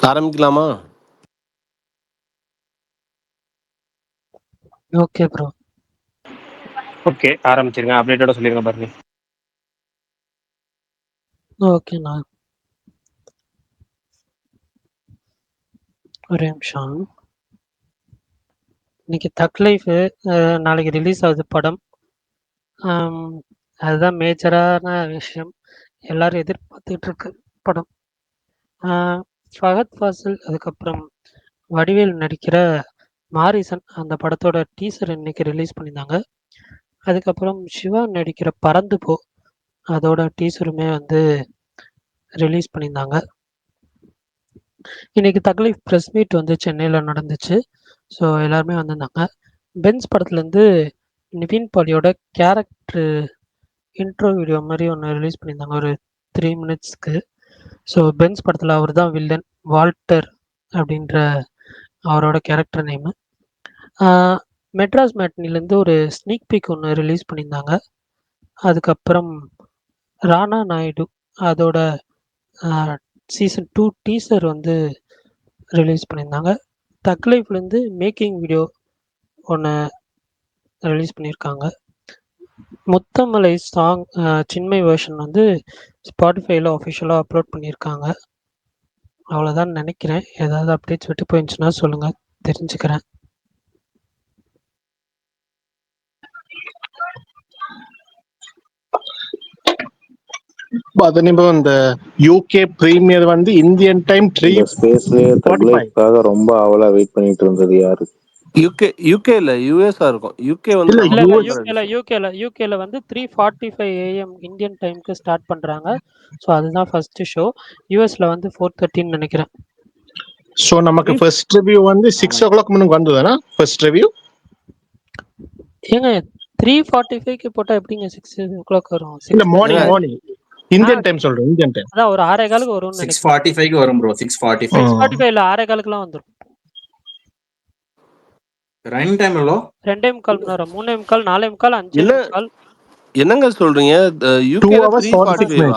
ஆரம்பிக்கலாமா? Okay bro. Okay, ஆரம்பிச்சிருங்க. அப்டேட்டோட சொல்லிருங்க பாருங்க. ஓகேண்ணா, ஒரே நிமிஷம். இன்னைக்கு தக் லைஃப் நாளைக்கு ரிலீஸ் ஆகுது படம். அதுதான் மேஜரான விஷயம். எல்லாரும் எதிர்பார்த்துட்டு இருக்கு படம். ஃபஹத் ஃபாசில் அதுக்கப்புறம் வடிவேல் நடிக்கிற மாரிசன் அந்த படத்தோட டீசர் இன்னைக்கு ரிலீஸ் பண்ணியிருந்தாங்க. அதுக்கப்புறம் சிவா நடிக்கிற பறந்து போ அதோட டீசருமே வந்து ரிலீஸ் பண்ணியிருந்தாங்க. இன்னைக்கு தக்லைஃப் ப்ரெஸ் மீட் வந்து சென்னையில் நடந்துச்சு. ஸோ எல்லாருமே வந்திருந்தாங்க. பென்ஸ் படத்துலேருந்து நிவின் பாலியோட கேரக்டரு இன்ட்ரோ வீடியோ மாதிரி ஒன்று ரிலீஸ் பண்ணியிருந்தாங்க ஒரு 3 மினிட்ஸ்க்கு. ஸோ பென்ஸ் படத்தில் அவர் தான் வில்லன், வால்டர் அப்படின்ற அவரோட கேரக்டர் நேமு. மெட்ராஸ் மேட்னிலேருந்து ஒரு ஸ்னீக் பீக் ஒன்று ரிலீஸ் பண்ணியிருந்தாங்க. அதுக்கப்புறம் ராணா நாயுடு அதோட சீசன் 2 டீசர் வந்து ரிலீஸ் பண்ணியிருந்தாங்க. தக் லைஃப்லேருந்து மேக்கிங் வீடியோ ஒன்று ரிலீஸ் பண்ணியிருக்காங்க. முத்தமலை சாங் சின்மை வெர்ஷன் வந்து ஸ்பாட்டிஃபைல அஃபிஷியலாக அப்லோட் பண்ணியிருக்காங்க. அவ்வளோதான் நினைக்கிறேன். ஏதாவது அப்டேட்ஸ் விட்டு போயிருந்துச்சுன்னா சொல்லுங்கள், தெரிஞ்சுக்கிறேன். இந்த யூகே பிரீமியர் வந்து இந்தியன் டைம் ரொம்ப அவளா வெயிட் பண்ணிட்டு இருந்தது யாரு? யூகே இல்ல யுஎஸ்ஆ இருக்கும். யூகே வந்து யூகேல வந்து 3:45 AM இந்தியன் டைம்க்கு ஸ்டார்ட் பண்றாங்க. ஸோ அதுதான் ஃபர்ஸ்ட் ஷோ. யூஎஸ்ல வந்து 4:13 நினைக்கிறேன். ஸோ நமக்கு ஃபர்ஸ்ட் ரிவ்யூ வந்து 6 o'clock முன்னுக்கு வந்ததுனா ஃபர்ஸ்ட் ரிவ்யூ ஏங்க 3:45க்கு போட்டா எப்படிங்க 6 o'clock வரும்? இல்ல மார்னிங் இந்தியன் டைம் சொல்றேன். இந்தியன் டைம் அதான் ஒரு 6:15க்கு வரும். 6:45க்கு வரும் ப்ரோ. 6:45 இல்ல 6:15க்குலாம் வந்துரும். ரன் டைம் எவ்வளோ? 2.25 மணி நேரம், 3.25, 4.25, 5.25. என்னங்க சொல்றீங்க? UK 3:45.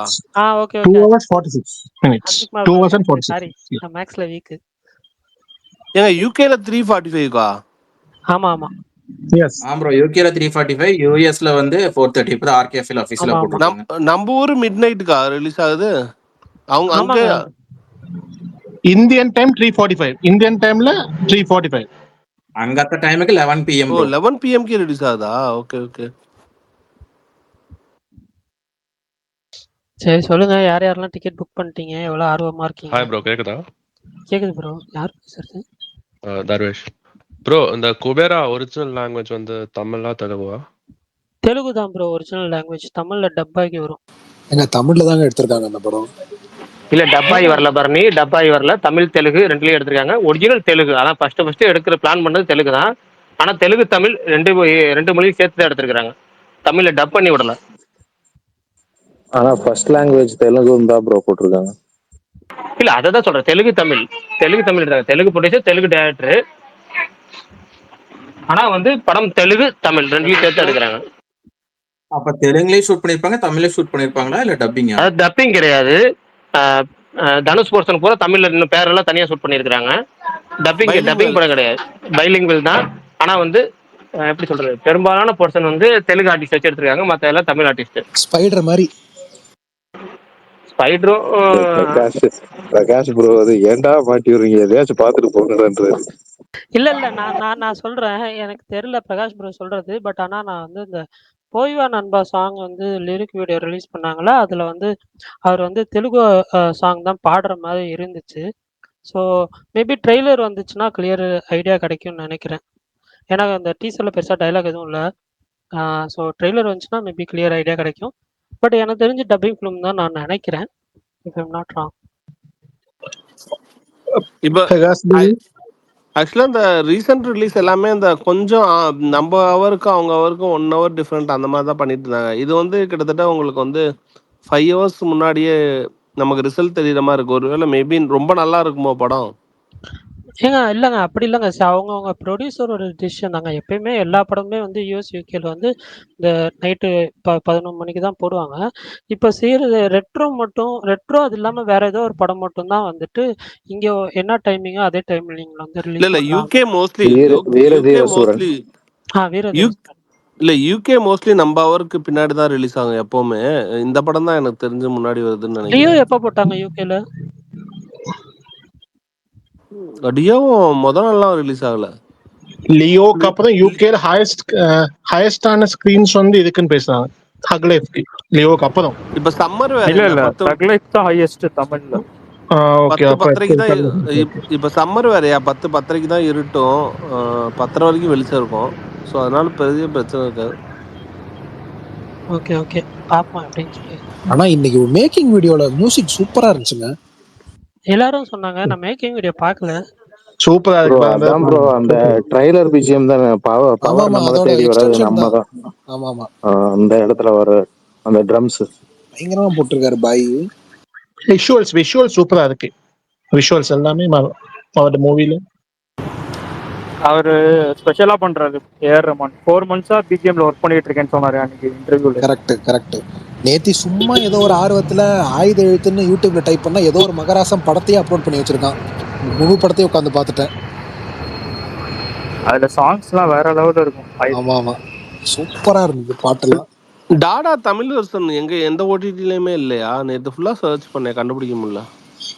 Okay 2 hours 46 minutes. 2 hours and 46. Sorry, நான் மேக்ஸ்ல வீக். ஏங்க யூகேல 3:45கா? ஆமா ஆமா. எஸ் ப்ரோ, யூகேல 3:45, யுஎஸ்ல வந்து 4:30. இப்போ ஆர்கேஎஃப்ல ஆபீஸ்ல போட்டுருக்காங்க. நம்ம ஊர் மிட் நைட்டுக்கா ரிலீஸ் ஆகுது? அவங்க அங்க இந்தியன் டைம் 3:45, இந்தியன் டைம்ல 3:45. அங்கத்த டைமுக்கு 11 PM ப்ரோ. 11 PMக்கு ரிலீஸ் ஆகுதா? Okay okay. சரி சொல்லுங்க, யார் யாரெல்லாம் டிக்கெட் புக் பண்ணிட்டீங்க? எவ்வளவு ஆர்வமா இருக்கீங்க? ஹாய் ப்ரோ, கேக்குதா? கேக்குது ப்ரோ. யார் பேசுறது? தர்வேஷ் ப்ரோ. இந்த குபேரா ஒரிஜினல் லாங்குவேஜ் வந்து தமிழா தெலுங்குவா? தெலுங்கு தான் ப்ரோ ஒரிஜினல் லாங்குவேஜ். தமிழ்ல டப் ஆகி வரும். எங்க தமிழ்ல தாங்க எடுத்திருக்காங்க அந்த படம். இல்ல டப்பாய் வரல பரணி, டப்பாய் வரல. தமிழ் தெலுங்கு ரெண்டுலயும் எடுத்திருக்காங்க. ஒரிஜினல் தெலுங்கு. அதான் ஃபர்ஸ்ட் எடுக்கிற பிளான் பண்ணது தெலுங்கு தான். ஆனா தெலுங்கு தமிழ் ரெண்டு மொழியும் சேர்த்து தான் எடுத்திருக்காங்க. தமிழ்ல டப் பண்ணி விடல. ஆனா ஃபர்ஸ்ட் லாங்குவேஜ் தெலுங்கு தான் ப்ரோ போட்டிருக்காங்க. இல்ல அதான் சொல்றேன், தெலுங்கு தமிழ் எடுத்தாங்க. Telugu producer, Telugu director. ஆனா வந்து படம் தெலுங்கு தமிழ் ரெண்டுலயும் சேர்த்து எடுக்கிறாங்க. அப்ப தெலுங்குலயும் ஷூட் பண்ணிருப்பாங்க, தமிழ்லயும் ஷூட் பண்ணிருப்பாங்களா இல்ல டப்பிங்? அது டப்பிங் கிடையாது. தனுஷ் போர்ஷன் கூட தமிழ்ல இன்னும் பேரெல்லாம் தனியா ஷூட் பண்ணிருக்காங்க. டப்பிங் படம் கிடையாது, பைலிங்குவல் தான். ஆனா வந்து எப்படி சொல்றது, பெரும்பாலான போர்ஷன் வந்து தெலுங்கு ஆர்டிஸ்ட் வச்சு எடுத்திருக்காங்க, மத்த எல்லாம் தமிழ் ஆர்டிஸ்ட். ஸ்பைடர் மாதிரி. ஸ்பைடரும் பிரகாஷ் ப்ரோ அது ஏன்டா மாட்டி விடுறீங்க, எதையாச்சும் பாத்துட்டு போங்கன்றது. இல்ல நான் சொல்றேன், எனக்கு தெரியல பிரகாஷ் ப்ரோ சொல்றது. பட் ஆனா நான் வந்து இந்த போய்வா நண்பா சாங் வந்து லிரிக் வீடியோ ரிலீஸ் பண்ணாங்களா, அதுல வந்து அவர் வந்து தெலுங்கு சாங் தான் பாடுற மாதிரி இருந்துச்சு. ஸோ மேபி ட்ரெய்லர் வந்துச்சுன்னா கிளியர் ஐடியா கிடைக்கும்னு நினைக்கிறேன். ஏன்னா அந்த டீசர்ல பெருசா டைலாக் எதுவும் இல்லை. ஸோ ட்ரெய்லர் வந்துச்சுன்னா மேபி கிளியர் ஐடியா கிடைக்கும். பட் எனக்கு தெரிஞ்சு டப்பிங் ஃபிலிம் தான் நான் நினைக்கிறேன், இஃப் ஐம் நாட் ராங். இப்போ ஆக்சுவலா இந்த ரீசெண்ட் ரிலீஸ் எல்லாமே இந்த கொஞ்சம் நம்ம அவருக்கும் அவங்க அவருக்கும் 1 hour டிஃப்ரெண்ட் அந்த மாதிரி தான் பண்ணிட்டு இருந்தாங்க. இது வந்து கிட்டத்தட்ட உங்களுக்கு வந்து 5 hours முன்னாடியே நமக்கு ரிசல்ட் தெரியுற மாதிரி இருக்கு. ஒருவேளை மேபி ரொம்ப நல்லா இருக்குமோ படம்? ஏங்க இல்லங்க. அப்படி இல்லங்க. அவங்கவங்க ப்ரொடியூசரோட டிசிஷன் தாங்க. எப்பயுமே எல்லா படமுமே வந்து யுஎஸ், யுகேல வந்து இந்த நைட்டு 11 மணிக்கு தான் போடுவாங்க. இப்ப செய்றது ரெட்ரோ அது இல்லாம வேற ஏதோ ஒரு படம் மட்டும் தான் வந்துட்டு, இங்க என்ன டைமிங்கோ அதே டைமிங்ல வந்து இல்ல ரிலீஸ் இல்ல பண்றாங்க. யூகே மோஸ்ட்லி வீர யூகே தீர சூரன். மோஸ்ட்லி வீரதீர சூரன். இல்ல யூகே மோஸ்ட்லி நம்ம அவருக்கு பின்னாடி தான் ரிலீஸ் ஆகும் எப்பவுமே. இந்த படம் தான் எனக்கு தெரிஞ்சு முன்னாடி வருதுன்னு லியோ நினைக்கிறேன். எப்ப போட்டாங்க யுகேல? டியோவும் முத நாள்லாம் ரிலீஸ் ஆகல. லியோக்கு அப்புறம் யூகேல ஹையஸ்டான ஸ்கிரீன்ஸ் வந்து இதுக்குன்னு பேசுறாங்க, தக் லைஃப்க்கு. லியோக்கு அப்புறம். இப்ப சம்மர் வேற இல்ல இல்ல இல்ல 10 தக் லைஃப் தான் ஹையஸ்ட் தமிழ்ல. ஓகே, 10 அப்ப 10:30க்கு தான் okay. இப்ப சம்மர் வேறயா 10 10:30க்கு தான் இருட்டும். 10:30 வரைக்கும் வெளிச்சம் இருக்கும். ஸோ அதனால பெரிய பிரச்சனை இருக்காது. Okay, okay. பாப்போம் எப்படின்னு சொல்லி. ஆனா இன்னைக்கு மேக்கிங் வீடியோல மியூசிக் சூப்பரா இருந்துச்சுங்க. எல்லாரும் சொன்னாங்க. நான் மேக்கிங் வீடியோ பார்க்கல. சூப்பரா ப்ரோ இருக்கு அதான் ப்ரோ அந்த ட்ரைலர் பிஜிஎம் தானே, பவர் ஆமாமா, நம்மளை அதோட தேடி வராது எக்ஸ்டென்ஷன் நம்ம தான். தான். ஆமாமா, அந்த இடத்துல வர அந்த ட்ரம்ஸ். பயங்கரமா போட்டிருக்காரு பாய். விஷுவல்ஸ் சூப்பரா இருக்கு. விஷுவல்ஸ் எல்லாமே அவரோட மூவில அவரு ஸ்பெஷலா பண்றாரு ஏஆர் ரஹ்மான். 4 months பிஜிஎம்ல ஒர்க் பண்ணிட்டு இருக்கேன்னு சொன்னாரு அன்னைக்கு இன்டர்வியூல. கரெக்ட். நேத்தி சும்மா ஏதோ ஒரு ஆர்வத்துல ஆயுத எழுத்துன்னு யூடியூப்ல டைப் பண்ணா ஏதோ ஒரு மகராசம் படத்தையே அப்லோட் பண்ணி வச்சிருக்கான். முழு படத்தையும் உட்காந்து பார்த்துட்டேன். அதுல சாங்ஸ்லாம் வேற லெவல்ல இருக்கும். ஆமா, சூப்பரா இருந்தது பாட்டெல்லாம். டாடா தமிழ் வெர்ஷன் எந்த ஓடிடிலயுமே இல்லையா? நேத்து ஃபுல்லா சர்ச் பண்ணேன், கண்டுபிடிக்க முடியல.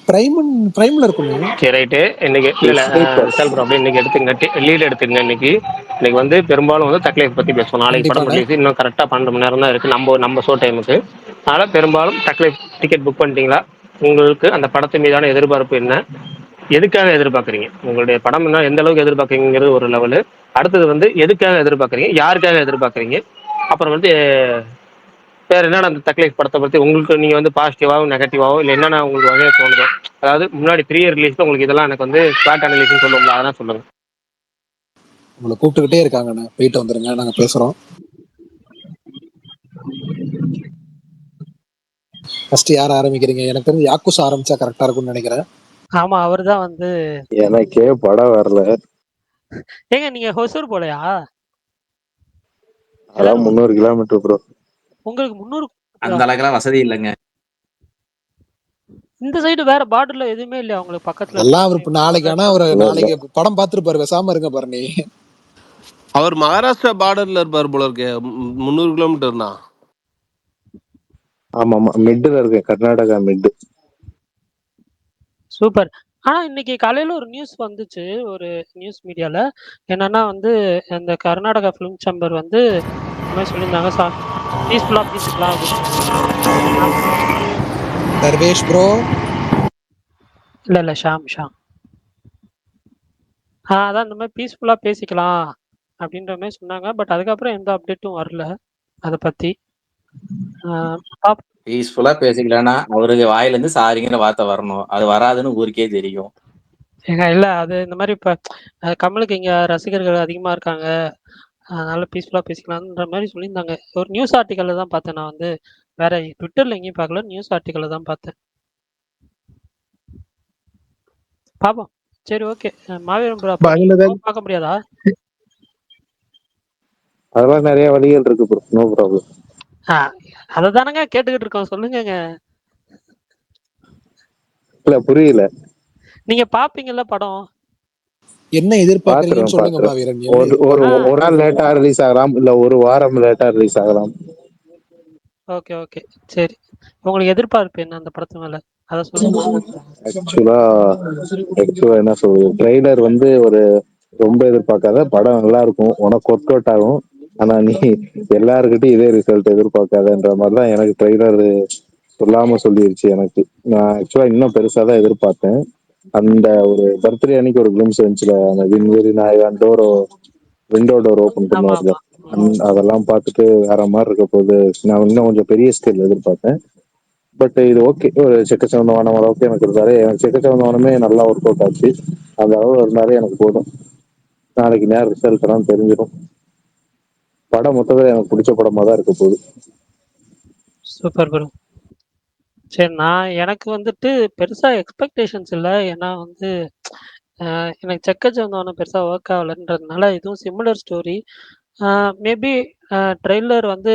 பிரைம்ல இருக்கணும். Okay right. இன்னைக்கு இல்ல விஷால் ப்ரோ அப்படியே இன்னைக்கு எடுத்துங்க, லீட் எடுத்துங்க. இன்னைக்கு வந்து பெரும்பாலும் வந்து தக்லைஃப் பத்தி பேசுவோம். நாளைக்கு படம் கண்டிப்பாண்ணே. ரிலீஸ் இன்னும் கரெக்டாக 12 மணி நேரம் தான் இருக்கு நம்ம ஷோ டைமுக்கு. அதனால பெரும்பாலும் தக்லைஃப் டிக்கெட் புக் பண்ணிட்டீங்களா? உங்களுக்கு அந்த படத்து மீதான எதிர்பார்ப்பு என்ன? எதுக்காக எதிர்பார்க்குறீங்க? உங்களுடைய படம் என்ன எந்த அளவுக்கு எதிர்பார்க்குறீங்கிறது ஒரு லெவலு. அடுத்தது வந்து எதுக்காக எதிர்பார்க்குறீங்க, யாருக்காக எதிர்பார்க்குறீங்க, அப்புறம் வந்து வேற என்னென்ன அந்த தக்லைஃப் படத்தை பத்தி உங்களுக்கு நீங்க வந்து பாசிட்டிவாகவும் நெகட்டிவாகவும் இல்லை என்னென்ன உங்களுக்கு வகையாக தோணுதோ, அதாவது முன்னாடி ப்ரீயர் ரிலீஸ்ல உங்களுக்கு இதெல்லாம் எனக்கு வந்து ஸ்பாட் அனலிஸ்ட்னு சொல்லுவோம்ல, அதெல்லாம் சொல்லுங்க. உங்களை கூப்பிட்டுக்கிட்டே இருக்காங்கண்ணே, போயிட்டு வந்துருங்க, நாங்க பேசுறோம். ஃபர்ஸ்ட் யார் ஆரம்பிக்கிறீங்க? எனக்கு தெரிஞ்சு யாக்குஸ் ஆரம்பிச்சா கரெக்டா இருக்கும்னு நினைக்கிறேன். ஆமா, அவர்தான் வந்து. எனக்கே படம் வரல. ஏங்க நீங்க ஹொசூர் போலையா? அதான் 300 கிலோமீட்டர் ப்ரோ. உங்களுக்கு 300? அந்த அளவுக்குலாம் வசதி இல்லைங்க. இந்த சைடு வேற பார்டர்ல எதுவுமே இல்லையா உங்களுக்கு பக்கத்துல? எல்லாம் அவர் இப்ப நாளைக்கு படம் பார்த்துருப்பாரு, பேசாம இருங்க பரணி. அவர் மகாராஷ்டிரா பார்டர்ல இருப்பார் போல இருக்கே. 300 கிலோமீட்டர்னா. ஆமா, மிட்ல இருக்கு, கர்நாடகா மிட். சூப்பர். ஆனா இன்னைக்கு காலையில ஒரு நியூஸ் வந்துச்சு, ஒரு நியூஸ் மீடியால. என்னன்னா வந்து இந்த கர்நாடகா ஃபிலிம் சேம்பர் வந்து இந்த மாதிரி சொல்லியிருந்தாங்க, பீஸ்ஃபுல்லா பேசிக்கலாம் அப்படின்னு. தர்வேஷ் ப்ரோ. இல்ல ஷாம். அதான் இந்த மாதிரி பீஸ்ஃபுல்லா பேசிக்கலாம் அப்படின்ற மாதிரி சொன்னாங்க. பட் அதுக்கப்புறம் எந்த அப்டேட்டும் வரல அதை பத்தி. பீஸ்ஃபுல்லா பேசிக்கலாம்னா அவருக்கு வாயில இருந்து சாரிங்கிற வார்த்தை வரணும். அது வராதுன்னு ஊருக்கே தெரியும். ஏங்க இல்ல, அது இந்த மாதிரி இப்ப கமலுக்கு இங்க ரசிகர்கள் அதிகமா இருக்காங்க, அதனால பீஸ்ஃபுல்லா பேசிக்கலாம்ன்ற மாதிரி சொல்லியிருந்தாங்க. ஒரு நியூஸ் ஆர்டிக்கல்ல தான் பார்த்தேன். நான் வந்து வேற ட்விட்டர்ல எங்கேயும் பார்க்கல, நியூஸ் ஆர்டிக்கல்ல தான் பார்த்தேன். பாப்போம். சரி, ஓகே. மாவீரன் ப்ரோ பார்க்க முடியாதா? அதெல்லாம் நிறைய வழிகள் இருக்கு ப்ரோ, நோ ப்ராப்ளம். அதை தானங்க கேட்டுக்கிட்டு இருக்கோம், சொல்லுங்க. இல்ல புரியல. நீங்க பாப்பீங்கல்ல படம்? என்ன எதிர்பார்க்கறீங்கன்னு சொல்லுங்க மாவீரன். ஒரு நாள் லேட்டா ரிலீஸ் ஆகலாம், இல்ல ஒரு வாரம் லேட்டா ரிலீஸ் ஆகலாம். ஓகே சரி. உங்களுக்கு எதிர்பார்ப்பு என்ன அந்த படத்து மேல, அத சொல்லுங்க. ஆக்சுவலா என்ன சொல்றது, ட்ரெய்லர் வந்து ஒரு ரொம்ப எதிர்பார்க்காத படம் நல்லா இருக்கும், உனக்கு ஒர்க் அவுட் ஆகும், ஆனா நீ எல்லாருக்கிட்டையும் இதே ரிசல்ட் எதிர்பார்க்காதன்ற மாதிரிதான் எனக்கு ட்ரெய்லர் சொல்லாம சொல்லிருச்சு. எனக்கு நான் ஆக்சுவலா இன்னும் பெருசா தான் எதிர்பார்த்தேன். அந்த ஒரு பர்த்டே அன்னைக்கு ஒரு கிளிம்ஸ் வந்துச்சுல, அந்த விண்வெளி நாயகன் விண்டோ டோர் ஓபன் பண்ணுவாங்க, அதெல்லாம் பார்த்துட்டு வேற மாதிரி இருக்க போது. நான் இன்னும் கொஞ்சம் பெரிய ஸ்கேல் எதிர்பார்த்தேன். பட் இது ஓகே, ஒரு செக்கச்சவந்தவானம் அளவுக்கு எனக்கு இருந்தாலே, எனக்கு செக்கச்சவந்தவானமே நல்லா ஒர்க் அவுட் ஆச்சு. அந்த அளவு இருந்தாலே எனக்கு போதும். நாளைக்கு நேரம் ரிசல்ட் எல்லாம் தெரிஞ்சிடும். படம் மொத்தத்தில் எனக்கு பிடிச்ச படமா தான் இருக்க போகுது. Super bro. சரி, எனக்கு வந்துட்டு பெருசா எக்ஸ்பெக்டேஷன்ஸ் இல்லை. ஏன்னா வந்து எனக்கு செக்கச்சவந்தவனும் பெருசா ஒர்க் ஆகலன்றதுனால இதுவும் சிமிலர் ஸ்டோரி. மேபி ட்ரெய்லர் வந்து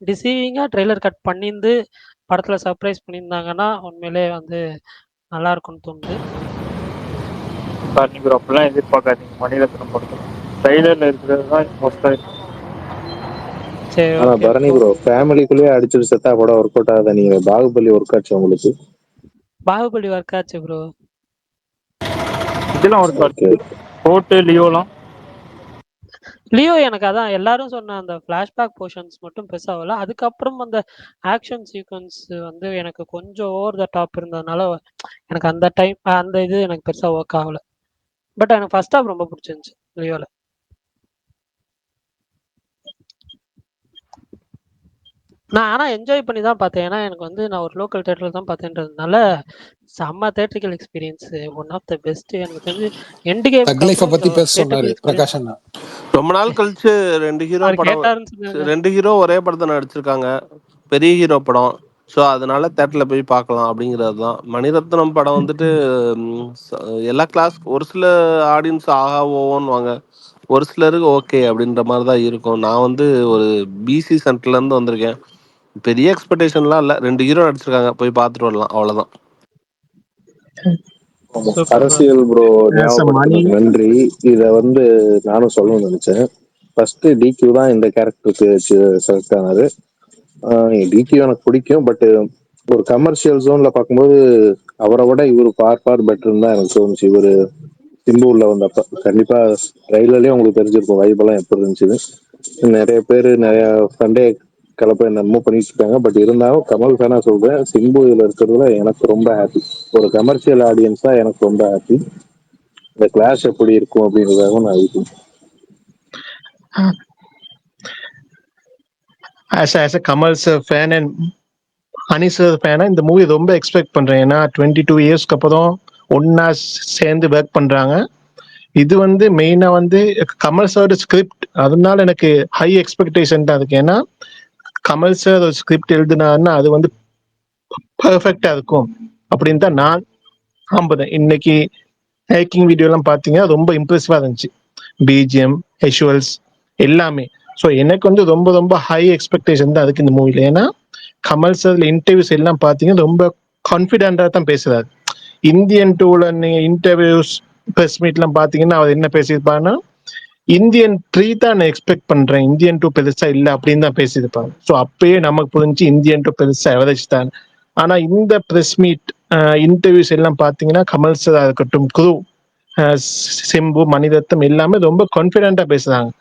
டிசீவிங்கா ட்ரெய்லர் கட் பண்ணியிருந்து படத்துல சர்ப்ரைஸ் பண்ணியிருந்தாங்கன்னா, உண்மையிலேயே வந்து நல்லாருக்கும்னு தோணுது. பரணி ப்ரோ அப்படிலாம் எதிர்பார்க்காதீங்க மணிரத்னம் படத்துல. ட்ரைலர்ல இருக்கிறது தான் மோஸ்டா இருக்கும். சரி, ஆனா ஓகே பரணி ப்ரோ. ப்ரோ ஃபேமிலிக்குள்ளேயே அடிச்சுட்டு செத்தா படம் ஒர்க் அவுட் ஆகுதா? நீங்க பாகுபலி ஒர்க் ஆச்சு உங்களுக்கு? பாகுபலி ஒர்க் ஆச்சு ப்ரோ. இதெல்லாம் ஒரு ஓகே. கோட்டு லியோலாம் லியோ எனக்கு அதான் எல்லாரும் சொன்ன அந்த ஃப்ளாஷ்பேக் போர்ஷன்ஸ் மட்டும் பெருசா ஆகல. அதுக்கப்புறம் அந்த ஆக்ஷன் சீக்வென்ஸ் வந்து எனக்கு கொஞ்சம் ஓவர் த டாப் இருந்ததுனால எனக்கு அந்த இது எனக்கு பெருசா ஒர்க் ஆகல. பட் எனக்கு ஃபர்ஸ்ட் ஹாஃப் ரொம்ப பிடிச்சிருந்துச்சு லியோல. நான் ஆனா என்ஜாய் பண்ணி தான் பார்த்தேன். ஏன்னா எனக்கு வந்து நான் ஒரு லோக்கல் தியேட்டர்ல தான் பார்த்தேன்றதுனால செம்ம theatrical experience. One of the best எனக்கு தெரிஞ்சு எண்ட் கேமுக்கு தக் லைஃபை அப்புறம் பத்தி பேச சொன்னாரு தியேட்ரிக்கல் எக்ஸ்பீரியன்ஸ். பிரகாஷ் அண்ணா. ரொம்ப நாள் கழிச்சு 2 ஹீரோ அவர் படம், கேட்டாருன்னு சொன்னாங்க. 2 ஹீரோ ஒரே படத்தை நடிச்சிருக்காங்க. பெரிய ஹீரோ படம். ஸோ அதனால தேட்டரில் போய் பார்க்கலாம் அப்படிங்கிறது தான். மணிரத்னம் படம் வந்துட்டு எல்லா கிளாஸ், ஒரு சில ஆடியன்ஸ் ஆஹா ஓவோன்னு வாங்க, ஒரு சிலருக்கு ஓகே அப்படின்ற மாதிரி தான் இருக்கும். நான் வந்து ஒரு பிசி சென்டர்லேருந்து வந்திருக்கேன். பெரிய எக்ஸ்பெக்டேஷன்லாம் இல்லை. 2 ஹீரோ நடிச்சிருக்காங்க, போய் பார்த்துட்டு வரலாம், அவ்வளோதான். அரசியல் ப்ரோ As a money, ஞாபகப்படுத்துனதுக்கு நன்றி. இத வந்து நானும் சொல்லணும்னு நினைச்சேன். ஃபர்ஸ்ட் டிக்யூ தான் இந்த கேரக்டருக்கு செலக்ட் ஆனாரு. டிக்யூ எனக்கு பிடிக்கும். பட் ஒரு கமர்ஷியல் ஜோன்ல பார்க்கும்போது அவரை விட இவரு பார் பெட்டர்னு தான் எனக்கு தோணுச்சு. இவரு சிம்புல வந்தப்ப கண்டிப்பா ட்ரைலர்லயே உங்களுக்கு தெரிஞ்சிருக்கும் வைபெல்லாம் எப்படி இருந்துச்சு. நிறைய பேர் நிறைய சண்டே கலப்பை என்னமோ பண்ணிட்டு இருக்காங்க. பட் இருந்தாலும் கமல் ஃபேனா சொல்றேன், சிம்பு இதுல இருக்கிறதுல எனக்கு ரொம்ப ஹாப்பி. ஒரு கமர்ஷியல் ஆடியன்ஸா எனக்கு ரொம்ப ஹாப்பி. இந்த கிளாஷ் எப்படி இருக்கும் அப்படின்றதாக நான் இது as a Kamal sir fan and honey sir ஃபேனா இந்த மூவி ரொம்ப எக்ஸ்பெக்ட் பண்றேன். ஏன்னா 22 இயர்ஸ்க்கு அப்புறம் ஒன்னா சேர்ந்து ஒர்க் பண்றாங்க. இது வந்து மெயினா வந்து கமல் சார் ஸ்கிரிப்ட், அதனால எனக்கு ஹை எக்ஸ்பெக்டேஷன் தான் இருக்கு. ஏன்னா கமல் சார் ஒரு ஸ்கிரிப்ட் எழுதினாருன்னா அது வந்து பர்ஃபெக்டா இருக்கும் அப்படின்னு தான் நான் நம்புறேன். இன்னைக்கு மேக்கிங் வீடியோ எல்லாம் பாத்தீங்கன்னா ரொம்ப இம்ப்ரெசிவா இருந்துச்சு. பிஜிஎம், விஷுவல்ஸ் எல்லாமே. ஸோ எனக்கு வந்து ரொம்ப ரொம்ப ஹை எக்ஸ்பெக்டேஷன் தான் அதுக்கு இந்த மூவில. ஏன்னா கமல் சார் இன்டர்வியூஸ் எல்லாம் பாத்தீங்கன்னா ரொம்ப கான்பிடென்டா தான் பேசுறாரு. இந்தியன் டூல நீங்க இன்டர்வியூஸ் பிரஸ் மீட் எல்லாம் பாத்தீங்கன்னா அவர் என்ன பேசியிருப்பாருன்னா, இந்தியன் 3 தான் நான் எக்ஸ்பெக்ட் பண்றேன், இந்தியன் 2 பெருசா இல்ல அப்படின்னு தான் பேசியிருப்பாங்க. ஸோ அப்பயே நமக்கு புரிஞ்சு இந்தியன் 2 பெருசா எவரேஜ் தான். ஆனா இந்த பிரஸ் மீட் இன்டர்வியூஸ் எல்லாம் பாத்தீங்கன்னா கமல் சார் இருக்கட்டும், குரு, சிம்பு, மணிரத்னம் எல்லாமே ரொம்ப கான்பிடென்டா பேசுறாங்க.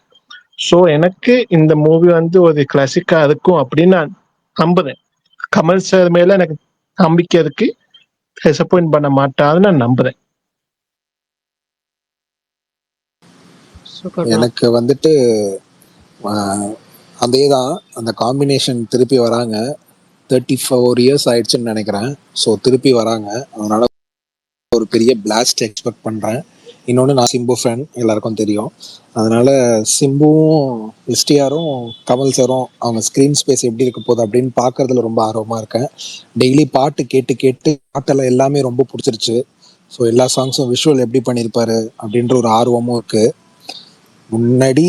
ஸோ எனக்கு இந்த மூவி வந்து ஒரு கிளாசிக்கா இருக்கும் அப்படின்னு நான் நம்புறேன். கமல் சார் மேல எனக்கு நம்பிக்கை இருக்கு. டிசப்பாயிண்ட் பண்ண மாட்டாருன்னு நான் நம்புறேன். Super bro. எனக்கு வந்துட்டு அதே தான், அந்த காம்பினேஷன் திருப்பி வராங்க. 34 இயர்ஸ் ஆயிடுச்சுன்னு நினைக்கிறேன். ஸோ திருப்பி வராங்க, அதனால ஒரு பெரிய பிளாஸ்ட் எக்ஸ்பெக்ட் பண்றேன். இன்னொன்று, நான் சிம்பு ஃபேன், எல்லாருக்கும் தெரியும். அதனால சிம்புவும் எஸ்டிஆரும் கமல் சாரும் அவங்க ஸ்க்ரீன் ஸ்பேஸ் எப்படி இருக்க போகுது அப்படின்னு பார்க்கறதுல ரொம்ப ஆர்வமா இருக்கேன். டெய்லி பாட்டு கேட்டு கேட்டு பாட்டெல்லாம் எல்லாமே ரொம்ப பிடிச்சிருச்சு. ஸோ எல்லா சாங்ஸும் விஷுவல் எப்படி பண்ணியிருப்பாரு அப்படின்ற ஒரு ஆர்வமும் இருக்கு. முன்னாடி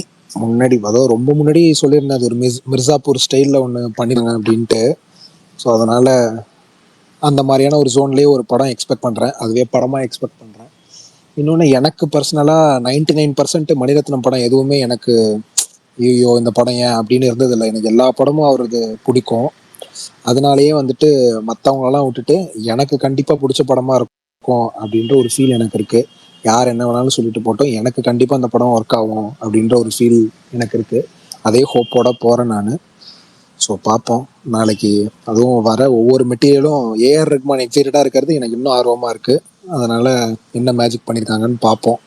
அதாவது ரொம்ப முன்னாடி சொல்லியிருந்தேன், அது ஒரு மிர்சாப்பூர் ஸ்டைலில் ஒன்று பண்ணிருங்க அப்படின்ட்டு. ஸோ அதனால அந்த மாதிரியான ஒரு ஜோன்லேயே ஒரு படம் எக்ஸ்பெக்ட் பண்ணுறேன். அதுவே படமாக எக்ஸ்பெக்ட் பண்ணுறேன். இன்னொன்று, எனக்கு பர்சனலாக 99% மணிரத்னம் படம் எதுவுமே எனக்கு ஐயோ இந்த படம் ஏன் அப்படின்னு இருந்ததில்லை. எனக்கு எல்லா படமும் அவரது பிடிக்கும். அதனாலேயே வந்துட்டு மற்றவங்களெல்லாம் விட்டுட்டு எனக்கு கண்டிப்பாக பிடிச்ச படமாக இருக்கும் அப்படின்ற ஒரு ஃபீல் எனக்கு இருக்குது. யார் என்ன வேணாலும் சொல்லிட்டு போட்டோம், எனக்கு கண்டிப்பாக அந்த படம் ஒர்க் ஆகும் அப்படின்ற ஒரு ஃபீல் எனக்கு இருக்குது. அதே ஹோப்போட போகிறேன் நான். ஸோ பார்ப்போம் நாளைக்கு. அதுவும் வர ஒவ்வொரு மெட்டீரியலும் ஏஆர் ரஹ்மான் எக்ஸைட்டடாக இருக்கிறது எனக்கு இன்னும் ஆர்வமாக இருக்குது. அதனால் என்ன மேஜிக் பண்ணியிருக்காங்கன்னு பார்ப்போம்.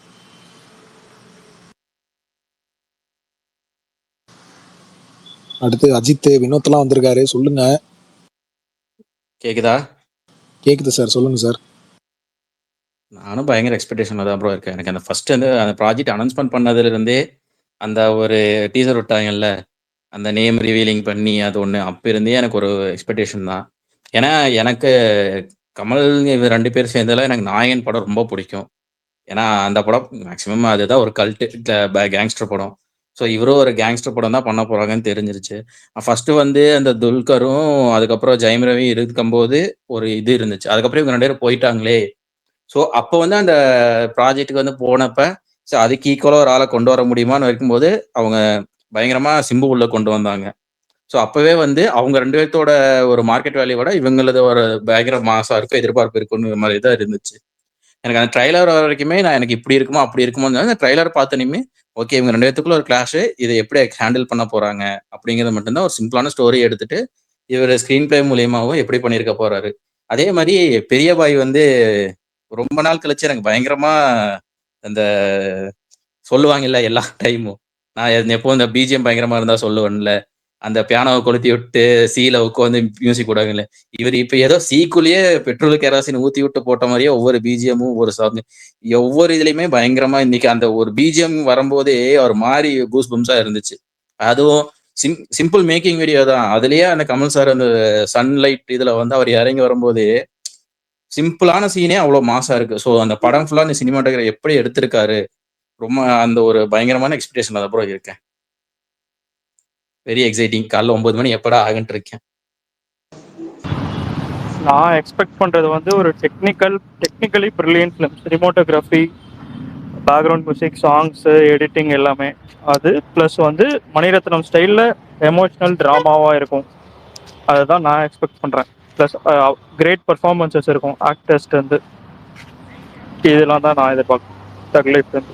அடுத்து அஜித், வினோத்லாம் வந்திருக்காரு. சொல்லுங்க. கேக்குதா? கேக்குது சார், சொல்லுங்க சார். நானும் பயங்கர எக்ஸ்பெக்டேஷன்ல தான் ப்ரோ இருக்கேன். எனக்கு அந்த ஃபர்ஸ்ட் வந்து அந்த ப்ராஜெக்ட் அனௌன்ஸ்மெண்ட் பண்ணதுல இருந்தே அந்த ஒரு டீசர் விட்டாங்கல்ல, அந்த நேம் ரிவீலிங் பண்ணி அது ஒன்று, அப்போ இருந்தே எனக்கு ஒரு எக்ஸ்பெக்டேஷன் தான். ஏன்னா எனக்கு கமல் இவங்க 2 பேர் சேர்ந்ததில் எனக்கு நாயகன் படம் ரொம்ப பிடிக்கும். ஏன்னா அந்த படம் மேக்ஸிமம் அதுதான் ஒரு கல்ட்டு கேங்ஸ்டர் படம். ஸோ இவரும் ஒரு கேங்ஸ்டர் படம் தான் பண்ண போறாங்கன்னு தெரிஞ்சிருச்சு. ஃபர்ஸ்ட் வந்து அந்த துல்கரும் அதுக்கப்புறம் ஜெயம் ரவி இருக்கும்போது ஒரு இது இருந்துச்சு. அதுக்கப்புறம் இவங்க 2 பேரும் போயிட்டாங்களே. ஸோ அப்போ வந்து அந்த ப்ராஜெக்ட்டுக்கு வந்து போனப்ப அதுக்கு ஈக்குவலா ஒரு ஆளை கொண்டு வர முடியுமான்னு இருக்கும்போது அவங்க பயங்கரமா சிம்பு உள்ள கொண்டு வந்தாங்க. ஸோ அப்பவே வந்து அவங்க 2 பேர்த்தோட ஒரு மார்க்கெட் வேல்யூ விட இவங்களது ஒரு பயங்கர மாசா இருக்கும், எதிர்பார்ப்பு இருக்குன்னு மாதிரி தான் இருந்துச்சு. எனக்கு அந்த ட்ரைலர் வரைக்குமே நான் எனக்கு இப்படி இருக்குமோ அப்படி இருக்குமோ அந்த ட்ரைலர் பார்த்தனையுமே ஓகே இவங்க 2 பேத்துக்குள்ள ஒரு கிளாஷ், இதை எப்படி ஹேண்டில் பண்ண போறாங்க அப்படிங்கிறது மட்டும்தான் ஒரு சிம்பிளான ஸ்டோரி எடுத்துட்டு இவர் ஸ்கிரீன் பிளே மூலியமாவும் எப்படி பண்ணியிருக்க போறாரு. அதே மாதிரி பெரிய பாய் வந்து ரொம்ப நாள் கழிச்சு எனக்கு பயங்கரமா அந்த சொல்லுவாங்கல்ல எல்லா டைமும் நான் எப்போ இந்த பிஜிஎம் பயங்கரமா இருந்தா சொல்லுவேன்ல, அந்த பியானோவை கொளுத்தி விட்டு சீல உட்காந்து மியூசிக் போடுவாங்கல்ல, இவர் இப்ப ஏதோ சீக்குள்ளேயே பெட்ரோல் கேராசின் ஊத்தி விட்டு போட்ட மாதிரியே ஒவ்வொரு பிஜிஎமும் ஒவ்வொரு சாங் ஒவ்வொரு இதுலயுமே பயங்கரமா இன்னைக்கு அந்த ஒரு பிஜிஎம் வரும்போதே அவர் மாறி கூஸ் பம்ஸா இருந்துச்சு. அதுவும் சிம்பிள் மேக்கிங் வீடியோ தான். அதுலயே அந்த கமல் சார் அந்த சன்லைட் இதுல வந்து அவர் இறங்கி வரும்போதே சிம்பிளான சீனே அவ்வளவு மாசா இருக்கு. ஸோ அந்த படம் ஃபுல்லா அந்த சினிமாட்டோகிராஃபர் எப்படி எடுத்திருக்காரு, ரொம்ப அந்த ஒரு பயங்கரமான எக்ஸ்பெக்டேஷன் அப்புறம் இருக்கேன். Very exciting. காலைல 9 மணி எப்படா ஆகுன்ட்டு இருக்கேன். நான் எக்ஸ்பெக்ட் பண்ணுறது வந்து ஒரு technically brilliant film. Cinematography, background music, songs, editing எல்லாமே. அது ப்ளஸ் வந்து மணிரத்னம் ஸ்டைலில் எமோஷ்னல் ட்ராமாவாக இருக்கும். அதுதான் நான் எக்ஸ்பெக்ட் பண்ணுறேன். ப்ளஸ் கிரேட் பர்ஃபார்மன்ஸஸ் இருக்கும் ஆக்டர்ஸ்ட்டு வந்து. இதெல்லாம் தான் நான் எதிர்பார்க்குறேன் தக்லைஃப் வந்து.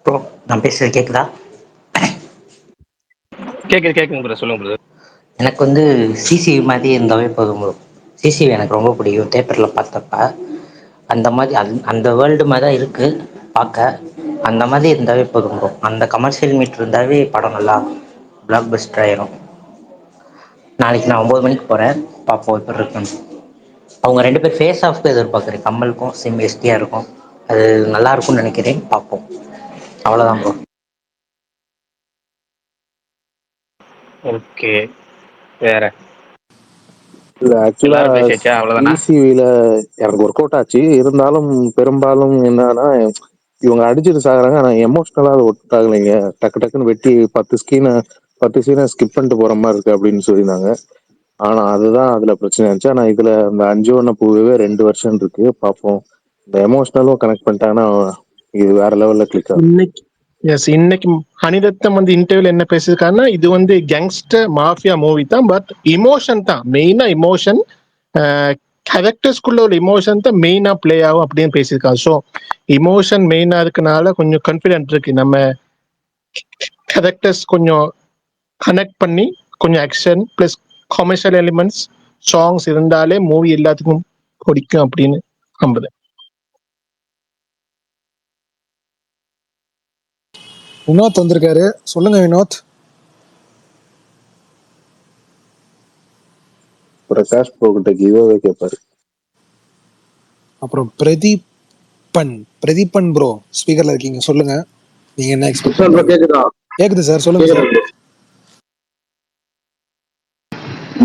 ப்ரோ நான் பேசுறது கேட்குதா? கேக்குங்க ப்ரோ, சொல்லுங்க ப்ரோ. எனக்கு வந்து சிசிவி மாதிரி இருந்தாவே போதும் ப்ரோ. சிசிவி எனக்கு ரொம்ப பிடிக்கும். தேட்டரில் பார்த்தப்ப அந்த மாதிரி அந்த வேர்ல்டு மாதிரி தான் இருக்குது பார்க்க. அந்த மாதிரி இருந்தாவே போதும் ப்ரோ. அந்த கமர்ஷியல் மீட் இருந்தாவே படம் நல்லா பிளாக் பஸ்டர் ஆயிரும். நாளைக்கு நான் 9 மணிக்கு போகிறேன், பார்ப்போம் எப்படி இருக்குன்னு. அவங்க 2 பேர் ஃபேஸ் ஆஃப்க்கு எதிர்பார்க்குறேன், கமலுக்கும் சேம் எஸ்டியாக இருக்கும். அது நல்லா இருக்கும்னு நினைக்கிறேன், பார்ப்போம். அவ்வளோதான் ப்ரோ. ஓகே, வேற இல்ல ஆக்சுவலா எல்லாரும் பேசியாச்சா? அவ்வளவுதானா? சிசிவில எனக்கு ஒர்க் அவுட் ஆச்சு. இருந்தாலும் பெரும்பாலும் என்னன்னா இவங்க அடிச்சுட்டு சாகுறாங்க, ஆனா எமோஷனலா அது ஒர்க் ஆகலைங்க. டக்கு டக்குன்னு வெட்டி 10 சீனை ஸ்கிப் பண்ணிட்டு போற மாதிரி இருக்கு அப்படின்னு சொல்லியிருந்தாங்க. ஆனா அதுதான் அதுல பிரச்சனை இருந்துச்சு. ஆனா இதுல அந்த 5 வண்ண பூவே 2 வருஷம் இருக்கு, பார்ப்போம். இந்த எமோஷனலும் கனெக்ட் பண்ணிட்டாங்கன்னா இது வேற லெவல்ல கிளிக் ஆகும். இன்னைக்கு அனிரத்தம் வந்து இன்டர்வியூல என்ன பேசியிருக்காருன்னா, இது வந்து கேங்ஸ்டர் மாஃபியா மூவி தான், பட் இமோஷன் தான் மெயினா. இமோஷன் கேரக்டர்ஸ்குள்ள ஒரு இமோஷன் தான் மெயினா பிளே ஆகும் அப்படின்னு பேசியிருக்காரு. ஸோ இமோஷன் மெயினா இருக்கனால கொஞ்சம் கான்ஃபிடென்ட் இருக்கு. நம்ம கேரக்டர்ஸ் கொஞ்சம் கனெக்ட் பண்ணி கொஞ்சம் action plus commercial elements songs இருந்தாலே மூவி எல்லாத்துக்கும் பிடிக்கும் அப்படின்னு நம்புறேன். வினோத் வந்திருக்காரு, சொல்லுங்க வினோத். பிரகாஷ் ப்ரோகிட்ட கிவ்அவே கேட்பாரு. அப்புறம் பிரதீபன் ப்ரோ ஸ்பீக்கர்ல இருக்கீங்க, சொல்லுங்க. நீங்க என்ன எக்ஸ்பெக்ட் சார் பண்றீங்க? கேக்குதா? கேக்குது சார், சொல்லுங்க சார்.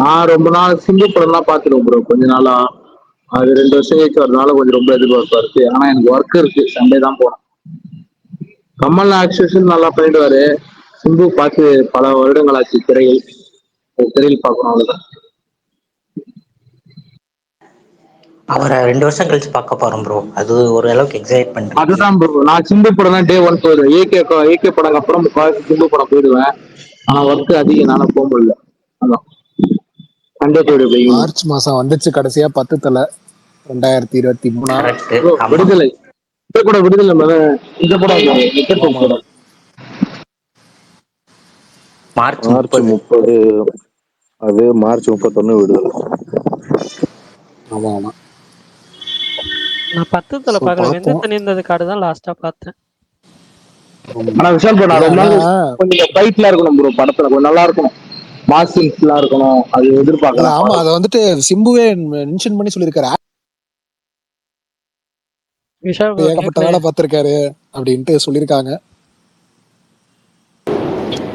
நான் ரொம்ப நாள் சிம்பு படம்லாம் பாத்துருவேன் ப்ரோ, கொஞ்ச நாளா. அது 2 வருஷம் கழிச்சு வரதுனால கொஞ்சம் ரொம்ப எதிர்பார்ப்பா இருக்கு. ஆனா எனக்கு ஒர்க் இருக்கு, சண்டே தான் போனேன். கமல் ஆக்சன் நல்லா பண்ணிடுவாரு. சிம்பு பார்த்து பல வருடங்கள் ஆச்சு திரையில் பார்க்கணும், அவ்வளவுதான். அவரை 2 வருஷம் கழிச்சு பார்க்க போறோம் ப்ரோ. அது ஒரு அளவுக்கு எக்ஸைட் பண்ணிட்டு. அதுதான் ப்ரோ, நான் சிம்பு படம் தான் டே 1 போயிடுவேன். ஏகே படம் அப்புறம் சிம்பு படம் போயிடுவேன். ஆனா ஒர்க் அதிகம், என்னால போக முடியல. அதான் சண்டே போயிடுவேன். மார்ச் மாசம் வந்துச்சு கடைசியா 10 தலை 2023. விடுதலை கூட விடுதலை இந்த படம் மார்ச் 30. அது மார்ச் 31 விடுதலை. ஆமா ஆமா. நான் 10 தலை பார்க்கல, வெந்த தண்ணி இருந்தது காடு தான் லாஸ்டா பார்த்தேன். ஆனா விஷால் ப்ரோ, நான் ரொம்ப நாள் கொஞ்சம் ஃபைட்லாம் இருக்கணும் ப்ரோ படத்துல, கொஞ்சம் நல்லா இருக்கணும், மாஸ் சீன்ஸ்லாம் இருக்கணும், அது எதிர்பார்க்கலாம். ஆமா, அதை வந்துட்டு சிம்புவே மென்ஷன் பண்ணி சொல்லியிருக்காரு. ஏகப்பட்ட வேலை பார்த்திருக்காரு அப்படின்ட்டு சொல்லியிருக்காங்க.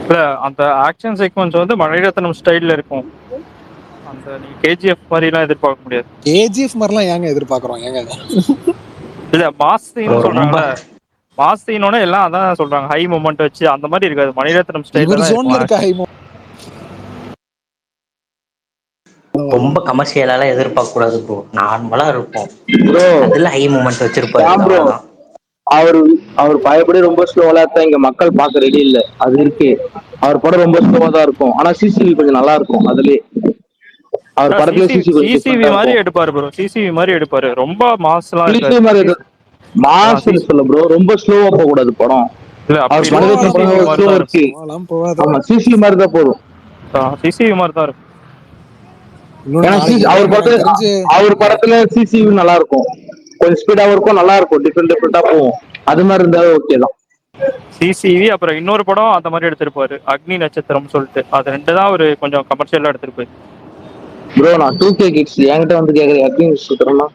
இல்லை, அந்த ஆக்ஷன் சீக்வன்ஸ் வந்து மணிரத்னம் ஸ்டைலில் இருக்கும். அந்த சார். நீங்க கேஜிஎஃப் மாதிரிலாம் எதிர்பார்க்க முடியாது. கேஜிஎஃப் மாதிரிலாம் ஏங்க எதிர்பார்க்குறோம் ஏங்க? இல்ல மாஸ் ப்ரோ சீன் ரொம்ப சொல்றாங்கல்ல, மாஸ் சீனோட எல்லாம் அதான் சொல்றாங்க, ஹை மொமெண்ட் வச்சு அந்த மாதிரி இருக்காது, மணிரத்னம் ஸ்டைல்ல இவர் தான் ஜோன்ல இருக்கும் இருக்க action. ஹைமோ ரொம்ப கமர்ஷியலாலாம் எதிர்பார்க்க கூடாது ப்ரோ. நார்மலா இருக்கும். ப்ரோ அதுல ஹை மூமெண்ட் வச்சிருப்பாரு, ஏன் ப்ரோ அவ்வளவுதான். அவர் அவர் பயப்படி ரொம்ப ஸ்லோவா தான் இங்க மக்கள் பார்க்க ரெடி இல்ல, அது இருக்கு. அவர் படம் ரொம்ப ஸ்லோவா தான் இருக்கும், ஆனா சிசிவி கொஞ்சம் நல்லா இருக்கும். அதுலயே அவர் படத்துல சிசி கொஞ்சம் சிசிவி டிஃபரெண்டா மாதிரி இருக்கும். எடுப்பாரு ப்ரோ, சிசிவி மாதிரி எடுப்பாரு, ரொம்ப மாஸ்லாம் சிசிவி இருக்காது. மாதிரி மாசம் சொல்ல ப்ரோ, ரொம்ப ஸ்லோவா போக கூடாது படம். இல்ல அப்படி அவர் இல்ல, மனிதத்தின் ஸ்லோவாலாம் சிசிவி படம் போகாது மாதிரி ஸ்லோ ப்ரோ, தான் இருக்கு. இருக்கும். ஸ்லோவாலாம் போகாது. ஆமா சிசிவி மாதிரி தான் போதும். சிசிவி மாதிரி தான் இருக்கும். இன்னொன்னு ஏன்னா நாளைக்கு அவர் எனக்கு படத்துல தெரிஞ்சு அவர் படத்துல சிசிவி நல்லா இருக்கும், கொஞ்சம் ஸ்பீடாவும் இருக்கும், நல்லா இருக்கும், டிஃப்ரெண்டா போகும். அது மாதிரி இருந்தாலும் ஓகே தான். சிசிவி அப்புறம் இன்னொரு படம் அந்த மாதிரி எடுத்திருப்பாரு, அக்னி நட்சத்திரம் சொல்லிட்டு, அது ரெண்டு தான் ஒரு கொஞ்சம் கமர்ஷியலா எடுத்திருப்பாரு. ப்ரோ நான் 2K கிட்ஸ், என்கிட்ட வந்து கேக்குறேன் அக்னி நட்சத்திரம்னா.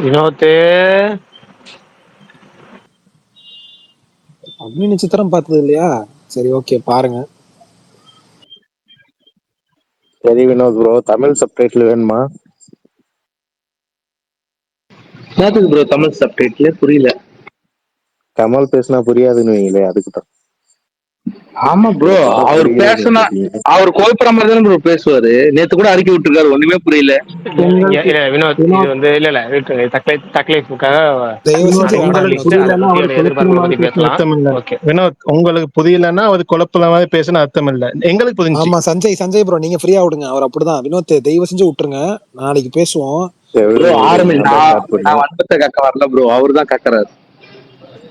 வினோத் அக்னி நட்சத்திரம் பார்த்தது இல்லையா? சரி ஓகே பாருங்க. சரி வினோத் ப்ரோ, தமிழ் சப்டைட்டில் வேணுமா? நேத்துக்கு ப்ரோ தமிழ் சப்டைட்டில் புரியல. கமல் பேசினா புரியாதுன்னு வைங்களே, அதுக்கு தான். ஆமா ப்ரோ, எப்பதான் அவர் புரியுதுன்னு பேசினா தெரியல. அவர் கோயப்பட மாதிரி தானே ப்ரோ பேசுவாரு. நேத்து கூட அறிக்கை விட்டுருக்காரு, ஒண்ணுமே புரியல. இல்ல வினோத், இது வந்து இல்ல தக்லைஃபுக்காக தயவு செஞ்சு நாளைக்கு படம் வேணாம் உங்களுக்கு ரிலீஸ், வினோத். அதை புரியலன்னா அவர் பத்தியோட குழப்பற எதிர்பார்ப்புகளை மாதிரி பத்தி பேசின பேசலாம். அர்த்தம் இல்ல. ஓகே. வினோத், உங்களுக்கு புரியலன்னா அது குழப்பமாவே பேசின அர்த்தம் இல்ல. எங்களுக்கு புரிஞ்சு. ஆமா சஞ்சய் ப்ரோ நீங்க ஃப்ரீயா விடுங்க அவர், அப்படிதான். வினோத் தயவு செஞ்சு விட்டுருங்க, நாளைக்கு பேசுவோம். சரி, ப்ரோ விடுங்க விடுங்க, ஆரம்பி நான் தான் நான் ஸ்டார்ட் நான் பண்ணுவேன். வன்மத்தை கக்க வரல ப்ரோ, அவரு தான் கக்கறாரு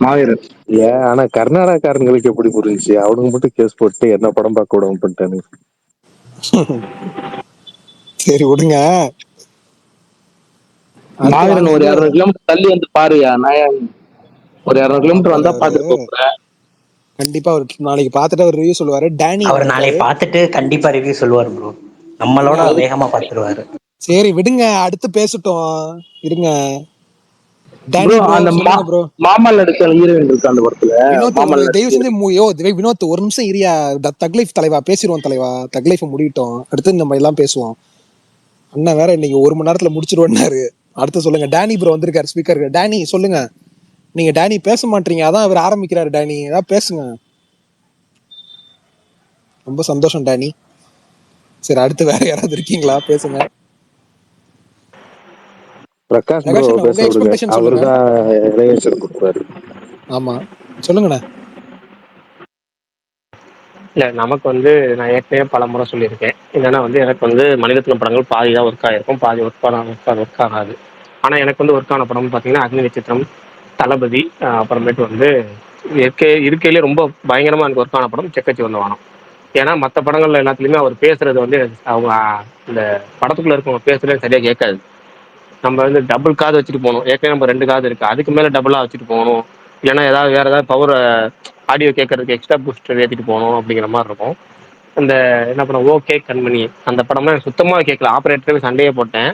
மாவீரன். ஏன் ஆனா கர்நாடகாரங்களுக்கு எப்படி புரிஞ்சுச்சு? அவனுங்க மட்டும் கேஸ் போட்டு என்ன படம் பார்க்க விடாம பண்ணிட்டானுங்க. சரி விடுங்க. அடுத்து வாங்க மாவீரன் ஒரு இது. 200 கிலோமீட்டர் தள்ளி வந்து பாருயா, நான் ஒரு 200 கிலோமீட்டர் பாப்பாரு வந்தா அவரு, பாத்துட்டு போறேன். கண்டிப்பா அவர் நாளைக்கு பார்த்துட்டு அவர் ரிவ்யூ சொல்லுவாரு. டேனி அவர் நாளை வந்திருக்காரு. பார்த்துட்டு கண்டிப்பா ரிவ்யூ சொல்லுவார் ப்ரோ. ஏங்க நம்மளோட அதுக்கு வேகமா பார்த்துருவாரு. சரி விடுங்க, அடுத்து பேசட்டும். இருங்க. ப்ரோ டேனி ப்ரோ அந்த சொல்லுங்க ப்ரோ. மாமல் நடிச்ச ஹீரோயின் இருக்கு அந்த படத்துல, வினோத் மாமல் தயவு நடிச்ச செஞ்சு வினோத் ஒரு நிமிஷம் இரியா. தக்லைஃப் தலைவா பேசிடுவோம் தலைவா, தக்லைஃப் முடிவிட்டோம், அடுத்து நம்ம எல்லாம் பேசுவோம். அண்ணா வேற இன்னைக்கு 1 மணி நேரத்துல முடிச்சிருவேன்னாரு. அடுத்து சொல்லுங்க. டேனி ப்ரோ வந்திருக்காரு ஸ்பீக்கர். டேனி சொல்லுங்க. நீங்க டேனி பேச மாட்டீங்க, அதான் அவர் ஆரம்பிக்கிறாரு. டேனி ஏதாவது பேசுங்க. ரொம்ப சந்தோஷம் டேனி. சரி அடுத்து வேற யாராவது இருக்கீங்களா? பேசுங்க. பிரகாஷ் ப்ரோ பிரகாஷ் அண்ணா பேச உங்க விடுங்க, எக்ஸ்பெக்டேஷன் அவரு சொல்லுங்க. தான் இளையச்சல் கொடுப்பாரு. ஆமா சொல்லுங்கண்ணா. இல்ல நமக்கு வந்து நான் ஏற்கனவே பல முறை சொல்லியிருக்கேன், என்னன்னா வந்து எனக்கு வந்து மணிரத்னம் படங்கள் பாதி தான் ஒர்க் ஆகிருக்கும், பாதி ஒர்க் ஆகாது. ஆனால் எனக்கு வந்து ஒர்க் ஆன படம்னு பார்த்தீங்கன்னா அக்னி நட்சத்திரம், தளபதி, அப்புறமேட்டு வந்து இருக்கையிலே ரொம்ப பயங்கரமாக எனக்கு ஒர்க் ஆன படம் செக்கச்சி வந்த வானம். ஏன்னா மற்ற படங்கள்ல எல்லாத்துலேயுமே அவர் பேசுறது வந்து அவங்க இந்த படத்துக்குள்ள இருக்கவங்க பேசுறது சரியாக கேட்காது. நம்ம வந்து டபுள் காது வச்சுட்டு போகணும், ஏற்கனவே நம்ம 2 காது இருக்கு, அதுக்கு மேலே டபுளாக வச்சுட்டு போகணும். இல்லைன்னா ஏதாவது வேற ஏதாவது பவர் ஆடியோ கேட்கறதுக்கு எக்ஸ்ட்ரா பூஸ்டர் ஏற்றிட்டு போகணும் அப்படிங்கிற மாதிரி இருக்கும். இந்த என்ன படம், ஓகே கண்மணி, அந்த படம்லாம் எனக்கு சுத்தமாக கேட்கல. ஆப்ரேட்டரே சண்டையே போட்டேன்,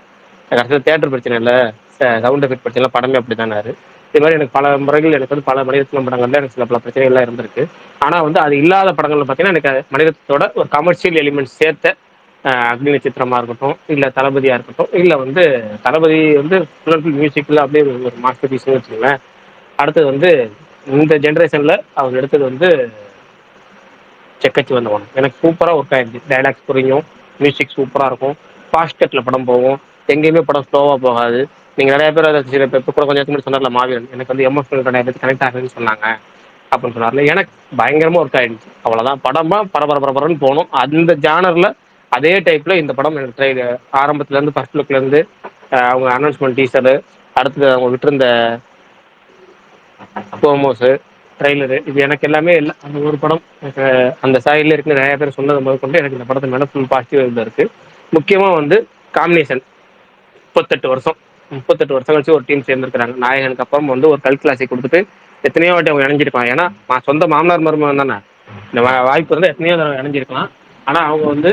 கடைசியில் தேட்டர் பிரச்சனை இல்லை, சவுண்ட் எஃபெக்ட் பிரச்சனை இல்லை, படமே அப்படி தானாரு. இது மாதிரி எனக்கு பல முறைகள் எனக்கு வந்து பல மணிரத்னம் படங்கள்ல எனக்கு சில பல பிரச்சனைகள்லாம் இருந்திருக்கு. ஆனால் வந்து அது இல்லாத படங்கள்ல பார்த்தீங்கன்னா எனக்கு மணிரத்னத்தோட ஒரு கமர்ஷியல் எலிமெண்ட்ஸ் சேர்த்த அக்னி நட்சத்திரமா இருக்கட்டும், இல்லை தளபதியா இருக்கட்டும், இல்லை வந்து தளபதி வந்து மியூசிக்கில் அப்படியே ஒரு மாஸ்டர் பீஸ்னு வச்சுக்கோங்களேன். அடுத்தது வந்து இந்த ஜென்ரேஷன்ல அவர் எடுத்தது வந்து செக்கச்சி வந்தவன் எனக்கு சூப்பராக ஒர்க் ஆயிடுச்சு. டைலாக்ஸ் புரியும், மியூசிக் சூப்பராக இருக்கும், ஃபாஸ்ட் கட்டில் படம் போகும், எங்கேயுமே படம் ஸ்லோவாக போகாது. நீங்கள் நிறைய பேர் அதை சில இப்போ கூட கொஞ்சம் நேரத்துக்கு சொன்னார்ல மாவீரன், எனக்கு வந்து எம்எஃப்எல் நிறைய பேர் கனெக்ட் ஆகுதுன்னு சொன்னாங்க அப்படின்னு சொன்னார்ல, எனக்கு பயங்கரமாக ஒர்க் ஆயிடுச்சு. அவ்வளோதான், படமா பரபரன்னு போகணும் அந்த ஜானரில். அதே டைப்பில் இந்த படம் எனக்கு ஆரம்பத்துலேருந்து ஃபர்ஸ்ட் லுக்லேருந்து அவங்க அனௌன்ஸ்மெண்ட் டீசரு, அடுத்தது அவங்க விட்டுருந்த ப்ரோமோஸு, ட்ரெய்லரு, இது எனக்கு எல்லாமே இல்லை அந்த ஒரு படம் அந்த சாயலில் இருக்கு. நிறைய பேர் சொன்னது முதல் கொண்டு எனக்கு இந்த படத்து மேலே ஃபுல் பாசிட்டிவ் இதில் இருக்குது. முக்கியமாக வந்து காம்பினேஷன். 38 வருஷம் கழிச்சு ஒரு டீம் சேர்ந்துருக்கிறாங்க. நாயகனுக்கு அப்புறம் வந்து ஒரு கல் கிளாஸை கொடுத்துட்டு எத்தனையோ வாட்டி அவங்க இணைஞ்சிருக்கலாம். ஏன்னா சொந்த மாமனார் மருமகன் தானே, இந்த வாய்ப்பு இருந்தால் எத்தனையோ தடவை இணைஞ்சிருக்கலாம். ஆனால் அவங்க வந்து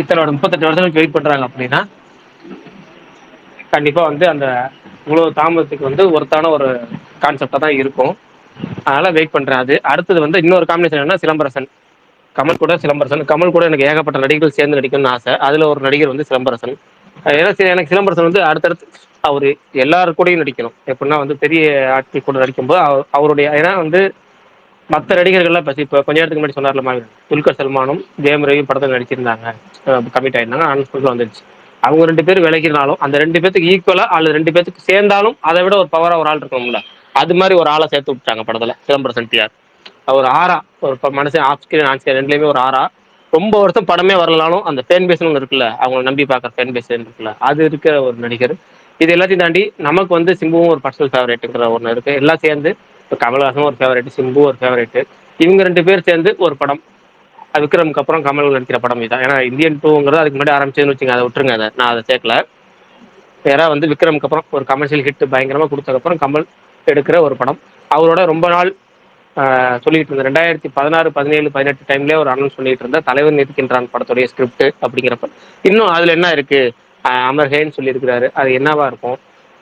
இத்தனை 38 வருஷம் கழிச்சு வெயிட் பண்ணுறாங்க அப்படின்னா கண்டிப்பாக வந்து அந்த இவ்வளோ தாமதத்துக்கு வந்து ஒருத்தான ஒரு கான்செப்டாக தான் இருக்கும். அதனால் வெயிட் பண்ணுறேன். அது அடுத்தது வந்து இன்னொரு காம்பினேஷன் என்ன, சிலம்பரசன். கமல் கூட சிலம்பரசன். கமல் கூட எனக்கு ஏகப்பட்ட நடிகர்கள் சேர்ந்து நடிக்கணும்னு ஆசை. அதுல ஒரு நடிகர் வந்து சிலம்பரசன். ஏன்னா எனக்கு சிலம்பரசன் வந்து அடுத்தடுத்து அவரு எல்லாரு கூடயும் நடிக்கணும். எப்படின்னா வந்து பெரிய ஆட்கள் கூட நடிக்கும்போது அவருடைய ஏன்னா வந்து மற்ற நடிகர்கள்லாம் இப்போ கொஞ்ச நேரத்துக்கு முன்னாடி சொன்னார்ல துல்கர் சல்மானும் ஜெயம் ரவியும் படத்தில் நடிச்சிருந்தாங்க, கமிட் ஆயிருந்தாங்க, அனௌன்ஸ்மெண்ட்ல வந்துருச்சு. அவங்க 2 பேரும் விலகினாலும் அந்த 2 பேத்துக்கு ஈக்குவலா அல்லது 2 பேத்துக்கு சேர்ந்தாலும் அதை விட ஒரு பவரா ஒரு ஆள் இருக்கணும்ல. அது மாதிரி ஒரு ஆளை சேர்த்து விட்டாங்க படத்துல சிலம்பரசன் டிஆர். ஒரு ஆறா ஒரு மனுஷன் ஆஃப் ஸ்கிரீன் ஆன் ஸ்கிரீன் ரெண்டுலயுமே ஒரு ஆறா. ரொம்ப வருஷம் படமே வரலாலும் அந்த ஃபேன் பேஸ் இருக்குல்ல, அவங்களை நம்பி பார்க்குற ஃபேன் பேஸ் இருக்குல்ல, அது இருக்கிற ஒரு நடிகர். இது எல்லாத்தையும் தாண்டி நமக்கு வந்து சிம்புவும் ஒரு பர்சனல் ஃபேவரேட்டுங்கிற ஒன்று இருக்கு. எல்லாம் சேர்ந்து இப்போ கமல்ஹாசன் ஒரு ஃபேவரேட், சிம்பு ஒரு ஃபேவரேட், இவங்க 2 பேர் சேர்ந்து ஒரு படம். விக்ரமுக்கு அப்புறம் கமல் நடிக்கிற படம் இதான். ஏன்னா இந்தியன் 2ங்கிறது அதுக்கு முன்னாடி ஆரம்பிச்சதுன்னு வச்சுங்க, அதை விட்டுருங்க, அதை நான் அதை சேர்க்கல. வேற வந்து விக்ரமுக்கு அப்புறம் ஒரு கமர்ஷியல் ஹிட் பயங்கரமா கொடுத்ததுக்கப்புறம் கமல் எடுக்கிற ஒரு படம். அவரோட ரொம்ப நாள் சொல்லிட்டு இருந்த 2016, 17, 18 டைம்லேயே ஒரு அனௌன்ஸ் சொல்லிட்டு இருந்த தலைவன் இருக்கின்றான் படத்துடைய ஸ்கிரிப்ட் அப்படிங்கிறப்ப இன்னும் அதுல என்ன இருக்கு, அமர்ஹேன்னு சொல்லியிருக்கிறாரு, அது என்னவா இருக்கும்,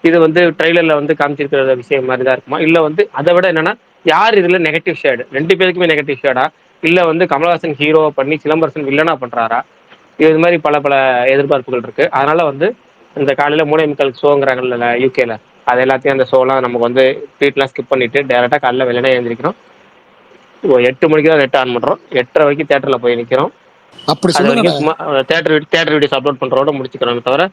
இது வந்து ட்ரெய்லர்ல வந்து காமிச்சிருக்கிற விஷயம் மாதிரி தான் இருக்குமா, இல்லை வந்து அதை விட என்னன்னா யார் இதுல நெகட்டிவ் ஷேடு, 2 பேருக்குமே நெகட்டிவ் ஷேடா, இல்லை வந்து கமல்ஹாசன் ஹீரோவை பண்ணி சிலம்பரசன் வில்லனா பண்றாரா, இது மாதிரி பல பல எதிர்பார்ப்புகள் இருக்கு. அதனால வந்து இந்த காலையில 3:45 ஷோங்கிறாங்கல்ல யூகேல, அது எல்லாத்தையும் அந்த ஷோலாம் நமக்கு வந்து ட்வீட்லாம் ஸ்கிப் பண்ணிட்டு டேரெக்டாக காலைல வெள்ளனே எழுந்திரிக்கிறோம். 8 மணிக்கு தான் நெட் ஆன் பண்றோம், 8:30 வரைக்கும் தேட்டரில் போய் நிற்கிறோம். அப்படி அது சொல்லுங்க. வரைக்கும் சும்மா தேட்டர் வீடியோஸ் அப்லோட் பண்றதோட முடிச்சுக்கிறோம் தவிர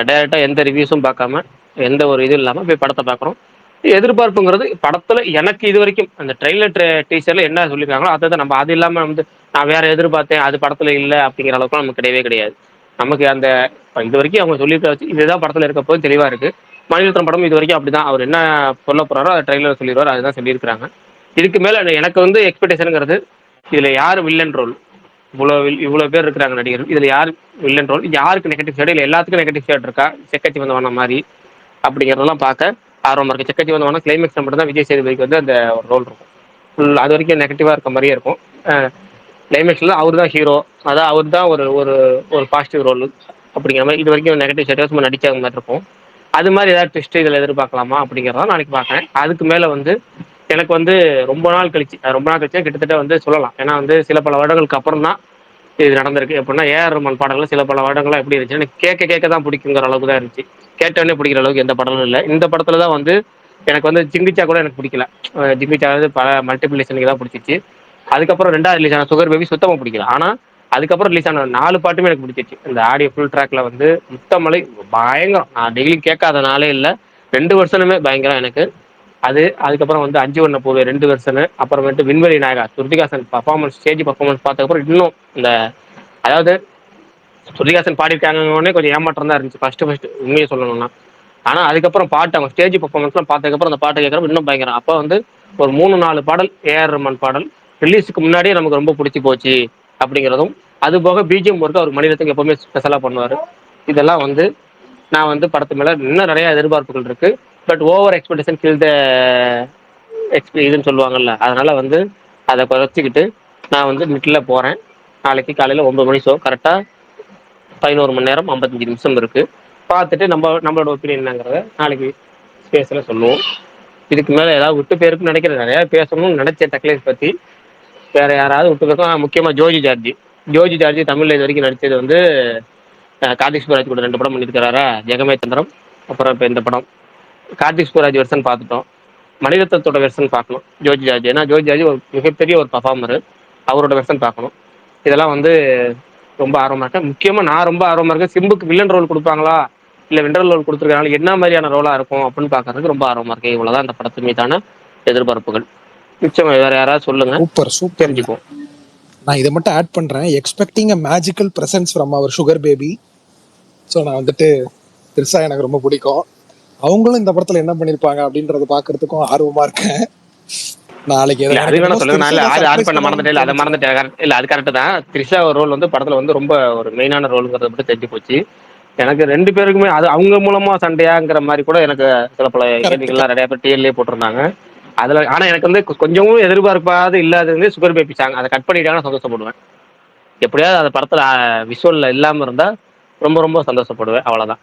டைரக்டா எந்த ரிவ்யூஸும் பார்க்காம எந்த ஒரு இது இல்லாம போய் படத்தை பார்க்குறோம். எதிர்பார்ப்புங்கிறது படத்துல எனக்கு இது வரைக்கும் அந்த ட்ரெய்லர் டீசர்ல என்ன சொல்லியிருக்காங்களோ அதை தான். நம்ம அது இல்லாம வந்து நான் வேற எதிர்பார்த்தேன் அது படத்துல இல்லை அப்படிங்கிற அளவுக்கு நமக்கு கிடையவே கிடையாது. நமக்கு அந்த இது வரைக்கும் அவங்க சொல்லியிருக்க வச்சு இதுதான் படத்துல இருக்க போது தெளிவா இருக்கு. மணிரத்னம் படம் இது வரைக்கும் அப்படிதான், அவர் என்ன சொல்ல போறாரோ அதை ட்ரெய்லர் சொல்லிடுவார், அதுதான் சொல்லியிருக்கிறாங்க. இதுக்கு மேல எனக்கு வந்து எக்ஸ்பெக்டேஷனுங்கிறது இதுல யார் வில்லன் ரோல், இவ்வளவு பேர் இருக்கிறாங்க நடிகர்கள், இதுல யார் வில்லன் ரோல், யாருக்கு நெகட்டிவ் ஷேடு, இல்லை எல்லாத்துக்கும் நெகட்டிவ் ஷேட் இருக்கா, செக்கச்சி வந்தவன மாதிரி அப்படிங்கிறதெல்லாம் பார்க்க ஆர்வமா இருக்கு. செக்கச்சி வந்தவன கிளைமேக்ஸ் மட்டும் தான் விஜய் சேதுபதிக்கு வந்து அந்த ஒரு ரோல் இருக்கும். அது வரைக்கும் நெகட்டிவா இருக்க மாதிரியே இருக்கும். கிளைமேக்ஸ்ல அவர் தான் ஹீரோ, அதான் அவர் தான் ஒரு ஒரு ஒரு பாசிட்டிவ் ரோல் அப்படிங்கிற மாதிரி. இது வரைக்கும் நெகட்டிவ் ஷேட் சும்மா நடிச்ச மாதிரி இருக்கும். அது மாதிரி ஏதாவது ட்விஸ்ட் இதில் எதிர்பார்க்கலாமா அப்படிங்கிறதான் நாளைக்கு பார்க்கறேன். அதுக்கு மேலே வந்து எனக்கு வந்து ரொம்ப நாள் கழிச்சு கிட்டத்தட்ட வந்து சொல்லலாம், ஏன்னா வந்து சில பல வருடங்களுக்கு அப்புறம் தான் இது நடந்திருக்கு. எப்படின்னா ஏஆர் ரஹ்மான் பாடல்கள் சில பல வருடங்கள்லாம் எப்படி இருந்துச்சு, எனக்கு கேட்க தான் பிடிக்குங்கிற அளவுக்கு தான் இருந்துச்சு. கேட்டோடனே பிடிக்கிற அளவுக்கு எந்த படமும் இல்லை. இந்த படத்துல தான் வந்து எனக்கு வந்து ஜிங்கிச்சா கூட எனக்கு பிடிக்கல. ஜிங்கிச்சா வந்து பல மல்டிபிளேஷனுக்கு தான் பிடிச்சிச்சு. அதுக்கப்புறம் 2வது ரிலீஸ் ஆன சுகர் பேபி சுத்தமாக பிடிக்கல. ஆனால் அதுக்கப்புறம் ரிலீஸ் ஆன 4 பாட்டுமே எனக்கு பிடிச்சிச்சு. இந்த ஆடியோ ஃபுல் ட்ராக்ல வந்து முத்தமலை பயங்கரம், நான் டெய்லியும் கேட்காத நாளே இல்லை. 2 வருஷனுமே பயங்கரம் எனக்கு. அதுக்கப்புறம் வந்து 5 வண்ண பூவே 2 வருஷனு, அப்புறமேட்டு விண்வெளி நாயகா ஸ்ருதிஹாசன் பர்ஃபார்மன்ஸ், ஸ்டேஜ் பர்ஃபார்மன்ஸ் பார்த்ததுக்கப்புறம் இன்னும் இந்த அதாவது ஸ்ருதிஹாசன் பாடியிருக்காங்கன்னே கொஞ்சம் ஏமாற்றம் தான் இருந்துச்சு ஃபர்ஸ்ட் உண்மையை சொல்லணும்னா. ஆனால் அதுக்கப்புறம் பாட்டு அவங்க ஸ்டேஜ் பர்ஃபார்மன்ஸ்லாம் பார்த்ததுக்கப்புறம் அந்த பாட்டை கேட்குறப்ப இன்னும் பயங்கரம். அப்போ வந்து ஒரு 3-4 பாடல் ஏஆர் ரஹ்மான் பாடல் ரிலீஸுக்கு முன்னாடியே நமக்கு ரொம்ப பிடிச்சி போச்சு அப்படிங்கிறதும், அது போக பிஜிஎம் ஒர்க்கு அவர் மணிரத்னம் எப்பவுமே ஸ்பெஷலாக பண்ணுவார். இதெல்லாம் வந்து நான் வந்து படத்து மேலே இன்னும் நிறைய எதிர்பார்ப்புகள் இருக்கு. But over expectation kill the இதுன்னு சொல்லுவாங்கல்ல, அதனால வந்து அதை குறைச்சிக்கிட்டு நான் வந்து மிட்டில் போகிறேன். நாளைக்கு காலையில் 9 மணி ஷோ, கரெக்டாக 11 மணி நேரம் 55 நிமிஷம் இருக்கு. பார்த்துட்டு நம்மளோட ஒப்பீனியன் என்னங்கிறத நாளைக்கு ஸ்பேஸில் சொல்லுவோம். இதுக்கு மேலே ஏதாவது விட்டு பேருக்குன்னு நினைக்கிறேன், நிறையா பேசணும்னு நினைச்சேன் டக்லைஸ் பற்றி. வேற யாராவது விட்டு பேருக்கும் முக்கியமாக ஜோஜி ஜார்ஜி தமிழில் இது வரைக்கும் நடித்தது வந்து கார்த்திக் சுப்ராஜ் கூட 2 படம் பண்ணியிருக்கிறாரா, ஜெகமே தந்திரம், அப்புறம் இப்போ இந்த படம். கார்த்திக் சுப்ராஜ் வெர்ஷன் பார்த்துட்டோம், மணிரத்னத்தோட வெர்ஷன் பார்க்கணும் ஜோஜி ஜார்ஜ். ஏன்னா ஜோஜி ஜார்ஜ் ஒரு மிகப்பெரிய ஒரு பர்ஃபார்மர், அவரோட வெர்ஷன் பார்க்கணும். இதெல்லாம் வந்து ரொம்ப ஆர்வமாக இருக்கேன். முக்கியமாக நான் ரொம்ப ஆர்வமாக இருக்கேன், சிம்புக்கு வில்லன் ரோல் கொடுப்பாங்களா இல்லை வில்லன் ரோல் கொடுத்துருக்காங்களா, என்ன மாதிரியான ரோலாக இருக்கும் அப்படின்னு பார்க்கறதுக்கு ரொம்ப ஆர்வமாக இருக்கேன். இவ்வளோதான் அந்த படத்து மீதான எதிர்பார்ப்புகள். நிச்சயமா வேற யாராவது சொல்லுங்க, சூப்பர் தெரிஞ்சுப்போம். நான் இதை மட்டும் ஆட் பண்றேன், expecting a magical presence from our sugar baby. So நான் வந்துட்டு திருசா எனக்கு ரொம்ப பிடிக்கும், அவங்களும் இந்த படத்துல என்ன பண்ணிருப்பாங்க அப்படின்றத பாக்குறதுக்கும் ஆர்வமா இருக்கேன். நாளைக்கு அது வேணா சொல்லுங்க, நான் ஆட் பண்ண மறந்துட்டேன், அதை மறந்துட்டேன். இல்ல அது கரெக்ட் தான், த்ரிஷா ரோல் வந்து படத்துல வந்து ரொம்ப ஒரு மெயினான ரோலுங்கிறத மட்டும் தெரிஞ்சு போச்சு எனக்கு. 2 பேருக்குமே அது அவங்க மூலமா சண்டையாங்கிற மாதிரி கூட எனக்கு சில பல கேள்விகள்லாம் நிறைய பேர் டிஎல்ஏ போட்டிருந்தாங்க அதுல. ஆனா எனக்கு வந்து கொஞ்சமும் எதிர்பார்ப்பாது இல்லாத வந்து சுகர் பேபி சாங், அதை கட் பண்ணிட்டாங்கன்னா சந்தோஷப்படுவேன். எப்படியாவது அந்த படத்துல விஷுவல்ல இல்லாம இருந்தா ரொம்ப ரொம்ப சந்தோஷப்படுவேன், அவ்வளவுதான்.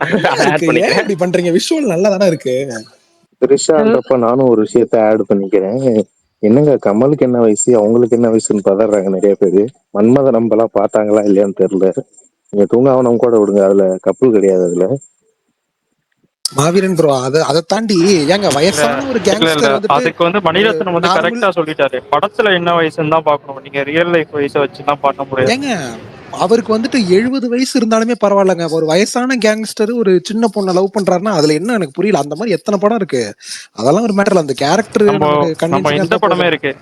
இப்படி பண்றீங்க, விஷுவல் நல்லா தானே இருக்கு. த்ரிஷான்றப்ப நானும் ஒரு விஷயத்த ஆட் பண்ணிக்கிறேன். என்னங்க கமலுக்கு என்ன வயசு, அவங்களுக்கு என்ன வயசுன்னு பதறாங்க நிறைய பேரு. மன்மத நம்பலாம் பார்த்தாங்களா இல்லையான்னு தெரியல. நீங்க தூங்காவனம் கூட விடுங்க, அதுல கப்பல் கிடையாது அதுல. மாவீரன் ப்ரோ, அதை தாண்டி ஏங்க இல்ல வயசான ஒரு இல்ல இல்ல கேங்ஸ்டர் வந்துட்டு அதுக்கு வந்து ஒரு மணிரத்னம் வந்து நார்மல். கரெக்டா சொல்லிட்டாரு. படத்துல என்ன வயசுன்னு தான் பார்க்கணும், நீங்க ரியல் லைஃப் வயசை வச்சு தான் பார்க்க முடியாது. ஏங்க அவருக்கு வந்துட்டு 70 வயசு இருந்தாலுமே பரவாயில்லங்க. ஒரு வயசான கேங்ஸ்டர் ஒரு சின்ன பொண்ணை லவ் பண்றாருன்னா அதுல என்ன எனக்கு புரியல. அந்த மாதிரி எத்தனை படம் இருக்கு, அதெல்லாம் ஒரு மேட்டர். அந்த கேரக்டர் நம்ம நமக்கு நம்ம கன்வின்சிங்கா இந்த இருந்தா படமே போதும். இருக்கு,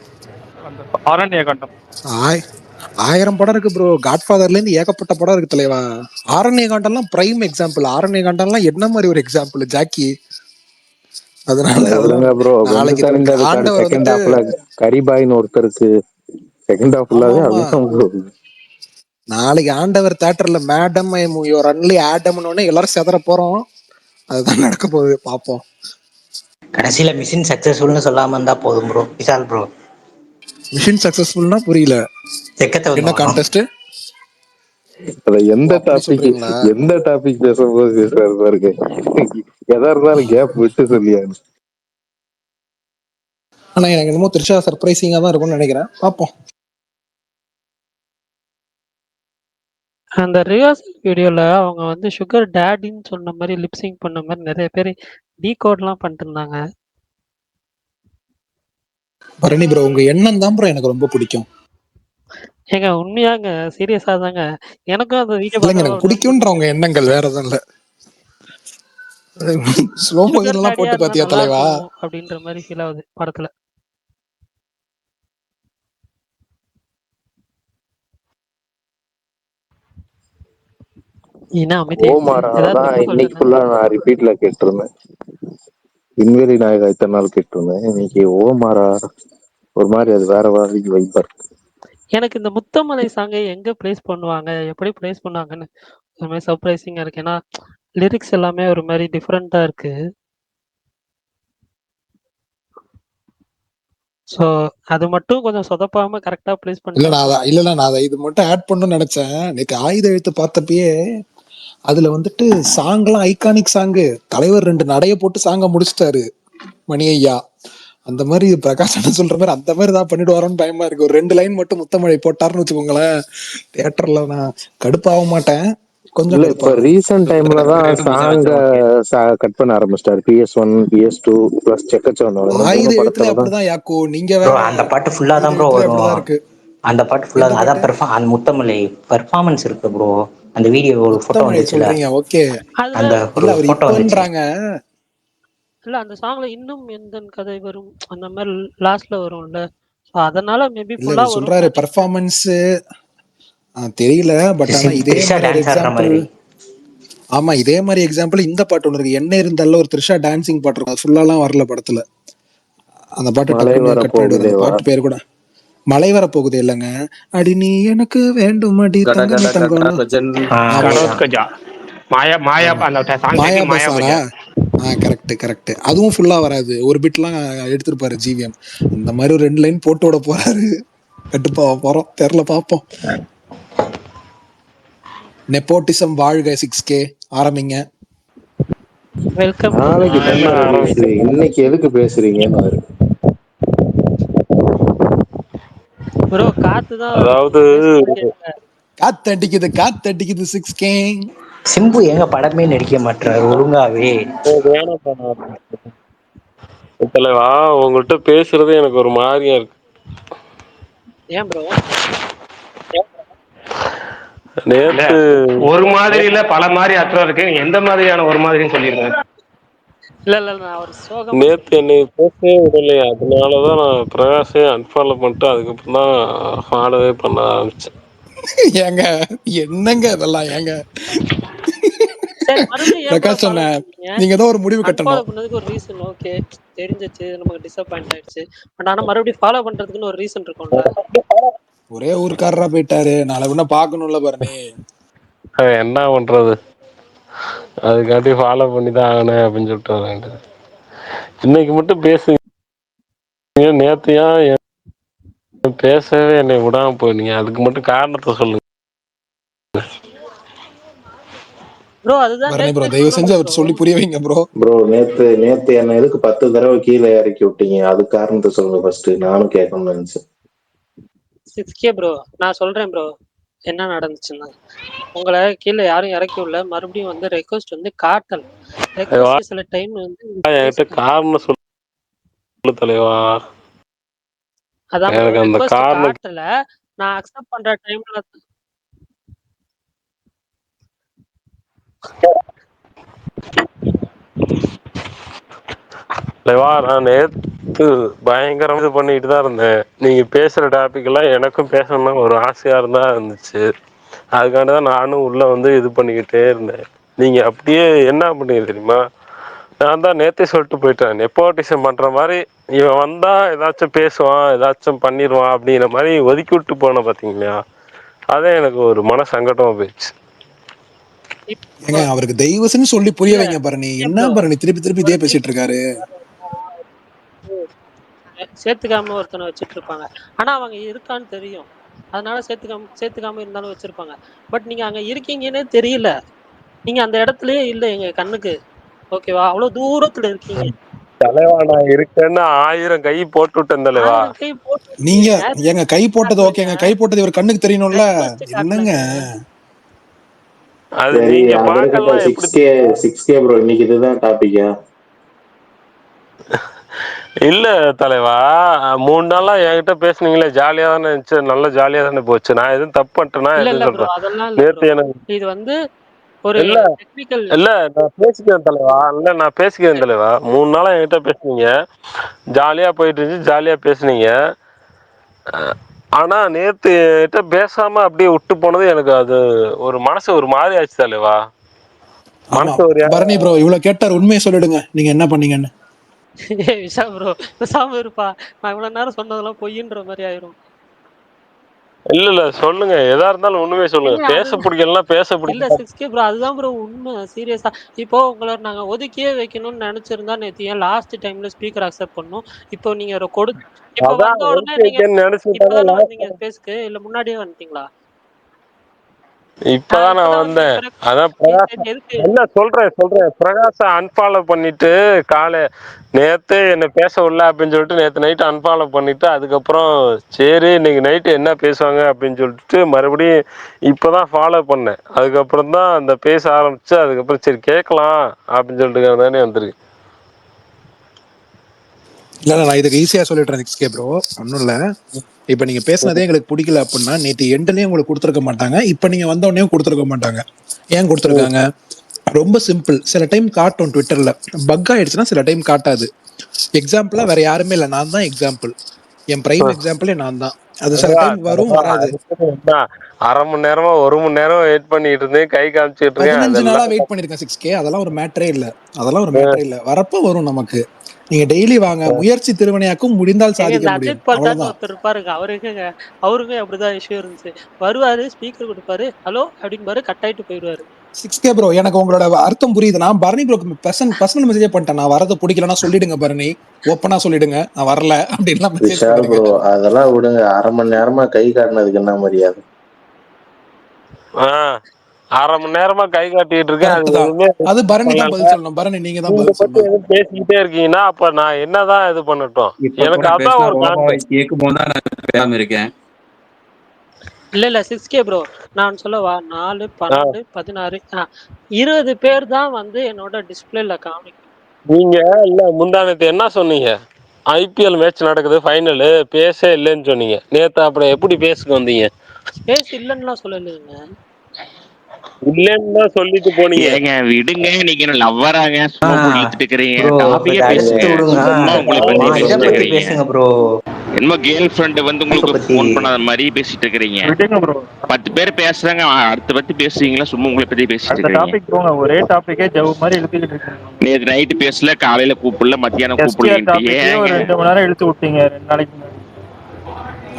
அந்த ஆரண்ய கண்டம். ஆய் 1000 படம் இருக்கு ப்ரோ. காட்ஃபாதர்ல இருந்து ஏகப்பட்ட படம் இருக்கு தலைவா. ஆரண்ய காண்டம்லாம் பிரைம் எக்ஸாம்பிள். ஆரண்ய காண்டம்லாம் என்ன மாதிரி ஒரு எக்ஸாம்பிள் ஜாக்கி. அதனால அதை அதெல்லாம் விடுங்க ப்ரோ, வெந்து நாளைக்கு தணிந்தது இருக்காரு ஆண்டவர் செகண்ட் வந்துட்டு. ஹாஃப்ல. கரிபாயின்னு ஒருத்தருக்கு செகண்ட் ஹாஃப் ஆமா ஃபுல்லாவே ஆமா, அதுதான் ப்ரோ. நாளைக்கு ஆண்டவர் தேட்டர்ல மேடம் யுவர் ஒன்லி ஆடம்னு எல்லாரும் செதற போறோம். அதுதான் நடக்க போகுது, பாப்போம். கடைசியில மிஷின் சக்சஸ்ஃபுல்னு சொல்லாம இருந்தா போதும் ப்ரோ. விஷால் ப்ரோ மிஷன் சக்சஸ்ஃபுல்னா புரியல, செக்கத்தை வந்து என்ன வாங்கணும். கான்டெஸ்ட்? அத எந்த அப்படி டாபிக் சொல்றீங்களா? எந்த டாபிக் பேசும்போது பேசுறாரு பாருங்க. எதா இருந்தாலும் கேப் விட்டு சொல்லியாரு. ஆனா எனக்கு என்னமோ த்ரிஷா சர்ப்ரைசிங்கா தான் இருக்கும்னு நினைக்கிறேன், பாப்போம். அந்த ரிஹர்சல் வீடியோல அவங்க வந்து சுகர் டேடின்னு சொன்ன மாதிரி லிப்சிங் பண்ண மாதிரி நிறைய பேர் டீகோட்லாம் பண்ணிட்டு இருந்தாங்க. பரணி ப்ரோ, உங்க எண்ணம் தான் ப்ரோ எனக்கு ரொம்ப பிடிக்கும். ஏங்க உண்மையாங்க, சீரியஸா தாங்க. எனக்கும் அந்த வீடியோ இல்லைங்க, பார்த்தப்ப எனக்கு அப்படிதான் பிடிக்கும்ன்ற உங்க தோணுச்சு. எண்ணங்கள் வேற எதுவும் இல்ல. ஸ்லோ சுகர் மோஷன்லாம் டேடியா போட்டு இருந்தா பாத்தியா நல்லா தலைவா? இருக்கும் அப்படின்ற மாதிரி ஃபீல் ஆகுது படத்துல. என்ன அமைதியாயிடுச்சு, ஏதாவது ஓமாராதான் பேச இன்னைக்கு சொல்லுங்க. ஃபுல்லா நான் ரிப்பீட்ல கேட்டிருந்தேன். விண்வெளி நாயகா இத்தனை நாள் கேட்டிருந்தேன். இன்னைக்கு ஓமாரா ஒரு மாதிரி அது வேற மாதிரி வைப்பா இருக்கு. எனக்கு இந்த முத்தமலை சாங்கை எங்க பிளேஸ் பண்ணுவாங்க, எப்படி பிளேஸ் பண்ணுவாங்கன்னு ஒரு மாதிரி சர்ப்ரைசிங்கா இருக்கு. ஏன்னா லிரிக்ஸ் எல்லாமே ஒரு மாதிரி டிஃப்ரெண்டா இருக்கு. ஸோ அது மட்டும் கொஞ்சம் சொதப்பாம கரெக்டா பிளேஸ் இல்ல பண்ணிட்டா நான் போதும். நான் அதை இது மட்டும் ஆட் பண்ணணும்னு நினைச்சேன். நேற்று ஆயுத எழுத்து பார்த்தப்பயே அதுல வந்துட்டு சாங்லாம் ஐகானிக் சாங்கு. தலைவர் 2 நடைய போட்டு சாங்க முடிச்சிட்டாரு மணி ஐயா. அந்த மாதிரி பிரகாஷ் அண்ணன் சொல்ற மாதிரி அந்த மாதிரி தான் பண்ணிடுவாரோன்னு பயமா இருக்கு. ஒரு 2 லைன் மட்டும் முத்தமழை போட்டாருன்னு வச்சுக்கோங்களேன், தியேட்டர்ல நான் கடுப்பாக மாட்டேன், கொஞ்சம் இல்ல இப்ப கடுப்பாகும். ரீசெண்ட் டைம்ல தான் சாங்க கட் பண்ண ஆரம்பிச்சிட்டாரு. PS1 PS2 பிளஸ் செக்கச்சவன் இந்த ஆயுத 3 எழுத்துல படத்துல தான். அப்படிதான் யாக்கோ, நீங்க ப்ரோ வேற. அந்த பாட்டு ஃபுல்லா ஆயுத தான் ப்ரோ எழுத்துல வரும். அப்படிதான் இருக்கு. அந்த பாட்டு ஃபுல்லா எந்த அதான் பாட்டு? அந்த முத்தமல்லி பெர்ஃபார்மன்ஸ் இருக்கு ப்ரோ. அந்த வீடியோ ஒரு போட்டோ முத்தமழை வந்துச்சுல, சொல்றீங்க, ஓகே. அதுல அந்த ஒரு இல்ல அவர் போட்டோ வந்துச்சு. இப்பன்றாங்க. இல்ல அந்த சாங்ல இன்னும் எந்த கதை வரும் அந்த மாதிரி லாஸ்ட்ல வரும்ல. ஸோ அதனால மேபி இல்ல ஃபுல்லா இவர் வரும்னு சொல்றாரு நினைக்கிறேன். பெர்ஃபார்மன்ஸ் தெரியல. பட் ஆனா இதே த்ரிஷா மாதிரி ஒரு டான்ஸ் ஆடுற எக்ஸாம்பிள். மாதிரி. ஆமா, இதே மாதிரி எக்ஸாம்பிள் இந்த பாட்டு ஒன்று இருக்கு, என்ன இருந்தாலும் ஒரு த்ரிஷா டான்சிங் பாட்டு இருக்கும். அது ஃபுல்லாலாம் வரல படத்துல. அந்த பாட்டு மழை டக்குன்னு வர கட் பண்ணிடுவார். அந்த போகுதேவா. பாட்டு பேர் கூட மழை வர போகுது இல்லைங்க. அடி நீ எனக்கு வேண்டும் அடி கட கட தங்கமே கட தங்கம். கஜன். ஆமா, கரோத் கஜா, மாயா ஆ, மாயா, அந்த சாங் மாயா டைட்டில் மாயா பசாரா. பஜா. Correct correct. அதுவும் ஃபுல்லா வராது, ஒரு பிட்லாம் எடுத்திருப்பாரு ஜிவிஎம். அந்த மாதிரி ஒரு 2 லைன் போட்டு விட போறாரு. கட்டுப்பா போறோம், தெரில, பாப்போம். நெப்போட்டிசம் வாழ்க 6K ஆரம்பிங்க. வெல்கம் டு நாளைக்கு என்ன தானே ரிலீஸ், ஆரம்பிச்சு இன்னைக்கு எதுக்கு பேசுறீங்கன்னு. ப்ரோ. காத்து தான் அதாவது பேச மாட்டேங்க. காத்தடிக்குது காத்தடிக்குது 6K. சிம்பு எங்க படமே நடிக்க மாட்டாரு ஒழுங்காவே. தலைவா உங்கள்கிட்ட பேசுறது எனக்கு ஒரு மாதிரியா இருக்கு. ஏன் ப்ரோ? இல்ல நேத்து ஒரு மாதிரி இல்ல பல மாதிரி அர்த்தம் இருக்கு. நீங்க எந்த மாதிரியான ஒரு மாதிரின்னு சொல்லிருக்கேன். இல்ல இல்ல, நான் ஒரு சோகமா நேத்து சொல்றேன். என்னை பேசவே விடலையா, அதனாலதான் நான் பிரகாஷே அன்ஃபாலோ பண்ணிட்டு அதுக்கப்புறம் தான் ஃபாலோவே பண்ண ஆரம்பிச்சேன். ஏங்க என்னங்க இதெல்லாம் ஏங்க? சரி, மறுபடியும் ஏன் ப்ரோ பிரகாஷ் ஃபாலோ அண்ணா, பண்ணீங்க? நீங்க தான் ஒரு முடிவு அன்ஃபாலோ கட்டணும். பண்ணதுக்கு ஒரு ரீசன் ஓகே, தெரிஞ்சிச்சு, நமக்கு டிசப்பாயிண்ட் ஆயிடுச்சு. பட் ஆனா மறுபடியும் ஃபாலோ பண்றதுக்குன்னு ஒரு ரீசன் இருக்கும்ல. ஒரே ஊருக்காரரா போயிட்டாரு, நாளை பின்ன பாக்கணும்ல பரணி. என்ன பண்றது, அதுக்காண்டி ஃபாலோ பண்ணி தான் ஆகணும் அப்படின்னு சொல்லிட்டு வர வேண்டியது. இன்னைக்கு மட்டும் பேசுங்க. நேத்து ஏன் பேசவே என்னை விடாம போனீங்க, அதுக்கு மட்டும் காரணத்தை சொல்லுங்க. ப்ரோ அதுதான் பரணி ப்ரோ நேத்தே தயவு செஞ்சு சொன்னோமே அவர் ப்ரோ. சொல்லி புரிய வைங்க ப்ரோ. ப்ரோ நேத்து என்ன எதுக்கு 10 தடவை கீழே இறக்கி விட்டீங்க? அது காரணத்தை சொல்லுங்க ஃபர்ஸ்ட். நானும் கேட்கணும்னு நினைச்சேன். 6K ப்ரோ நான் சொல்றேன் ப்ரோ என்ன நடந்துச்சுன்னா, உங்களை கீழே யாரும் இறக்கி விடல, மறுபடியும் வந்து ரெக்வஸ்ட் வந்து காட்டல. ரெக்வஸ்ட் சில டைம் வந்து என்கிட்ட காரணம் சொல்லு தலைவா. அதான் ப்ரோ எனக்கு அந்த ரெக்வஸ்ட் காரணம் காட்டல. நான் அக்செப்ட் பண்ற டைம்ல தலைவா, நான் நேத்து பயங்கரம் இது பண்ணிட்டு தான் இருந்தேன். நீங்க பேசுற டாபிக் எல்லாம் எனக்கும் பேசணும்னு ஒரு ஆசையா இருந்துச்சு. அதுக்காண்டி தான் நானும் உள்ள வந்து இது பண்ணிக்கிட்டே இருந்தேன். நீங்க அப்படியே என்ன பண்ணீங்க தெரியுமா? நான் தான் நேத்தே சொல்லிட்டு போயிட்டேன். நெப்போட்டிசம் பண்ற மாதிரி இவன் வந்தா ஏதாச்சும் பேசுவான், ஏதாச்சும் பண்ணிடுவான் அப்படிங்கிற மாதிரி ஒதுக்கி விட்டு போன பாத்தீங்களா? அதே எனக்கு ஒரு மன சங்கடமா போயிடுச்சு. ஏங்க அவருக்கு தயவு செஞ்சு சொல்லி புரிய இல்ல வைங்க பரணி. என்ன ப்ரோ பரணி திருப்பி திருப்பி இதே பேசிட்டு இருக்காரு? சேர்த்துக்காம ஒருத்தனை வச்சிட்டு இருப்பாங்க. ஆனா அவங்க இருக்கான்னு தெரியும், அதனால சேர்த்துக்காம இருந்தாலும் வச்சிருப்பாங்க. பட் நீங்க அங்க இருக்கீங்கன்னே தெரியல. நீங்க அந்த இடத்துலயே இல்ல எங்க கண்ணுக்கு. ஓகேவா? அவ்வளவு தூரத்துல இருக்கீங்க. தலைவா, நான் இருக்கேன்னு 1000 கை போட்டு விட்டேன் தலைவா. 1000 கை போட்டு நீங்க இருக்கீங்க. ஏங்க கை போட்டது ஓகேங்க, கை போட்டது இவர் கண்ணுக்கு தெரியணும்ல. ரெக்வஸ்ட் என்னங்க காட்டலங்க. அது சரி, நீங்க அது இருக்கட்டும். பார்க்கலாம் எப்படி 6K ப்ரோ, இன்னைக்கு இதுதான் டாபிக்கா? இல்ல தலைவா, 3 நாளா என்கிட்ட பேசுனீங்களே, ஜாலியா தானே இருந்துச்சு, நல்ல ஜாலியா தானே போச்சு. நான் எதுவும் தப்பு பண்ணிட்டேனா? இல்ல இல்ல எதுவும் ப்ரோ சொல்றேன். அதெல்லாம் இல்ல ப்ரோ. நேத்து எனக்கு இது வந்து ஒரு இல்ல டெக்னிக்கல். இல்ல நான் பேசிக்கிறேன் தலைவா. இல்ல நான் பேசிக்கிறேன் தலைவா. 3 நாளா என்கிட்ட பேசுனீங்க, ஜாலியா போயிட்டு இருந்துச்சு, ஜாலியா பேசுனீங்க. ஆனா நேத்து என்கிட்ட பேசாம அப்படியே விட்டு போனது எனக்கு அது ஒரு மனசு ஒரு மாதிரி ஆச்சு தலைவா. ஆமா மனசு ஒரு பரணி ப்ரோ இவ்வளவு கேட்டார், உண்மையை சொல்லிடுங்க நீங்க என்ன பண்ணீங்கன்னு. விஷா ப்ரோ பேசாம இருப்பா. நான் இவ்வளவு நேரம் சொன்னதெல்லாம் பொய்ன்ற மாதிரி ஆயிரும். இல்ல சொல்லுங்க, எதா இருந்தாலும் உண்மையை சொல்லுங்க. ஏங்க பேச அது பிடிக்கலாம், பேச இல்ல பிடிக்கலாம். 6K ப்ரோ அதுதான் ப்ரோ உண்மை. சீரியஸா இப்போ உங்களை நாங்க ஒதுக்கியே வைக்கணும்னு நினைச்சிருந்தா நேத்து ஏன் லாஸ்ட் டைம்ல ஸ்பீக்கர் அக்செப்ட் பண்ணோம்? இப்போ நீங்க இப்போ அதான் வந்த உடனே ஒதுக்கி நீங்க வைக்கன்னு நினைச்சுட்டாலும் இப்பதானே வந்தீங்க ஸ்பேஸ்க்கு, இல்ல முன்னாடியே வந்துட்டீங்களா? இப்பதான் நான் இப்பதான் வந்தேன். வந்தேன். இப்ப அதான் சரி எதுக்கு? என்ன சொல்றேன். பிரகாச அன்ஃபாலோ பண்ணிட்டு நேத்து என்ன பேச விடல அப்படின்னு சொல்லிட்டு நேத்து நைட் அன்ஃபாலோ பண்ணிட்டு, அதுக்கப்புறம் சரி இன்னைக்கு நைட்டு என்ன பேசுவாங்க அப்படின்னு சொல்லிட்டு மறுபடியும் இப்பதான் ஃபாலோ பண்ணேன். அதுக்கப்புறம் தான் அந்த பேச ஆரம்பிச்சு, அதுக்கப்புறம் சரி கேட்கலாம் அப்படின்னு சொல்லிட்டு தானே வந்திருக்கு. இல்ல நான் இதுக்கு ஈஸியா சொல்லிடுறேன் 6K ப்ரோ. ஒன்றும் இல்ல, இப்ப நீங்க பேசுனதே எங்களுக்கு பிடிக்கல அப்படின்னா நேற்று எண்ட்லயும் உங்களுக்கு கொடுத்துருக்க மாட்டாங்க, இப்ப நீங்க வந்த உடனே கொடுத்துருக்க மாட்டாங்க. ஏன் கொடுத்துருக்காங்க? ரொம்ப சிம்பிள். சில டைம் காட்டும் ட்விட்டர்ல, பக் ஆயிடுச்சுன்னா சில டைம் காட்டாது. எக்ஸாம்பிளா வேற யாருமே இல்லை, நான் தான் எக்ஸாம்பிள். என் பிரைம் எக்ஸாம்பிளே நான் தான். அது சில டைம் வரும், வராது. அரை மணி நேரமா 1 மணி நேரம் வெயிட் பண்ணிட்டு இருந்தேன், கை காமிச்சிட்டு இருக்கேன். 15 நாளா அதெல்லாம் வெயிட் பண்ணிருக்கேன் 6K. அதெல்லாம் ஒரு மேட்டரே இல்ல, அதெல்லாம் ஒரு மேட்டரே இல்ல. வரப்ப வரும் நமக்கு. நீங்க டெய்லி வாங்க, முயற்சி திருவினையாக்கும், முடிந்தால் ஏங்க சாதிக்க இந்த முடியும். அஜித் பல்டான்னு அவ்வளவுதான். ஒருத்தர் இருப்பாருங்க, அவருக்குங்க அவருமே அப்படிதான் இஷ்யூ இருந்துச்சு. வருவாரு, ஸ்பீக்கர் கொடுப்பாரு, ஹலோ அப்படின்பாரு, கட் ஆயிட்டு போயிடுவாரு. 6K ப்ரோ எனக்கு உங்களோட அர்த்தம் புரியுது. நான் பரணி ப்ரோ பர்சனல் மெசேஜே பண்ணிட்டேன். நான் வரது பிடிக்கலன்னா சொல்லிடுங்க பரணி, ஓப்பனா சொல்லிடுங்க நான் வரல அப்படின்லாம் மெசேஜ் விஷால் பண்ணிடுங்க. ப்ரோ, அதெல்லாம் விடுங்க. அரை மணி நேரமா கை காட்டினதுக்கு என்ன மரியாதை? அரை மணி நேரமா கை காட்டிட்டு இருக்கேன், அது கரெக்ட் தான். எதுவுமே அது பரணி தான் பண்ணல. பதில் சொல்லணும். பரணி நீங்க தான் நீங்க பதில் மட்டும் சொல்லணும். எதுவும் பேசிக்கிட்டே இருக்கீங்கன்னா அப்ப நான் என்னதான் இது பண்ணட்டும்? இப்ப கூட எனக்கு அதான் பேசினா ஒரு ரோபோ கான்டெக்ட். வாய்ஸ் கேட்கும் போது தான் நான் பேசாம இருக்கேன். இல்ல 6K ப்ரோ நான் சொல்லவா, 4 12 16 20 பேர் தான் வந்து என்னோட டிஸ்பிளேல காமிக்கும். நீங்க இல்ல முந்தானத்து என்ன சொன்னீங்க? ஐபிஎல் மேட்ச் நடக்குது, ஃபைனலு, பேசே இல்லைன்னு சொன்னீங்க. நேத்து அப்புறம் எப்படி பேசுக்கு வந்தீங்க? ஸ்பேஸ் இல்லைன்னுலாம் சொல்லலைங்க. இல்லைன்னு தான் சொல்லிட்டு போனீங்க. ஏங்க விடுங்க, நீங்க லவ்வராங்க சும்மா போட்டு இழுத்துட்டு இருக்கிறீங்க. ப்ரோ டாபிக்கே அடிச்சுட்டு பேசுங்க. விடுங்க. சும்மா உங்களை பத்தி இதை பேசிட்டு பத்தி இருக்கிறீங்க. பேசுங்க ப்ரோ. என்னமோ கேர்ள் ஃப்ரெண்ட் வந்து லைஃப்பை உங்களுக்கு பத்தி. ஃபோன் பண்ணாத மாதிரி பேசிட்டு இருக்கிறீங்க. விடுங்க ப்ரோ, 10 பேர் பேசுறாங்க, அடுத்த பத்தி பேசுறீங்களா? சும்மா உங்களை பத்தி பேசிட்டு அடுத்த இருக்கிறீங்க. டாபிக் போங்க. ஒரே டாபிக்கே ஜவு மாதிரி இழுத்துக்கிட்டு இருக்கீங்க. நேற்று நைட்டு பேசல, காலையில கூப்பிடல, மத்தியானம் எஸ்டிஆர் கூப்பிடலன்ட்டு டாபிக்கே ஒரு ஏங்க? 2 மணி நேரம் இழுத்து விட்டீங்க 2 நாளைக்கு முன்னாடி.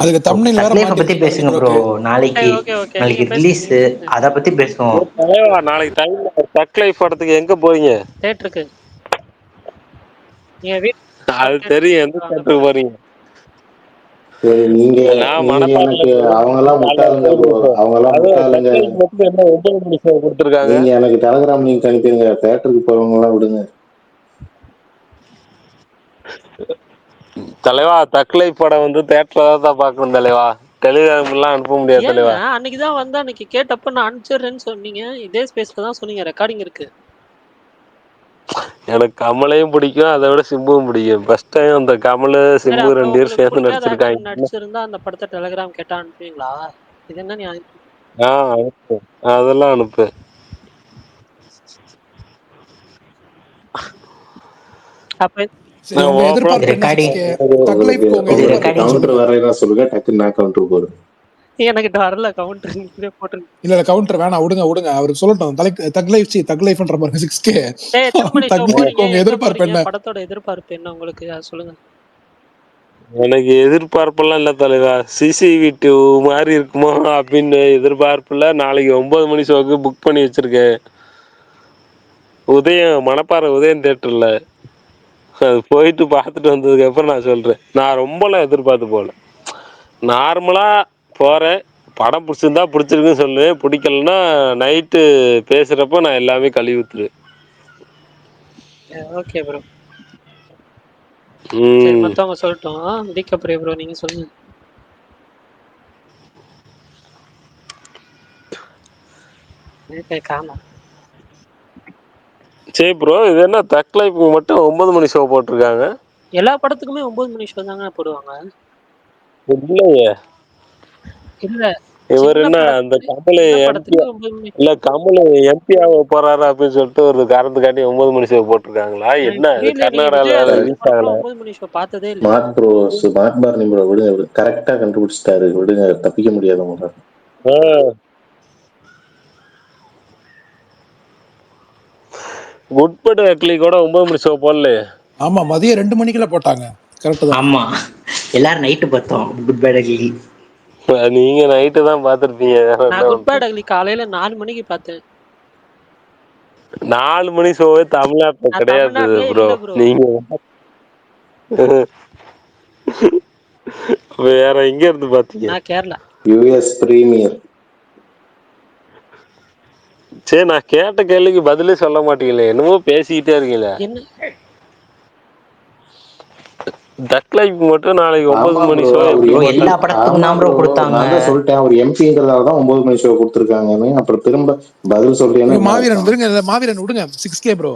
அதுக்கு தமிழ்ல வேற தக்லீஃபை மாத்தி பத்தி விட்டீங்க பரணி பேசுங்க ப்ரோ. ப்ரோக்கு. நாளைக்கு ஓகே நாளைக்கு நீங்க ரிலீஸ், பேசுங்க. அதை பத்தி பேசுவோம். தலைவா, நாளைக்கு டைம்ல தக் லைஃப் படத்துக்கு எங்க போறீங்க? தேட்டருக்கு நீங்க வீட்டு அது தெரியும், எந்த தேட்டருக்கு போறீங்க? சரி நீங்க நான் நீங்க மனப்பான்ல எனக்கு அவங்க எல்லாம் முட்டாளுங்க ப்ரோ, அவங்க எல்லாம் அது முட்டாளுங்க. தக்கலைக்கு மட்டும் என்ன 9 மணி ஷோ கொடுத்துருக்காங்க. நீங்க எனக்கு டெலகிராம் லிங்க் அனுப்பிடுங்க, தேட்டருக்கு போறவங்க எல்லாம் விடுங்க. தலைவா தக்கலை படம் வந்து தேட்டர்ல தான் பார்க்கணும் தலைவா, டெலிகிராம் எல்லாம் அனுப்ப முடியாது ஏங்க தலைவா. அன்னைக்கு தான் வந்து அன்னைக்கு கேட்டப்ப நான் அனுப்பிச்சிடுறேன்னு சொன்னீங்க. இதே ஸ்பேஸ்ல தான் சொன்னீங்க, ரெக்கார்டிங் இருக்கு. எனக்கு கமலையும் பிடிக்கும், அதை விட சிம்புவும் பிடிக்கும். ஃபர்ஸ்ட் டைம் அந்த கமல் சரி, சிம்பு அப்ப 2 பேரும் உங்களுக்கு சேர்ந்து பிடிக்காத ஆக்டர் நடிச்சிருக்காங்க. நடிச்சிருந்தா அந்த படத்தை டெலிகிராம் கேட்டா அனுப்புவீங்களா? இது என்ன நியாயம்? அனுப்பு, அதெல்லாம் அனுப்பு. அப்ப சரி, நான் உங்க ஓப்பனா எதிர்பார்ப்பு என்ன ரெக்கார்டிங் 6K? உங்களுக்கு தக்லைஃப்க்கு உங்க இது எதிர்பார்ப்பு ரெக்கார்டிங் என்னன்னு கவுண்டர் சொல்லுங்க. வரையா சொல்லுங்க, டக்குன்னு நான் கவுண்டர் போடுறேன். எனக்கு வரல கவுண்டர், நீங்களே போட்டுருங்க. இல்ல கவுண்டர் வேணாம், விடுங்க விடுங்க, அவருக்கு சொல்லட்டும். தக்லைஃப்ன்ற பாருங்க 6K. டேய், எத்தனை மணி ஷோ போறீங்க, தக்லைஃப்க்கு உங்க எங்க எதிர்பார்ப்பு போறீங்க, என்ன? படத்தோட எதிர்பார்ப்பு என்ன உங்களுக்கு, அதை சொல்லுங்க. எனக்கு எதிர்பார்ப்பெல்லாம் இல்லை தலைவா, சிசிவி 2 மாதிரி இருக்குமோ அப்படின்னு எதிர்பார்ப்புல நாளைக்கு 9 மணி ஷோக்கு புக் பண்ணி வச்சிருக்கேன். உதயம் மணப்பாறை உதயம் தேட்டர்ல. அது போயிட்டு பார்த்துட்டு வந்ததுக்கு அப்புறம் நான் சொல்றேன். நான் ரொம்பலாம் எதிர்பார்த்து போகல, நார்மலா போறேன். படம் பிடிச்சிருந்தா பிடிச்சிருக்குன்னு சொல்லுவேன், பிடிக்கலன்னா நைட்டு பேசுறப்ப நான் எல்லாமே கழுவி ஊத்துருவேன். Okay bro. சரி, ம் மத்தவங்க சொல்லட்டும். டிகே ப்ரோ நீங்க சொல்லுங்க. காணும். சரி ப்ரோ, இது என்ன தக்லைஃபுக்கு மட்டும் 9 மணி ஷோ போட்டிருக்காங்க? எல்லா படத்துக்குமே 9 மணி ஷோ தாங்க போடுவாங்க. இல்லையே, இல்ல, இவர் சின்ன என்ன அந்த படத்துக்கு கமல் சின்ன எம்பி, படத்துக்கு 9 மணி. இல்ல கமல் எம்பி ஆக போறாரு அப்படின்னு சொல்லிட்டு ஒரு காரணத்துக்காண்டி 9 மணி ஷோ போட்டிருக்காங்களா எனக்கு என்ன? இது புரியல, நீங்க கர்நாடகால விஜய் ஆண்டனி ரிலீஸ் ஆகல. படம்லாம் 9 மணி ஷோ பார்த்ததே இல்லையா? Smart bro, smart Barney bro, விடுங்க, கரெக்டா கண்டுபிடிச்சிட்டாரு, விடுங்க, தப்பிக்க முடியாது உங்களை. ஆ, குட் பட் அக்லி கூட 9 மணி ஷோ போடலையே. ஆமா, மதியம் 2 மணிக்குள்ள போட்டாங்க. கரெக்ட் தான். ஆமா, எல்லாரும் நைட்டு பார்த்தோம் குட் பேட் அக்லி. நீங்க நைட்டு தான் பார்த்துருப்பீங்க, வேற என்ன நான் குட் பண்றது. பேட் அக்லி காலையில 4 மணிக்கு பார்த்தேன். 4 மணி ஷோவே தமிழ்நாட்டுல நான் கிடையாது தமிழ்நாட்டிலே ப்ரோ. இல்ல ப்ரோ. நீங்க வேற எங்க இருந்து பாத்தீங்க? நான் கேரளா. US premier. சரி, நான் கேட்ட கேள்விக்கு பதிலே சொல்ல மாட்டீங்களே, என்னமோ பேசிக்கிட்டே இருக்கீங்களே. என்ன டக் லைஃப் மட்டும் நாளைக்கு 9 ஆமா மணி ப்ரோ, ஷோ அவர் எப்படி ப்ரோ எம்பி. எல்லா போட்டாங்க? படத்துக்கும் ஆமா தான் ப்ரோ ப்ரோ, கொடுத்தாங்க. நான் தான் சொல்லிட்டேன், அவர் எம்பிங்கிறதால தான் 9 மணி ஷோ கொடுத்துருக்காங்கன்னு. அப்புறம் திரும்ப பதில் சொல்றேன்னு என்ன மாவீரன் அர்த்தம்? விடுங்க, மாவீரன் விடுங்க. 6K bro.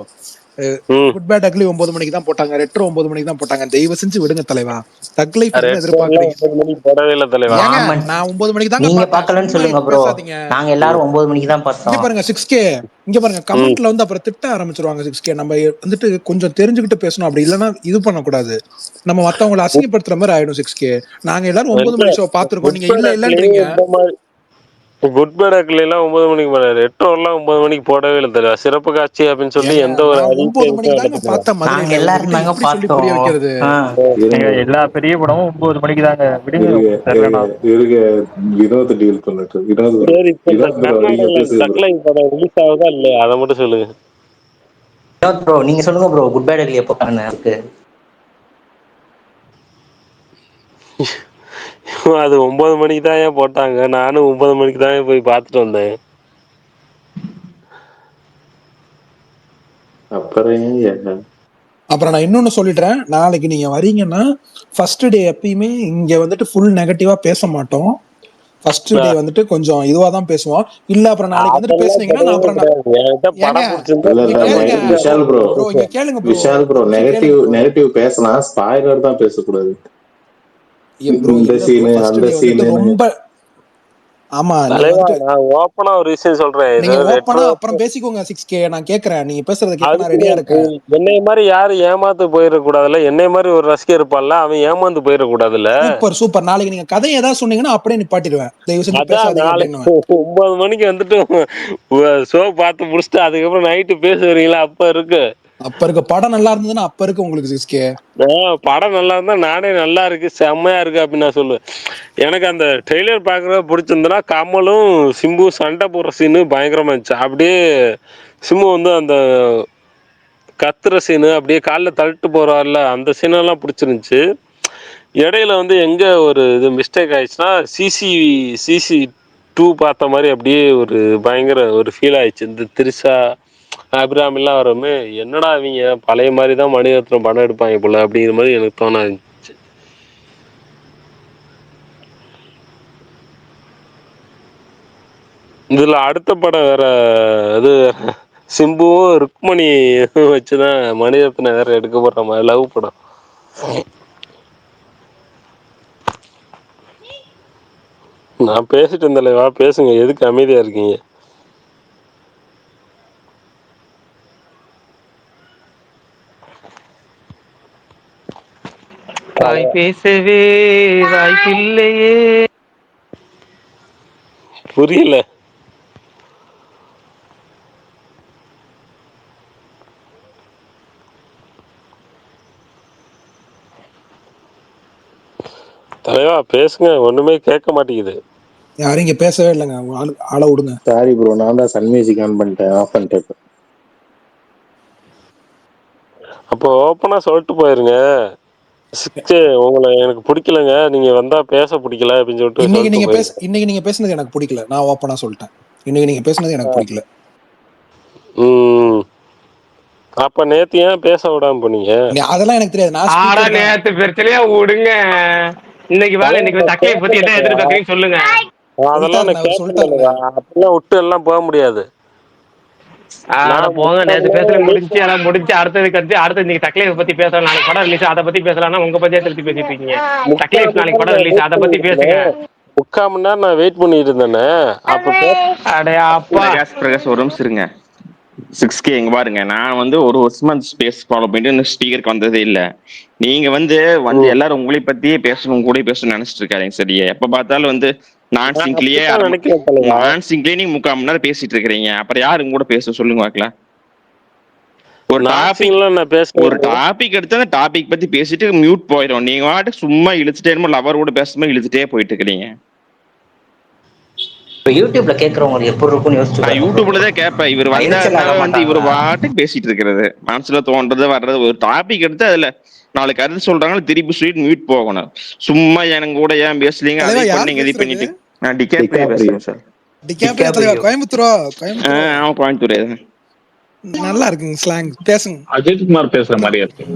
ம் குட் பேட் அக்லி 9 மணிக்கு தான் போட்டாங்க, ரெட்ரோ 9 மணிக்கு தான் போட்டாங்க. தயவு செஞ்சு விடுங்க தலைவா. தக்லைஃப் என்ன ரெட்ரோலாம் எதிர்பார்க்கறீங்க? 9 மணிக்கு போடவே இல்லை தலைவா. ஏங்க ஆமா, நான் 9 மணிக்கு தாங்க நீங்க பார்த்தேன், பார்க்கலன்னு சும்மா சொல்லுங்க ப்ரோ. பேசாதீங்க. நாங்க எல்லாரும் 9 மணிக்கு தான் இங்க பார்த்தோம். பாருங்க 6K, இங்க பாருங்க, ம் கமெண்ட்ல வந்து அப்புறம் திட்ட ஆரம்பிச்சிருவாங்க. 6K நம்ம வந்துட்டு கொஞ்சம் தெரிஞ்சுக்கிட்டு பேசணும், அப்படி இல்லைன்னா இது பண்ணக்கூடாது. நம்ம மத்தவங்களை அசிங்கப்படுத்துற மாதிரி ஆயிடும் 6K. நாங்க எல்லாரும் 9 மணி ஷோ பார்த்திருக்கோம், குட் நீங்க பேட் இல்ல அக்லி இல்லன்றீங்க. இந்த மாதிரி குட் பேட் அக்லி எல்லாம் 9 மணிக்கு போட, ரெட்ரோலாம் 9 மணிக்கு போடவே இல்லை தலைவா. சிறப்பு காட்சி அப்படின்னு சொல்லி ஏங்க எந்த ஒரு நான் 9 அதிசயமும் மணிக்கு இல்லை தாங்க தலைவா. பார்த்தேன் நாங்க மதுரையில. எல்லாரும் உங்ககிட்ட தாங்க எப்படி சொல்லி புரிய பார்த்தோம். வைக்கிறது? ஆ. இருங்க எல்லா பெரிய படமும் 9 மணிக்கு தாங்க, விடுங்க இருங்க உங்களுக்கு தெரியலனா. இருங்க, வினோத் டீல் பண்ணட்டும். வினோத் ப்ரோ, சரி, இப்ப இந்த வினோத் ப்ரோ நீங்க கர்நாடகால பேசுங்க டக் ப்ரோ. லைஃப் படம் ரிலீஸ் ஆகுதா இல்லையா, அதை மட்டும் சொல்லுங்க. வினோத் ப்ரோ நீங்க சொல்லுங்க ப்ரோ, குட் பேட் அக்லி எப்போ இருக்கு? அது 9 மணிக்கு தான் ஏன் போட்டாங்க, நானும் 9 மணிக்கு தான் போய் பார்த்துட்டு வந்தேன். அப்புறம் ஏன் அப்புறம் நான் இன்னொன்னு சொல்லிடுறேன், நாளைக்கு நீங்க வரீங்கன்னா ஃபர்ஸ்ட் டே எப்பயுமே இங்க வந்துட்டு ஃபுல் நெகட்டிவா பேச மாட்டோம். ஃபர்ஸ்ட் டே வந்துட்டு கொஞ்சம் இதுவா தான் பேசுவோம். இல்ல அப்புறம் நாளைக்கு வந்துட்டு அதெல்லாம் பேசுனீங்கன்னா நான் கிடையவே அப்புறம் கிடையாது. என்கிட்ட ஏங்க படம் பிடிச்சிருந்தா இல்ல இங்க இல்ல கேளுங்க விஷால் ப்ரோ, ப்ரோ, இங்க கேளுங்க ப்ரோ, விஷால் ப்ரோ, ஒரு நிமிஷம் நெகட்டிவ் கேளுங்க ப்ரோ. நெகட்டிவ் பேசலாம், ஸ்பாய்லர் தான் பேசக்கூடாது. ப்ரோ இந்த இல்ல ப்ரோ, சீனு ஃபர்ஸ்ட் அந்த டே வந்துட்டு சீனு. ரொம்ப, ஆமா நீங்க தலைவா, வந்துட்டு நான் ஓப்பனா ஒரு விஷயம் சொல்றேன். இது நீங்க ஓப்பனா ரெட்ரோ அப்புறம் பேசிக்கோங்க 6K. நான் கேக்குறேன், நீங்க பேசுறத கேட்க நான் அதுக்குன்னு ரெடியா இருக்கேன். என்னைய மாதிரி யாரும் ஏமாந்து போயிடக்கூடாதுல்ல. என்னைய மாதிரி ஒரு ரசிகர் இருப்பான்ல, அவன் ஏமாந்து போயிடக்கூடாதுல்ல. Super super. நாளைக்கு நீங்க கதை ஏதாவது சொன்னீங்கன்னா அப்படியே நிப்பாட்டிடுவேன், தயவு செஞ்சு அதான் பேசாதீங்க நாளைக்கு அப்படின்னு. 9 மணிக்கு வந்துட்டு ஷோ பார்த்து முடிச்சுட்டு அதுக்கப்புறம் நைட்டு பேசுவீங்களா, அப்ப இருக்கு. அப்ப இருக்க படம் நல்லா இருந்ததுன்னா அப்ப இருக்கு உங்களுக்கு 6K. படம் நல்லா இருந்தா நானே நல்லா இருக்கு, செம்மையா இருக்கு அப்படின்னு நான் சொல்லுவேன். எனக்கு அந்த ட்ரெய்லர் பார்க்குறத பிடிச்சிருந்ததுன்னா கமலும் சிம்பு சண்டை போடுற சீனு பயங்கரமா இருந்துச்சு. அப்படியே சிம்பு வந்து அந்த கத்துற சீனு அப்படியே காலில் தள்ளிட்டு போறாருல, அந்த சீனெல்லாம் பிடிச்சிருந்துச்சு. இடையில வந்து எங்க ஒரு இது மிஸ்டேக் ஆயிடுச்சுன்னா சிசி 2 பார்த்த மாதிரி அப்படியே ஒரு பயங்கர ஒரு ஃபீல் ஆயிடுச்சு. இந்த திரிஷா அபிராம் எல்லாம் வரமே என்னடா இவங்க பழைய மாதிரி தான் மணிரத்னம் படம் எடுப்பாங்க போல அப்படிங்கிற மாதிரி எனக்கு தோண இருந்துச்சு. இதுல அடுத்த படம் வேற இது சிம்புவும் ருக்மணி வச்சுதான் மணிரத்னம் வேற எடுக்க போற மாதிரி லவ் படம். நான் பேசிட்டு இருந்தேன், வா பேசுங்க, எதுக்கு அமைதியா இருக்கீங்க? வாய் பேசவே வாய்ப்பில்லையே. புரியல. தலைவா பேசுங்க, ஒண்ணுமே கேட்க மாட்டேங்குது. யாரும் இங்க பேசவே இல்லைங்க. ஆளை விடுங்க. சாரி ப்ரோ, நான் தான் சன் மியூசிக் ஆன் பண்ணிட்டேன், ஆஃப் பண்ணிட்டேன். அப்போ ஓப்பனா சொல்லிட்டு போயிருங்க, உங்களை எனக்கு பிடிக்கலங்க, நீங்க வந்தா பேச பிடிக்கல அப்படின்னு சொல்லிட்டு இன்னைக்கு நீங்க பேசுனது எனக்கு பிடிக்கல. நான் ஓப்பனா சொல்லிட்டேன், இன்னைக்கு நீங்க பேசுனது எனக்கு பிடிக்கல. அப்ப நேத்து ஏன் பேச விடாம போனீங்க? அதெல்லாம் எனக்கு தெரியாது. நேத்து பிரச்சனையா விடுங்க, இன்னைக்கு வாங்க, இன்னைக்கு தக்கையை பத்தி என்ன எதிர்பார்க்கறீங்க சொல்லுங்க. அதெல்லாம் நான் கேட்கல, அப்பெல்லாம் விட்டு எல்லாம் போக முடியாது. போங்க, நேத்து பேசல முடிஞ்சு எல்லாம் முடிஞ்சு அடுத்தது கத்து அடுத்து இன்னைக்கு தக்லைஃப் பத்தி பேசலாம். நாளைக்கு படம் ரிலீஸ், அதை பத்தி பேசலாம்னா உங்க பத்தியே திருப்பி பேசிட்டு இருக்கீங்க. தக்லைஃப் நாளைக்கு படம் ரிலீஸ், அதை பத்தி பேசுங்க. 3/4 மணி நேரம் நான் வெயிட் பண்ணிட்டு இருந்தேனே. பிரகாஷ் ஒரு நிமிஷம் இருங்க. 6K இங்க பாருங்க, நான் வந்து ஒரு வருஷமா ஸ்பேஸ் ஃபாலோ பண்ணிட்டு இந்த ஸ்பீக்கருக்கு வந்ததே இல்ல. நீங்க வந்து எல்லாரும் உங்களை பத்தியே பேசணும், கூட பேசணும்னு நினைச்சிட்டு இருக்காங்க. சரியா, எப்ப பார்த்தாலும் வந்து நான் சிங்க்லயே நீங்க 3/4 மணி நேரம் பேசிட்டு இருக்கிறீங்க. அப்புறம் யாரு கூட பேச சொல்லுங்க பார்க்கலாம். ஒரு டாபிக் எடுத்து அந்த டாபிக் பத்தி பேசிட்டு மியூட் போயிடும். நீங்க வாட்டு சும்மா இழுத்துட்டே லவர் கூட பேசும்போது இழுத்துட்டே போயிட்டு இருக்கிறீங்க. யூடியூப்ல கேக்குறவங்க எப்படி இருக்கும்னு யோசிச்சு, நான் யூடியூப்ல தான் கேட்பேன். இவர் வந்து இவர் பாட்டுக்கு பேசிட்டு இருக்கிறது, மனசுல தோன்றது வர்றது. ஒரு டாபிக் எடுத்து அதுல 4 கருத்து சொல்றாங்க, திருப்பி சொல்லிட்டு மியூட் போகணும். சும்மா எனக்கு கூட ஏன் பேசலீங்க, அதை பண்ணீங்க, இது பண்ணிட்டு. நான் டிகேப்ரியா பேசுறேன் சார். கோயம்புத்தூரா? ஆமா, கோயம்புத்தூர். நல்லா இருக்குங்க ஸ்லாங், பேசுங்க. அஜித் குமார் பேசுற மாதிரியா இருக்கு.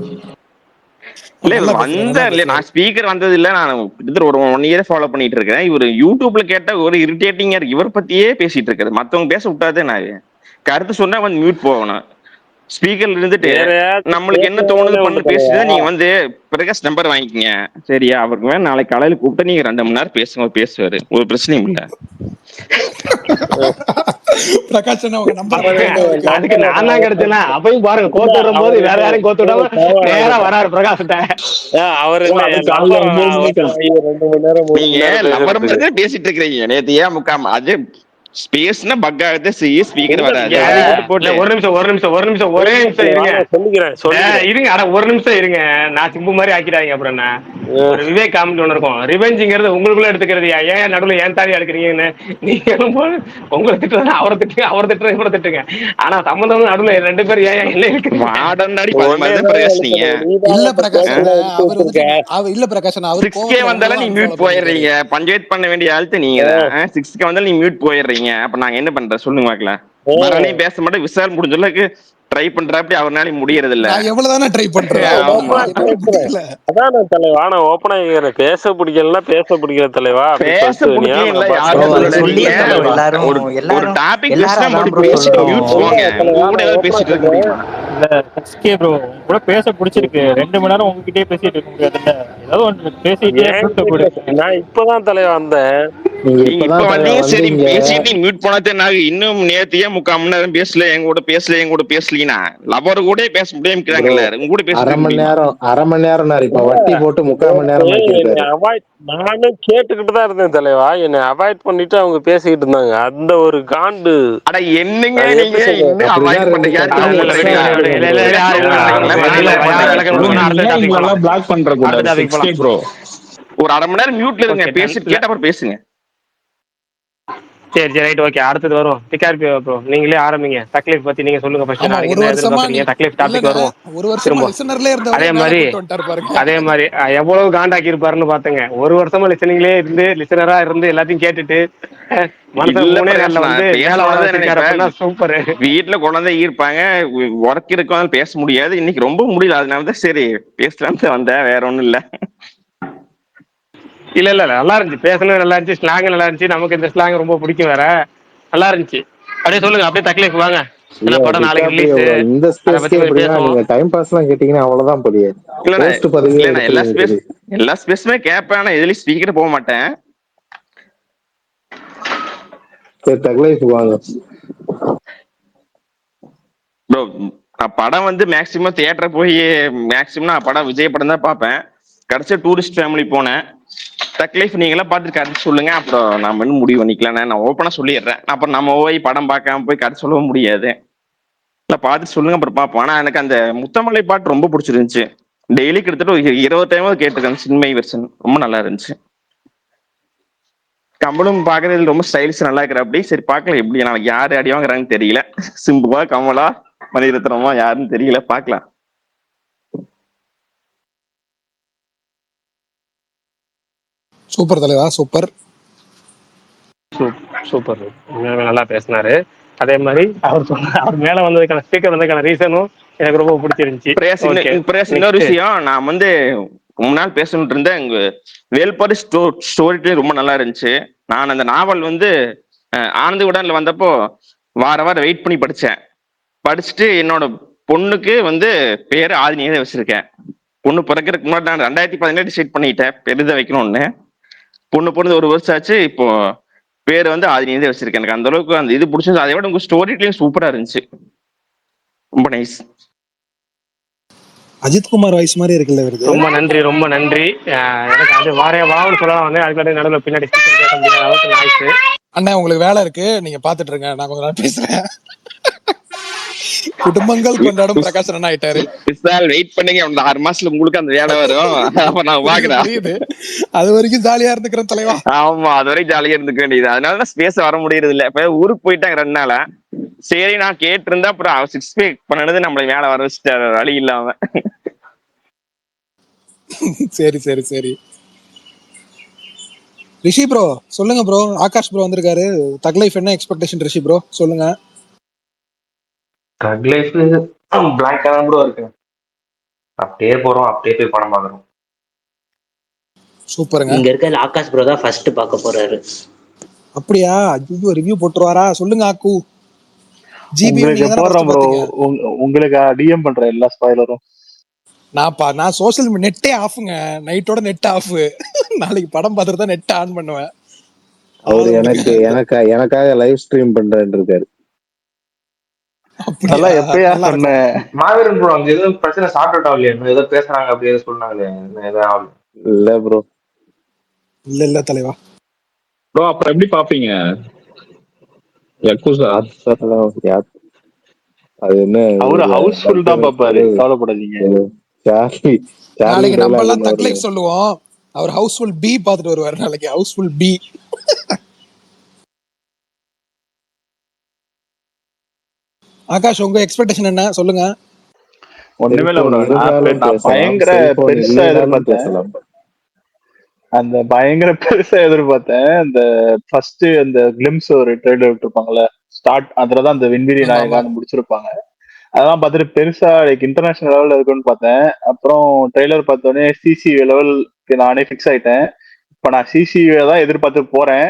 இல்ல நான் ஸ்பீக்கர் வந்தது இல்ல, நான் கிட்டத்தட்ட ஒரு 1 இயர் ஃபாலோ பண்ணிட்டு இருக்கேன். இவர் யூடியூப்ல கேட்டா ஒரு இரிட்டேட்டிங்கா இருக்கு, இவர் பத்தியே பேசிட்டு இருக்காரு. மத்தவங்க பேச விட்டாதே நான் கருத்து சொன்னா வந்து மியூட் போகணும். ஸ்பீக்கர்ல இருந்துட்டு நம்மளுக்கு என்ன தோணுது பண்ணு பேசிட்டு நீங்க வந்து பிரகாஷ் நம்பர் வாங்கிக்கங்க. சரியா, அவருக்கு வேணும் நாளைக்கு காலையில கூப்பிட்டு நீங்க 2 மணி நேரம் பேசுவாரு, ஒரு பிரச்சனையும் இல்ல. பிரகாஷ் அதுக்கு நான் தான் கிடைச்சேன். அப்பயும் பாருங்க, கோத்து விடும் போது வேற யாரையும் கோத்து விடாம நேரா வராரு பிரகாஷ். அவரு நீங்க பேசிட்டு இருக்கிறீங்க. நேத்து ஏன் முக்காம அது ஸ்பேஸ்னா பக் ஆகுது, ஸ்பீக்கர் வராது. ஒரு நிமிஷம் ஒரே நிமிஷம் இருங்க. ஒரு நிமிஷம் இருங்க, நான் சிம்பு மாதிரி ஆக்கிடாங்க. அப்புறம் என்ன ஒரு விவேக் காமெடி ஒண்ணு இருக்கும், ரிவெஞ்சுங்கிறது உங்களுக்குள்ள எடுத்துக்கிறது. ஏன் நடுவில் ஏன் தாவி எடுக்கிறீங்கன்னு நீங்க உங்களை திட்டுறது அவரை திட்டுங்க, அவரை திட்டுறது இவரை திட்டுங்க. ஆனா சம்பந்தம் நடுவில் 2 பேரும் ஏன் என்ன இருக்கு? வந்தாலும் நீ மியூட் போயிடுறீங்க. பஞ்சாயத்து பண்ண வேண்டிய ஆளுத்து நீங்க தான். 6K வந்தாலும் நீ மியூட் போயிடுறீங்க. அப்ப நாங்க என்ன பண்றோம் சொல்லுங்க பார்க்கலாம். மரணி பேச மாட்டேன், விசால் முடிஞ்ச அளவுக்கு ட்ரை பண்ற, அப்படி அவர்னால முடியறது இல்ல. எவ்வளவுதானே ட்ரை பண்றேன். அதான் தலைவா, நான் ஓப்பனா பேச பிடிக்கல, பேச பிடிக்கல தலைவா. பேச பிடிக்கல ஒரு டாபிக் பேசிட்டு மியூட் போங்க. கூட ஏதாவது பேசிட்டு இருக்க முடியுமா? இல்ல ப்ரோ, கூட பேச பிடிச்சிருக்கு. 2 மணி நேரம் உங்ககிட்டயே பேசிட்டு இருக்க முடியாதுல்ல. ஏதாவது ஒன்று பேசிட்டே. நான் இப்பதான் தலைவா வந்தேன். இப்ப வந்தீங்க, சரி பேசிட்டு மியூட் போனதே. நான் இன்னும் நேத்தியே 3/4 மணி நேரம் பேசல, என் கூட பேசலீங்கன்னா லவர் கூட பேச முடியாம உங்க கூட பேச 1/2 மணி நேரம் இப்ப வட்டி போட்டு 3/4 மணி நேரம். நானும் கேட்டுக்கிட்டு தான் இருந்தேன் தலைவா, என்னை அவாய்ட் பண்ணிட்டு அவங்க பேசிக்கிட்டு இருந்தாங்க. அந்த ஒரு காண்டு. அட என்னங்க நீங்க இன்னும் அவாய்ட் பண்றீங்க? பிளாக் பண்ற ப்ரோ. ஒரு 1/2 மணி நேரம் மியூட்ல இருங்க, பேசிட்டு கேட்ட அப்புறம் பேசுங்க. சரி சரி ரைட் ஓகே. அடுத்தது வரும் டிகார்பி ப்ரோ, நீங்களே ஆரம்பிங்க. தக்லீஃப் பத்தி நீங்க சொல்லுங்க ஃபர்ஸ்ட். ஆமா நாளைக்கு ஒரு என்ன வருஷமா நீ எதிர்பார்க்குறீங்க? தக்லீஃப் டாபிக் இல்லங்க, வருவோம் ஒரு வருஷமா திரும்ப. லிசனர்ல அதே இருந்தவரே மேல மாதிரி கூட்டு வந்துட்டாரு பாருங்க. அதே மாதிரி எவ்வளவு காண்டாக்கி இருப்பாருன்னு பாத்துங்க. ஒரு வருஷமா லிசனிங்லேயே இருந்து லிசனரா இருந்து எல்லாத்தையும் கேட்டுட்டு மனுஷன் இல்ல 3 பிரகாஷ், நாள்ல வந்து நான் மேல வர பேசணும்னு தான் வச்சிருக்காரு நினைப்பேன். அப்படின்னா சூப்பர். வீட்டுல குழந்தை இருப்பாங்க, ஒர்க் இருக்கும், பேச முடியாது. இன்னைக்கு ரொம்ப முடியல, அதனாலதான் சரி பேசலாம்னு வந்தேன், வேற ஒண்ணும் இல்ல. இல்ல இல்ல நல்லா இருந்துச்சு, பேசணும் நல்லா இருந்துச்சு, ஸ்லாங் நல்லா இருந்துச்சு. நமக்கு இந்த ஸ்லாங் ரொம்ப பிடிக்கும் வேற, நல்லா இருந்துச்சு. அப்படியே சொல்லுங்க, அப்படியே தக்லீஃப் வாங்க. இல்ல ஏன்னா படம் நாளைக்கு டிகாப்ரியோ ரிலீஸ், bro, இந்த அதை பத்தி ஸ்பேஸ்க்கே கொஞ்சம் எப்படின்னா பேசுவோம். நீங்க டைம் பாஸ் எல்லாம் கேட்டீங்கன்னா அவ்வளவுதான் புரியாது. இல்லண்ணா ஹோஸ்ட் பதவியே இல்லண்ணா எடுத்துருவீங்க சரி. எல்லா ஸ்பேஸுமே கேட்பேன், ஆனா எதுலயும் ஸ்பீக்கர் போக மாட்டேன். சரி தக்லைஃப் வாங்க. ப்ரோ, நான் படம் வந்து மேக்சிமம் தியேட்டர் போய் மேக்சிமம் நான் படம் விஜய் படம் தான் பார்ப்பேன். கடைசியா டூரிஸ்ட் ஃபேமிலி போனேன். தக்லீஃப் நீங்களாம் பார்த்துட்டு கருத்து சொல்லுங்க, அப்புறம் நம்ம இன்னும் முடிவு பண்ணிக்கலாம். நான் ஓப்பனா சொல்லிடுறேன். அப்புறம் நம்ம போய் படம் பார்க்காம போய் கருத்து சொல்லவும் முடியாது. இல்லை பார்த்துட்டு சொல்லுங்க, அப்புறம் பார்ப்போம். ஆனா எனக்கு அந்த முத்தமலை பாட்டு ரொம்ப பிடிச்சிருந்துச்சு. டெய்லி கிட்டத்தட்ட ஒரு 20 டைமாவது கேட்டிருக்கேன். சின்மை வெர்ஷன் ரொம்ப நல்லா இருந்துச்சு. கமலும் பாக்குறது ரொம்ப ஸ்டைலிஷ் நல்லா இருக்கிற அப்படி. சரி பார்க்கலாம், எப்படி நாளைக்கு யாரு அடி வாங்குறாங்கன்னு தெரியல. சிம்புவா, கமலா, மணிரத்னமா, யாருன்னு தெரியல, பார்க்கலாம். சூப்பர் தலைவா, சூப்பர். சூப்பர், நல்லா பேசினாரு. அதே மாதிரி அவர் மேல வந்ததுக்கான ஸ்பீக்கர் வந்ததுக்கான ரீசனும் எனக்கு ரொம்ப பிடிச்சிருந்துச்சு. இன்னொரு விஷயம், நான் வந்து ரொம்ப நாள் பேசணுட்டு இருந்தேன். எங்க வேல்பாரி ஸ்டோரி ரொம்ப நல்லா இருந்துச்சு. நான் அந்த நாவல் வந்து ஆனந்த உடன்ல வந்தப்போ வாரம் வெயிட் பண்ணி படிச்சேன். படிச்சுட்டு என்னோட பொண்ணுக்கு வந்து பேரு ஆதினியே தான் வச்சிருக்கேன். பொண்ணு பிறக்கிறதுக்கு முன்னாடி நான் 2017 டிசைட் பண்ணிட்டேன் பெரிதை வைக்கணும்னு. பொண்ணு பொண்ணு 1 வருஷம் ஆச்சு. இப்போ பேர் வந்து ஆதினியே வச்சிருக்கேன். எனக்கு அந்த அளவுக்கு அந்த இது பிடிச்சது. அதை விட உங்க ஸ்டோரி சூப்பரா இருந்துச்சு, ரொம்ப நைஸ். அஜித்குமார் வாய்ஸ் மாதிரி இருக்குல்ல வருது. ரொம்ப நன்றி, ரொம்ப நன்றி. எனக்கு அது வான்னு சொல்லலாம் வந்து அதுக்கு நடுவில் பின்னாடி பேச முடியாத அளவுக்கு நாய்ஸ். அண்ணா உங்களுக்கு வேலை இருக்கு, நீங்க பாத்துட்டு இருங்க, நான் கொஞ்ச நேரம் பேசுறேன். குடும்பங்கள் கொண்டாடும் பிரகாஷ் அண்ணா ஆயிட்டாரு. வெயிட் பண்ணீங்க, 6 மாசத்துல உங்களுக்கு அந்த வேலை வரும். அப்ப நான் பாக்குறேன். புரியுது, அது வரைக்கும் ஜாலியா இருந்துக்கிறேன் தலைவா. ஆமா, அது வரைக்கும் ஜாலியா இருந்துக்க வேண்டியது. அதனாலதான் ஸ்பேஸ் வர முடியறது இல்ல. இப்ப ஊருக்கு போயிட்டாங்க 2 நாளா. சரி நான் கேட்டு இருந்தா அப்புறம் 6 பேக் பண்ணது நம்மள மேல வர வச்சுட்டாரு வழி இல்லாம. சரி சரி சரி. ரிஷி ப்ரோ சொல்லுங்க ப்ரோ. ஆகாஷ் ப்ரோ வந்திருக்காரு. தக் லைஃப் என்ன எக்ஸ்பெக்டேஷன் ரிஷி ப்ரோ சொல்லுங்க. தக் லைஃப் பிளாங்கா தான் ப்ரோ இருக்கு. அப்படியே போறோம், அப்படியே போய் படம் பார்க்குறோம். சூப்பருங்க. இங்க இருக்க ஆகாஷ் ப்ரோ தான் ஃபர்ஸ்ட் பார்க்க போறாரு. அப்படியா? ஐயோ, ரிவ்யூ போட்டுருவாரா? சொல்லுங்க ஆக்கு. ஜிபி நீங்க தான ஃபர்ஸ்ட் பாத்தீங்க. உங்களுக்கு டிஎம் பண்ற எல்லா ஸ்பாயிலரும் நான் சோஷியல் நெட்டே ஆஃப்ங்க. நைட்டோட நெட் ஆஃப். நாளைக்கு படம் பார்த்துட்டு தான் நெட் ஆன் பண்ணுவேன். அவரு எனக்காக லைவ் ஸ்ட்ரீம் பண்றேன்னு இருக்காரு. அதெல்லாம் எப்பயா சொன்னேன். மாவீரன் ப்ரோ அங்க ஏதோ பிரச்சனை சார்ட் அவுட் ஆகலையா? ஏதோ பேசுறாங்க அப்படி ஏதோ சொன்னாங்களே, ஏதோ இல்ல ப்ரோ. இல்ல தலைவா. ப்ரோ அப்புறம் எப்படி பாப்பீங்க யக்குசா? அது என்ன, அவரு ஹவுஸ்ஃபுல் தான் பாப்பாரு, கவலைப்படாதீங்க. நாளைக்கு நம்ம எல்லாம் தக் லைஃப் சொல்லுவோம். அவர் ஹவுஸ்ஃபுல் பி பாத்துட்டு வருவாரு நாளைக்கு. Housefull B. ஆகாஷ் உங்க எக்ஸ்பெக்டேஷன் என்ன சொல்லுங்க. ஒண்ணுமே இல்ல ப்ரோ, நான் பயங்கர பெருசா எதிர்பார்த்தேன். அந்த பயங்கர பெருசா எதிர்பார்த்தேன். அந்த ஃபர்ஸ்ட் அந்த கிளிம்ஸ் ஒரு ட்ரெய்லர் விட்டுருப்பாங்கல்ல, ஸ்டார்ட் அதுலதான் அந்த விண்வெளி நாயகான்னு முடிச்சிருப்பாங்க. அதெல்லாம் பார்த்துட்டு பெருசா லைக் இன்டர்நேஷனல் லெவல்ல இருக்குன்னு பார்த்தேன். அப்புறம் ட்ரெய்லர் பார்த்தோன்னே சிசி லெவலுக்கு நானே ஃபிக்ஸ் ஆயிட்டேன். இப்ப நான் சிசி தான் எதிர்பார்த்து போறேன்.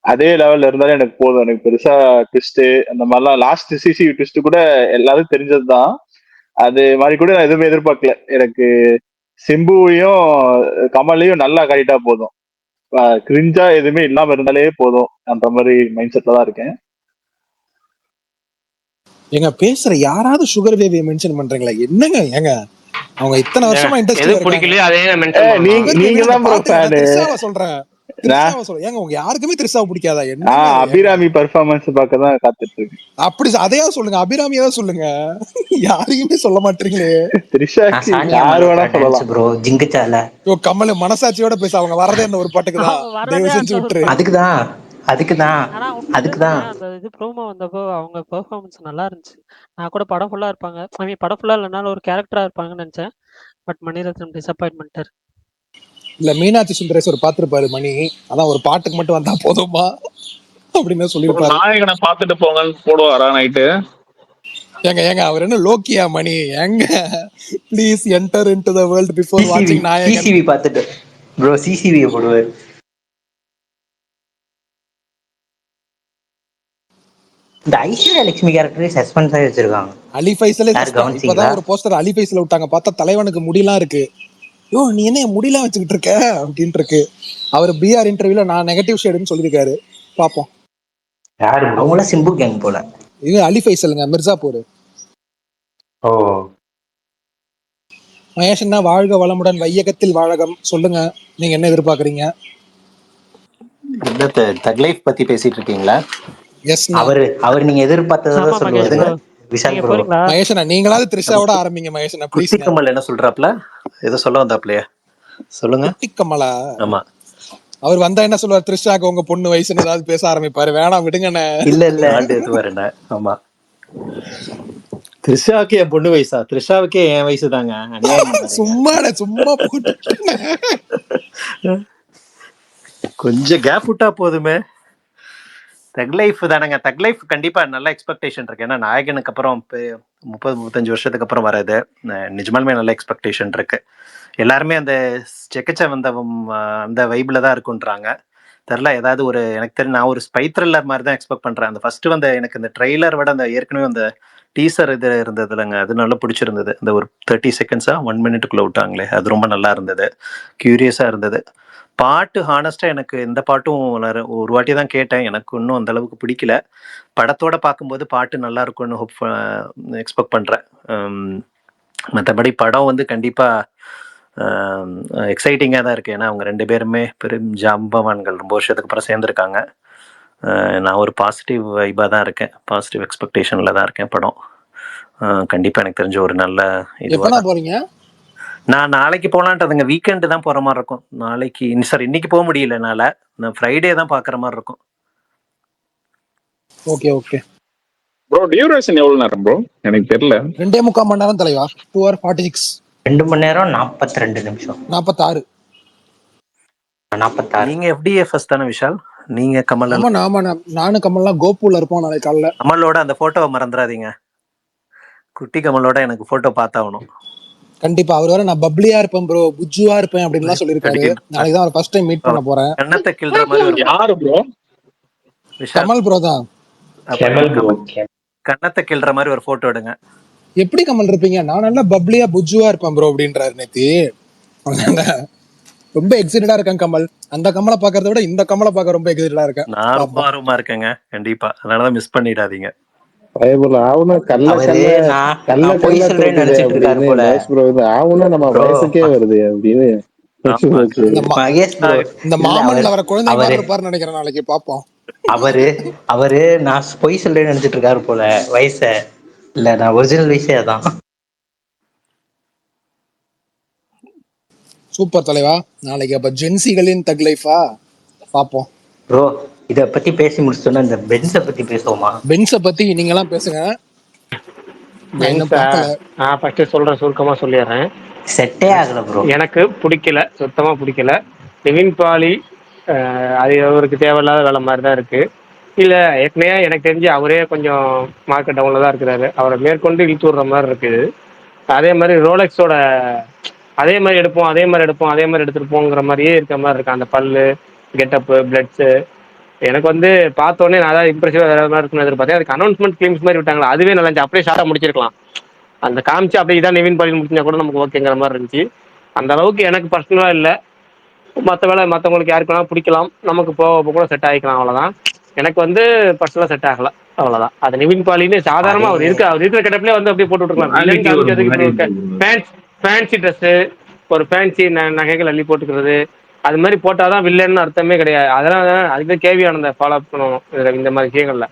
அதே லெவல்ல இருந்தாலும் எனக்கு போதும். எனக்கு பெருசா ட்விஸ்ட் அந்த மாதிரிலாம் லாஸ்ட் சிசி ட்விஸ்ட் கூட எல்லாரும் தெரிஞ்சதுதான். அது மாதிரி கூட நான் எதுவுமே எதிர்பார்க்கல. எனக்கு சிம்புவையும் கமலையும் நல்லா காட்டிட்டா போதும், கிரிஞ்சா எதுவுமே இல்லாம இருந்தாலே போதும் அந்த மாதிரி மைண்ட் செட்ல தான் இருக்கேன். எங்க பேசுற யாராவது சுகர் பேபியை மென்ஷன் பண்றீங்களா? என்னங்க ஏங்க, அவங்க இத்தனை வருஷமா இண்டஸ்ட்ரியில இருக்காங்க. நீங்க தான் ப்ரோ ஃபேன். திரிஷாவை சொல்றேன். ஏங்க உங்க யாருக்குமே திரிஷாவை பிடிக்காதா? என்ன அபிராமி பெர்ஃபார்மன்ஸ் பார்க்க தான் காத்துட்டு இருக்கு. அப்படி அதையா சொல்லுங்க, அபிராமியா சொல்லுங்க. யாரையுமே சொல்ல மாட்டீங்களே. திரிஷாக்கு யாரு வேணா சொல்லலாம் ப்ரோ. ஜிங்குச்சால கமல் மனசாட்சியோட பேச. அவங்க வரதே என்ன ஒரு பாட்டுக்கு தான். தயவு செஞ்சு விட்டுரு. அதுக்குதான் அதுக்கு தான் ஆனா உண்மையிலே அதுக்கு நீங்க தான் அந்த இது ப்ரோமோ வந்தப்போ அவங்க பெர்ஃபார்மன்ஸ் நல்லா இருந்துச்சு. நான் கூட படம் ஃபுல்லா இருப்பாங்க. ஐ மீன் படம் ஃபுல்லா இல்லனாலும் ஒரு கேரக்டரா இருப்பாங்கன்னு நெனச்சேன். பட் மணிரத்னம் டிசப்பாயிண்ட் பண்ணிட்டாரு. இல்ல மீனாட்சி சுந்தரேஸ்வர் பார்த்திருப்பாரு மணி. அதான் ஒரு பாட்டுக்கு மட்டும் வந்தா போதுமா அப்படின்னு சொல்லியிருப்பாரு. நாயகனை பார்த்துட்டு போங்கன்னு போடுவாரா நைட்டு? ஏங்க அவர் என்ன லோக்கியா மணி? ஏங்க please enter into the world before வாட்சிங் நாயகன். சிசிவி பார்த்துட்டு ப்ரோ சிசிவி போடுவார். இந்த ஐஸ்வர்யா லட்சுமி கேரக்டரே சஸ்பென்ஸா வச்சிருக்காங்க. அலி ஃபைசலே யார் இப்பதான் கவனிச்சிங்களா? ஒரு போஸ்டர் அலி ஃபைசல விட்டாங்க. பார்த்தா தலைவனுக்கு முடியெல்லாம் இருக்கு. யோ நீ என்ன முடியெல்லாம் வச்சுக்கிட்டு இருக்க அப்படின்ட்டு இருக்கு. அவர் பிஆர் இன்டர்வியூல நான் நெகட்டிவ் ஷேடுன்னு சொல்லியிருக்காரு. பாப்போம். யாரு அவங்கள சிம்பு கேங் போல. இது அலி ஃபைசலுங்க, மிர்சாப்பூர். ஓ மகேஷன்னா வாழ்க வளமுடன், வையகத்தில் வாழகம். சொல்லுங்க, நீங்க என்ன எதிர்பார்க்கறீங்க? இந்த தக் லைஃப் பத்தி பேசிட்டு இருக்கீங்களா? எஸ் அவர் நீங்க எதிர்பார்த்ததை ஆமா மகேஷ் சொல்லுவாருங்க. ப்ரோ. விஷால் நீங்க ப்ரோ போறீங்களா? மகேஷனா நீங்களாவது த்ரிஷாவோட ஆரம்பிங்க மகேஷனா குட்டி ப்ளீஸ்ங்க. கமல் என்ன சொல்றாப்ல? ஏதோ சொல்ல வந்தாப்லையா? சொல்லுங்க. குட்டி கமலா ஆமா, அவர் வந்தா என்ன சொல்லுவார்? த்ரிஷாக்கு உங்க பொண்ணு வயசுன்னு ஏதாவது பேச ஆரம்பிப்பாரு. வேணாம் விடுங்கண்ணே. இல்ல ஆண்டு எதுவாரு என்ன? ஆமா, த்ரிஷாவுக்கு என் பொண்ணு வயசா? த்ரிஷாவுக்கே என் வயசு தாங்க. சும்மா போட்டு கொஞ்சம் கேப் விட்டா போதுமே. தக் லைஃப் தானங்க. தக் லைஃப் கண்டிப்பா நல்ல எக்ஸ்பெக்டேஷன் இருக்கு. ஏன்னா நாயகனுக்கு அப்புறம் 30-35 வருஷத்துக்கு அப்புறம் வர்றது நிஜமாலுமே நல்ல எக்ஸ்பெக்டேஷன் இருக்கு. எல்லாருமே அந்த செக்கச்ச வந்த அந்த வைப்ல தான் இருக்குன்றாங்க. தெரில, ஏதாவது ஒரு எனக்கு தெரியும், நான் ஒரு ஸ்பை த்ரில்லர் மாதிரி தான் எக்ஸ்பெக்ட் பண்றேன். அந்த ஃபர்ஸ்ட் வந்து எனக்கு இந்த ட்ரெய்லர் விட அந்த ஏற்கனவே அந்த டீசர் இது இருந்தது இல்லைங்க, அது நல்லா பிடிச்சிருந்தது. இந்த ஒரு 30 செகண்ட்ஸா 1 மினிட்டுக்குள்ள விட்டாங்களே, அது ரொம்ப நல்லா இருந்தது, கியூரியஸா இருந்தது. பாட்டு ஹானஸ்டா எனக்கு இந்த பாட்டும் ஒரு வாட்டி தான் கேட்டேன், எனக்கு இன்னும் அந்த அளவுக்கு பிடிக்கல. படத்தோட பார்க்கும்போது பாட்டு நல்லா இருக்கும்னு எக்ஸ்பெக்ட் பண்றேன். மற்றபடி படம் வந்து கண்டிப்பா எக்ஸைட்டிங்காக தான் இருக்குது. ஏன்னா அவங்க 2 பேருமே பெரும் ஜாம்பவான்கள், ரொம்ப வருஷத்துக்கு அப்புறம் சேர்ந்துருக்காங்க. நான் ஒரு பாசிட்டிவ் வைபாக தான் இருக்கேன், பாசிட்டிவ் எக்ஸ்பெக்டேஷனில் தான் இருக்கேன். படம் கண்டிப்பாக எனக்கு தெரிஞ்ச ஒரு நல்ல எப்போ போறீங்க? நான் நாளைக்கு போகலான்ட்டு, வீக்கெண்டு தான் போகிற மாதிரி இருக்கும். நாளைக்கு சார் இன்னைக்கு போக முடியல என்னால், நான் ஃப்ரைடே தான் பார்க்குற மாதிரி இருக்கும். ஓகே ப்ரோ டியூரேஷன் எவ்வளவு நேரம் ப்ரோ? எனக்கு தெரியல. 2.25 மணி நேரம் தலைவா. 2h46. 2 மணி நேரம் 42 நிமிஷம். 46. நீங்க FDFS தானே விஷால்? நீங்க கமல்? ஆமா நானும் கமல்லாம் கோபுல இருப்போம் நாளைக்கு காலைல. கமலோட அந்த போட்டோவை மறந்துடாதீங்க. குட்டி கமலோட எனக்கு போட்டோ பார்த்தாகணும் கண்டிப்பா. அவர் வேற நான் பப்ளியா இருப்பேன் ப்ரோ, புஜ்ஜுவா இருப்பேன் அப்படின்லாம் சொல்லியிருக்காரு. நாளைக்கு தான் அவர் ஃபர்ஸ்ட் டைம் மீட் பண்ண போறேன். கண்ணத்தை கிள்ற மாதிரி. யாரு ப்ரோ? கமல் ப்ரோ தான். கண்ணத்தை கிள்ற மாதிரி ஒரு போட்டோ எடுங்க. எப்படி கமல் இருப்பீங்க? நான் நல்லா பப்ளியா புஜ்ஜுவா இருப்பேன் ப்ரோ அப்படின்றாரு நேத்தி. ரொம்ப எக்ஸைட்டடா இருக்கேன் கமல். அந்த கமலை பாக்குறத விட இந்த கமலை பார்க்க ரொம்ப எக்ஸைட்டடா இருக்கேன். நான் ரொம்ப ஆர்வமா இருக்கேங்க கண்டிப்பா, அதனாலதான் மிஸ் பண்ணிடாதீங்க. நம்ம வயசுக்கே வருது அப்படின்னு இந்த மாமன்ல வர குழந்தை மாதிரி இருப்பாரு நினைக்கிறேன். நாளைக்கு பாப்போம். அவரு நான் பொய் சொல்றேன்னு நினைச்சிட்டு இருக்காரு போல. வயச இல்ல, நான் ஒரிஜினல் வயசே அதான். சூப்பர் தலைவா. நாளைக்கு அப்ப ஜென்சிகளின் தக் லைஃபா பாப்போம். ப்ரோ இத பத்தி பேசி முடிச்சோன்னா இந்த பென்ஸை பத்தி பேசுவோமா? பென்ஸை பத்தி நீங்க எல்லாம் பேசுங்க. நான் ஃபர்ஸ்ட் சொல்றேன், சுருக்கமா சொல்லிடுறேன். செட்டே ஆகல ப்ரோ, எனக்கு பிடிக்கல, சுத்தமா பிடிக்கல. நிவின் பாலி அது அவருக்கு தேவையில்லாத வேலை மாதிரி தான் இருக்கு. இல்ல ஏற்கனவே எனக்கு தெரிஞ்சு அவரே கொஞ்சம் மார்க்கெட் டவுன்ல தான் இருக்கிறாரு. அவரை மேற்கொண்டு இழுத்து விடுற மாதிரி இருக்குது. அதே மாதிரி ரோலெக்ஸோட அதே மாதிரி எடுத்துருப்போங்கிற மாதிரியே இருக்கிற மாதிரி இருக்கு. அந்த பல்லு, கெட்டப்பு, பிளட்ஸு எனக்கு வந்து பார்த்தோன்னே நான் தான் இம்ப்ரெசிவாக வேறு மாதிரி இருக்குன்னு எதிர்பார்த்தேன். அதுக்கு அனௌன்ஸ்மெண்ட் ஃபிலிம்ஸ் மாதிரி விட்டாங்களா, அதுவே நல்லா இருந்துச்சு. அப்படியே ஷார்ட்டாக முடிச்சிருக்கலாம். அந்த காமிச்சு அப்படியே இதான் நிவின் பாலியில் முடிச்சா கூட நமக்கு ஓகேங்கிற மாதிரி இருந்துச்சு. அந்த அளவுக்கு எனக்கு பர்சனலாக இல்லை. மற்றவங்களுக்கு யாருக்கு வேணாலும் பிடிக்கலாம், நமக்கு போக கூட செட் ஆகிக்கலாம், அவ்வளோதான். எனக்கு வந்து பர்சனலாக செட் ஆகலை, அவ்வளோதான். அது நிவின் பாலின்னு சாதாரணமாக அவர் இருக்கிற கிட்டப்பிலே வந்து அப்படியே போட்டு விட்டுருக்கலாம். ஃபேன்சி ட்ரெஸ்ஸு, ஒரு ஃபேன்சி நகைகள் அள்ளி போட்டுக்கிறது, அது மாதிரி போட்டால் தான் வில்லன்னு அர்த்தமே கிடையாது. அதெல்லாம் அதுக்கு கேவி ஆனந்த ஃபாலோ பண்ணணும் இந்த மாதிரி விஷயங்களில்.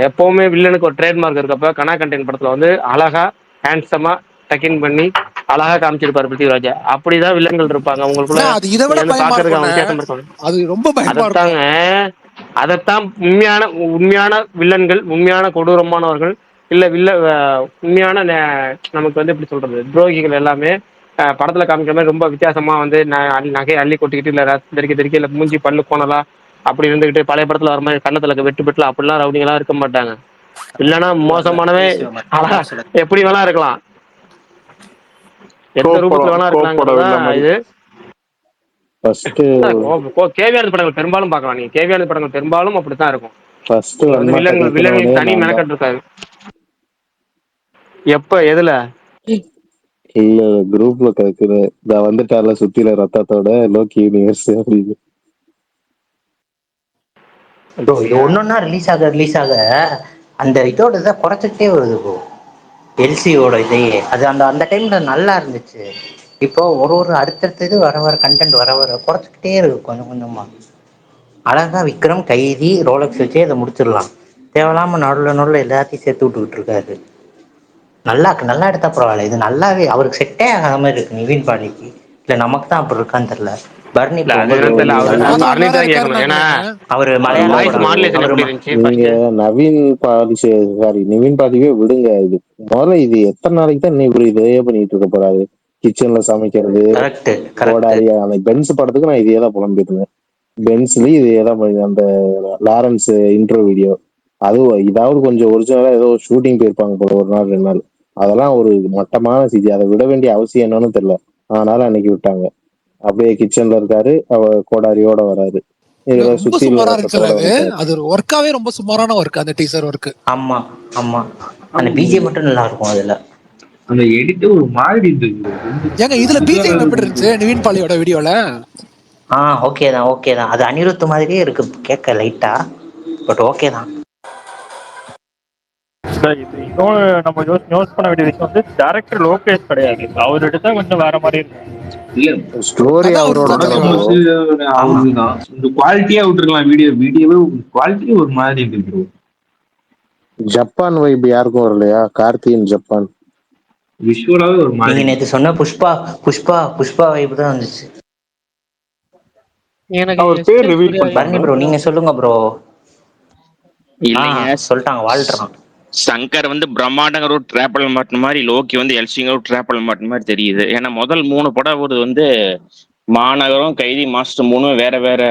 எப்போவுமே வில்லனுக்கு ஒரு ட்ரேட்மார்க் இருக்கப்போ கனா கண்டென்ட் படத்தில் வந்து அழகாக ஹேண்ட்ஸமாக டக்கின் பண்ணி அழகா காமிச்சிருப்பாரு பிருத்திவிராஜ். அப்படிதான் வில்லன்கள் இருப்பாங்க அவங்களுக்குள்ள. அது இதை விட நீங்க வந்து பயமா பாக்குறதுக்கு இருக்கும்ண்ணே. வித்தியாசம் இருப்பாங்க. அது ரொம்ப பயமா இருக்கும். அதைத்தான் உண்மையான வில்லன்கள், உண்மையான கொடூரமானவர்கள், இல்ல உண்மையான நமக்கு வந்து எப்படி சொல்றது துரோகிகள் எல்லாமே படத்துல காமிக்கிற மாதிரி ரொம்ப வித்தியாசமா வந்து நகையை அள்ளி கொட்டிக்கிட்டு இல்ல தெறிக்க இல்ல மூஞ்சி பல்லு போனலா அப்படி இருந்துகிட்டு பழைய படத்துல வர மாதிரி கண்ணத்துல வெட்டு பெட்டுல அப்படிலாம் ரவுடிங்கெல்லாம் இருக்க மாட்டாங்க. இல்லைன்னா மோசமானவே எப்படி வேணா இருக்கலாம், எந்த ரூபத்துல வேணா இருக்கலாங்கிறதுதான் இது. கேவியான படங்கள் பெரும்பாலும் பார்க்கலாம். நீங்க கேவியான படங்கள் பெரும்பாலும் அப்படித்தான் இருக்கும். வந்து வில்லன்கள் தனி மெனக்கட்டு இருக்காது. எப்ப எதுல இல்ல குரூப்ல கேக்குறேன். நான் வந்துட்டால சுத்தில ரத்தத்தோட லோக்கி யூனிவர்ஸ் அப்படின்னு. இது ஒன்னொன்னா ரிலீஸ் ஆக அந்த இதோட இதை குறைச்சிக்கிட்டே வருது ப்ரோ. எல்சியோட இதையே அது அந்த டைம்ல நல்லா இருந்துச்சு. இப்போ ஒரு அடுத்தடுத்தது வர கண்டென்ட் வர குறைச்சிக்கிட்டே இருக்கு கொஞ்சம் கொஞ்சமா. அழகா விக்ரம் கைதி ரோலக்ஸ் வச்சே அதை முடிச்சிடலாம். தேவையில்லாம நடுவில் எல்லாத்தையும் சேர்த்து விட்டுக்கிட்டு இருக்காரு. நல்லா எடுத்தா பரவாயில்ல. இது நல்லாவே அவருக்கு செட்டே ஆகாத மாதிரி இருக்கு நிவின் பாலிக்கு. இல்ல நமக்கு தான் அப்படி இருக்கான்னு தெரியல. பர்னி அவரு நீங்க நவீன் பாலிசி சாரி நிவின் பாலிக்கே விடுங்க. இது முதல்ல இது எத்தனை நாளைக்கு தான் இன்னைக்கு இதே பண்ணிட்டு இருக்க போறாரு. கிச்சன்ல சமைக்கிறது கோடாரி. அந்த பென்ஸ் படத்துக்கு நான் இதே தான் புலம்பிட்டு இருந்தேன். பென்ஸ்லயும் இதே தான் அந்த லாரன்ஸ் இன்ட்ரோ வீடியோ அதுவும் இதாவது கொஞ்சம் ஒரிஜினலா ஏதோ ஷூட்டிங் போயிருப்பாங்க போல 1 நாள் 2 நாள். அதெல்லாம் ஒரு மட்டமான சிஜி. அதை விட வேண்டிய அவசியம் என்னன்னு தெரியல. ஆனாலும் அன்னைக்கு விட்டாங்க. அப்படியே கிச்சன்ல இருக்காரு, அவ கோடாரியோட வராரு. ரொம்ப சுமாரா இருந்துச்சு. அது ஒரு ஒர்க்காவே ரொம்ப சுமாரான ஒர்க் அந்த டீசர் ஒர்க். ஆமா அந்த பிஜிஎம் மட்டும் நல்லா இருக்கும். அதுல அந்த எடிட் ஒரு மாதிரி ஏங்க இதுல பிஜிஎம் எப்படி இருந்துச்சு நிவின் பாலியோட வீடியோல? ஓகே தான். அது அனிருத் மாதிரியே இருக்கு கேட்க லைட்டா. பட் ஓகே தான். இன்னொன்று நம்ம யோஸ் பண்ண வேண்டிய விஷயம் வந்து டைரக்டர் லோகேஷ் கிடையாது. அவர் எடுத்தா கொஞ்சம் வேற மாதிரி இருக்கும். ஸ்டோரி அவரோட அவருதான். இந்த குவாலிட்டியா விட்டுருக்கலாம். வீடியோவே குவாலிட்டி ஒரு மாதிரி இருக்கு. ஜப்பான் வைப் யாருக்கும் வரலையா? கார்த்தியின் ஜப்பான் விஷுவலாவே ஒரு மாதிரி. நீங்க நேத்து சொன்ன புஷ்பா வைப் தான் வந்துச்சு. பர்னி ப்ரோ நீங்க சொல்லுங்க ப்ரோ. இல்லைங்க சொல்லிட்டாங்க வாழ்றான். சங்கர் வந்து பிரம்மாண்டங்கிற ஒரு டிராப்பல் மாட்டின மாதிரி, லோக்கி வந்து எல்சிங்கிற ஒரு டிராப்பல் மாட்டின மாதிரி தெரியுது. ஏன்னா முதல் 3 படம் ஒரு வந்து மாநகரம் கைதி மாஸ்டர் 3 வேற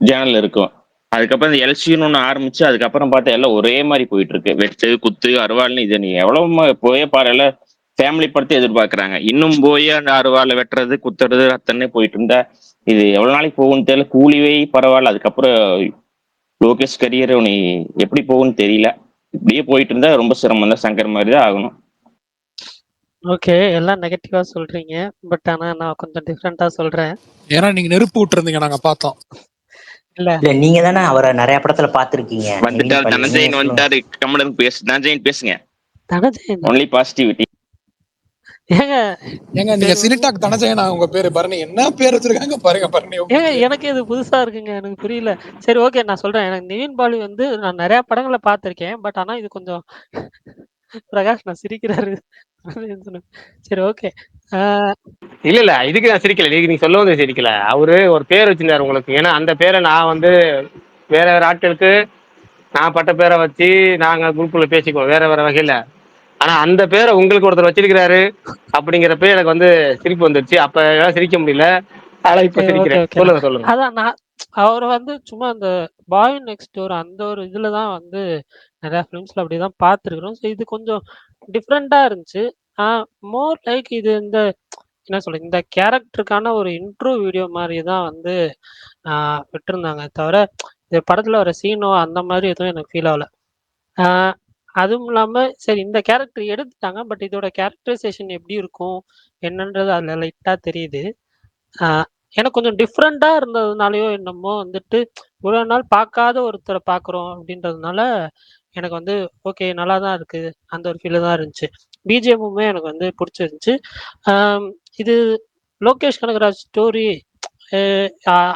ஜேனல் இருக்கும். அதுக்கப்புறம் இந்த எல்சின்னு ஒன்று ஆரம்பிச்சு அதுக்கப்புறம் பார்த்தா எல்லாம் ஒரே மாதிரி போயிட்டு இருக்கு. வெட்டு குத்து அருவாள்னு இது நீ எவ்வளவு போயே பாரு, எல்லாம் ஃபேமிலி படத்தை எதிர்பார்க்கறாங்க. இன்னும் போய் அந்த அருவாளை வெட்டுறது குத்துறது அத்தனை போயிட்டு இருந்தா இது எவ்வளவு நாளைக்கு போகும்னு தெரியல. கூலிவே பரவாயில்ல. அதுக்கப்புறம் லோகேஷ் கரியர் உனி எப்படி போகும்னு தெரியல. இப்படியே போயிட்டு இருந்தா ரொம்ப சிரமம் தான். சங்கர் மாதிரி தான் ஆகணும். ஓகே, எல்லாம் நெகட்டிவா சொல்றீங்க. பட் ஆனா நான் கொஞ்சம் டிஃப்ரெண்டா சொல்றேன். ஏன்னா நீங்க நெருப்பு விட்டுருந்தீங்க, நாங்க பார்த்தோம். இல்ல நீங்க தானே அவரை நிறைய படத்துல பாத்துருக்கீங்க. வந்துட்டார் தனஞ்சயன் வந்துட்டாரு. கமலன் தனஞ்சயன் பேசுங்க. Only positivity. ஏங்க நீங்க சினிடாக் தனஞ்சயனா உங்க பேரு? பரணி என்ன பேர் வச்சிருக்காங்க பாருங்க. பரணி எனக்கு இது புதுசா இருக்குங்க, எனக்கு புரியல. சரி ஓகே, நான் சொல்றேன். எனக்கு நிவின் பாலி வந்து நான் நிறைய படங்களை பார்த்திருக்கேன். பட் ஆனா இது கொஞ்சம் பிரகாஷ் நான் சிரிக்கிறாரு. சரி ஓகே. இல்ல இதுக்கு நான் சிரிக்கல. நீங்க சொல்ல வந்து சிரிக்கல. அவரு ஒரு பேர் வச்சிருந்தாரு உங்களுக்கு. ஏன்னா அந்த பேரை நான் வந்து வேற ஆட்களுக்கு நான் பட்ட பேரை வச்சு நாங்க குரூப்ல பேசிக்குவோம் வேற வகையில. ஆனா அந்த பேரை உங்களுக்கு ஒருத்தர் வச்சிருக்கிறாரு அப்படிங்கிறப்ப எனக்கு வந்து சிரிப்பு வந்துருச்சு. அப்ப சிரிக்க முடியல. ஆனா இப்ப சிரிக்கிறேன். சொல்லுங்க. அதான் நான் அவர் வந்து சும்மா அந்த பாய் நெக்ஸ்ட் டோர் அந்த ஒரு இதுலதான் வந்து நிறைய ஃபிலிம்ஸ்ல அப்படிதான் பார்த்துருக்கிறோம். ஸோ இது கொஞ்சம் டிஃப்ரெண்டா இருந்துச்சு. மோர் லைக் இது இந்த என்ன சொல்றது, இந்த கேரக்டருக்கான ஒரு இன்ட்ரோ வீடியோ மாதிரி தான் வந்து விட்டுருந்தாங்க. தவிர இந்த படத்துல வர சீனோ அந்த மாதிரி எதுவும் எனக்கு ஃபீல் ஆகல. அதுவும் இல்லாம சரி இந்த கேரக்டர் எடுத்துட்டாங்க. பட் இதோட கேரக்டரைசேஷன் எப்படி இருக்கும் என்னன்றது அதுல லைட்டா தெரியுது. எனக்கு கொஞ்சம் டிஃப்ரெண்டா இருந்ததுனாலயோ என்னமோ வந்துட்டு இவ்வளவு நாள் பார்க்காத ஒருத்தரை பார்க்குறோம் அப்படின்றதுனால எனக்கு வந்து ஓகே நல்லா தான் இருக்கு, அந்த ஒரு ஃபீல் தான் இருந்துச்சு. பிஜிஎம்முமே எனக்கு வந்து பிடிச்சிருந்துச்சு. இது லோகேஷ் கனகராஜ் ஸ்டோரி.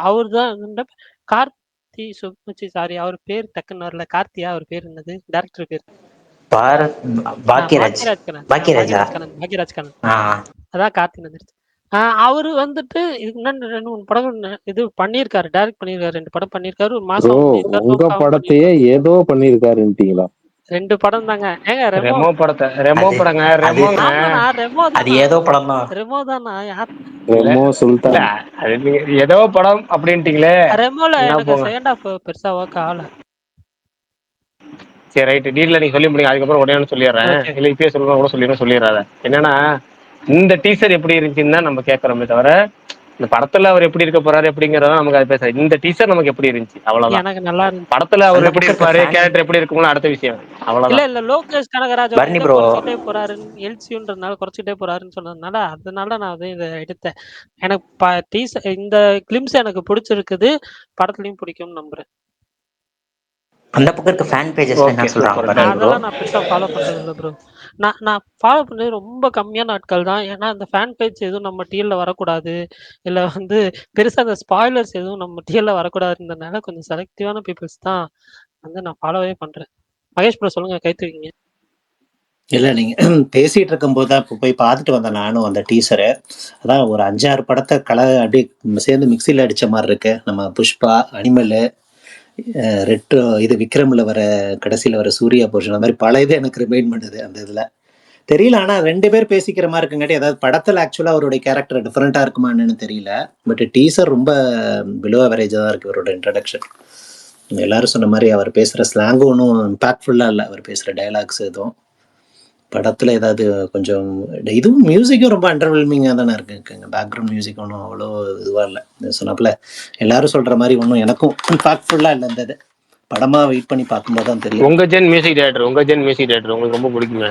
அவர் தான் கார்த்தி சுப்மச்சி, சாரி அவர் பேர் டக்குன்னு வரல. கார்த்தியா அவர் பேர் என்னது? டைரக்டர் பேர் பாக்யராஜ் கண்ணன். பாக்யராஜ் கண்ணன். அதான் கார்த்திக் வந்துருச்சு. அவரு வந்துட்டு இதுக்கு முன்னாடி 2-3 படங்கள் இது பண்ணியிருக்காரு. டைரக்ட் பண்ணியிருக்காரு. 2 படம் பண்ணியிருக்காரு. ஒரு ப்ரோ மாசாவும் பண்ணியிருக்காரு. உங்க லோக்காவும் படத்தையே பண்ணியிருக்காரு. ஏதோ பண்ணிருக்காருன்ட்டீங்களா? 2 படம் தாங்க. ஏங்க ரெமோ ரெமோ படத்தை ரெமோ அது படங்க அது ரெமோங்க. ஆமாண்ணா. ரெமோ அது தானா? ஏதோ படம் தான். ரெமோ தானா? யார் இல்ல ரெமோ இல்ல சுல்தான். அது நீங்க ஏதோ படம் அப்படின்ட்டீங்களே. ரெமோல என்ன எனக்கு போங்க. செகண்ட் ஹாஃப் பெருசா ஒர்க் ஆகல. சரி ரைட்டு டீல்ல நீங்க சொல்லி முடியுங்க. அதுக்கப்புறம் உடனே சொல்லிடுறேன். ஓகே. இல்லை இப்பயே சொல்லுங்க கூட சொல்லிடுறாத. என்னன்னா இந்த டீசர் எப்படி இருந்துச்சுன்னு தான் நம்ம கேட்கறோமே தவிர இந்த படத்துல அவர் எப்படி இருக்க போறாரு எப்படிங்கிறத நமக்கு அது பேச. இந்த டீசர் நமக்கு எப்படி இருந்துச்சு அவ்வளவுதான். எனக்கு நல்லா இருந்துச்சு. படத்துல அவர் அந்த எப்படி பக்கம் இருக்க இருப்பாரு ஃபேன் கேரக்டர் எப்படி இருக்கும்னு அடுத்த விஷயம். இல்ல அவ்வளவுதான். இல்ல லோகேஷ் கனகராஜ் பர்னி அப்படின்ட்டு ப்ரோ. குறைச்சிக்கிட்டே போறாருன்னு எல்சியூன்றதுனால குறைச்சிக்கிட்டே போறாருன்னு சொன்னதுனால அதனால நான் வந்து இதை எடுத்தேன். எனக்கு டீசர் இந்த கிளிம்ஸ் எனக்கு பிடிச்சிருக்குது. படத்துலயும் பிடிக்கும்னு நம்புறேன். அந்த பக்கம் இருக்க ஃபேன் பேஜஸ்ல என்ன ஓகே சொல்றாங்க சூப்பர் பர்னி டன். ப்ரோ? அதெல்லாம் நான் பெருசா ஃபாலோ பண்றது இல்லை ப்ரோ. நான் ஃபாலோ பண்றது ரொம்ப கம்மியான ஆட்கள் தான். ஏன்னா அந்த ஃபேன் பேஜ் எதுவும் நம்ம டிஎல்ல வரக்கூடாது, இல்லை வந்து பெருசா அந்த ஸ்பாய்லர்ஸ் எதுவும் நம்ம டிஎல்ல வரக்கூடாதுன்றதுனால கொஞ்சம் செலக்டிவான பீப்புள்ஸ் தான் வந்து நான் ஃபாலோவே பண்றேன். மகேஷ் ப்ரோ சொல்லுங்க, கைத்துவீங்க. இல்லை நீங்கள் பேசிகிட்டு இருக்கும்போது தான் இப்போ போய் பார்த்துட்டு வந்தேன் நானும் அந்த டீசரை. அதான் ஒரு 5-6 படத்தை அப்படியே சேர்ந்து மிக்சியில் அடித்த மாதிரி இருக்கு. நம்ம புஷ்பா, அனிமலு, ரெட்ரோ, இது விக்ரமில் வர கடைசியில் வர சூர்யா போர்ஷன், அந்த மாதிரி பல இது எனக்கு ரிமைண்ட் பண்ணுது அந்த இதில். தெரியல, ஆனால் 2 பேர் பேசிக்கிற மாதிரி இருக்குங்காட்டி ஏதாவது படத்தில் ஆக்சுவலாக அவருடைய கேரக்டர் டிஃப்ரெண்ட்டாக இருக்குமான்னு தெரியல. பட் டீசர் ரொம்ப பிலோ அவரேஜாக தான் இருக்குது அவரோட இன்ட்ரடக்ஷன். எல்லாரும் சொன்ன மாதிரி அவர் பேசுகிற ஸ்லாங்கும் ஒன்றும் இம்பாக்ட்ஃபுல்லாக இல்லை. அவர் பேசுகிற டைலாக்ஸ் எதுவும் படத்தில் ஏதாவது கொஞ்சம் இதுவும் மியூசிக்கும் ரொம்ப அண்டர்வெல்மிங்காக தானே இருக்குங்க. பேக்ரவுண்ட் மியூசிக் ஒன்றும் அவ்வளோ இதுவாக இல்லை. சொன்னாப்புல எல்லாரும் சொல்கிற மாதிரி ஒன்றும் எனக்கும் இம்பாக்ட்ஃபுல்லாக இல்லை. இந்த இது படமாக வெயிட் பண்ணி பார்க்கும்போது தான் தெரியும். உங்க ஜென் மியூசிக் டைரக்டர் உங்களுக்கு ரொம்ப பிடிக்குங்க.